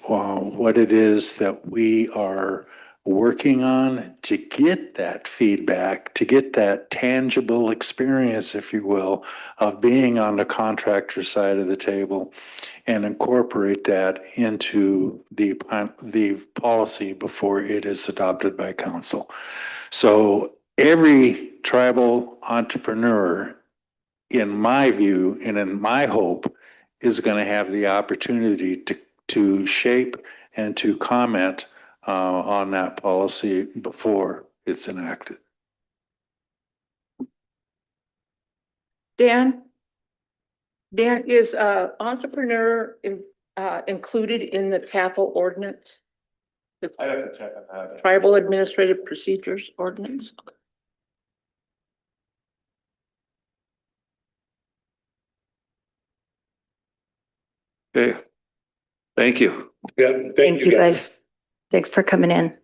what it is that we are working on to get that feedback, to get that tangible experience, if you will, of being on the contractor side of the table and incorporate that into the policy before it is adopted by council. So every tribal entrepreneur, in my view and in my hope, is going to have the opportunity to shape and to comment on that policy before it's enacted. Dan, is entrepreneur included in the capital ordinance? I have to check on that. Tribal Administrative Procedures Ordinance? Okay, thank you. Yeah, Thank you guys. Thanks for coming in.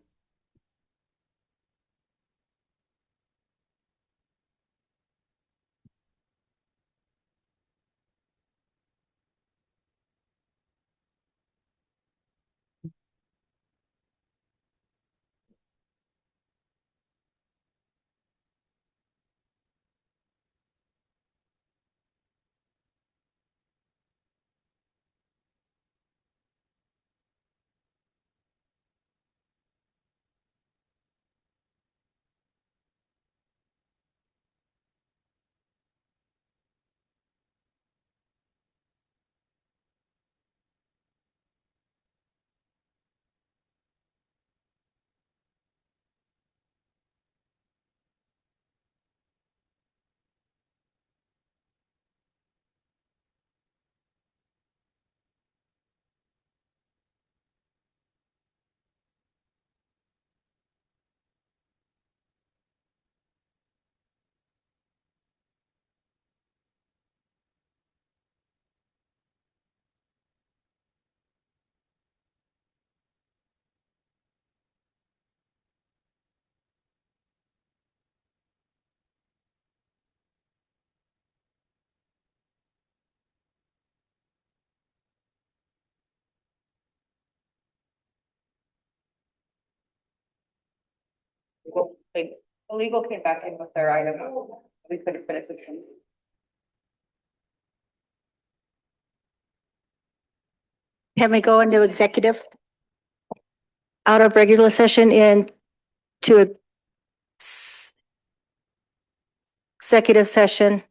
Legal came back in with their item. We couldn't finish it. Can we go into executive? Out of regular session into executive session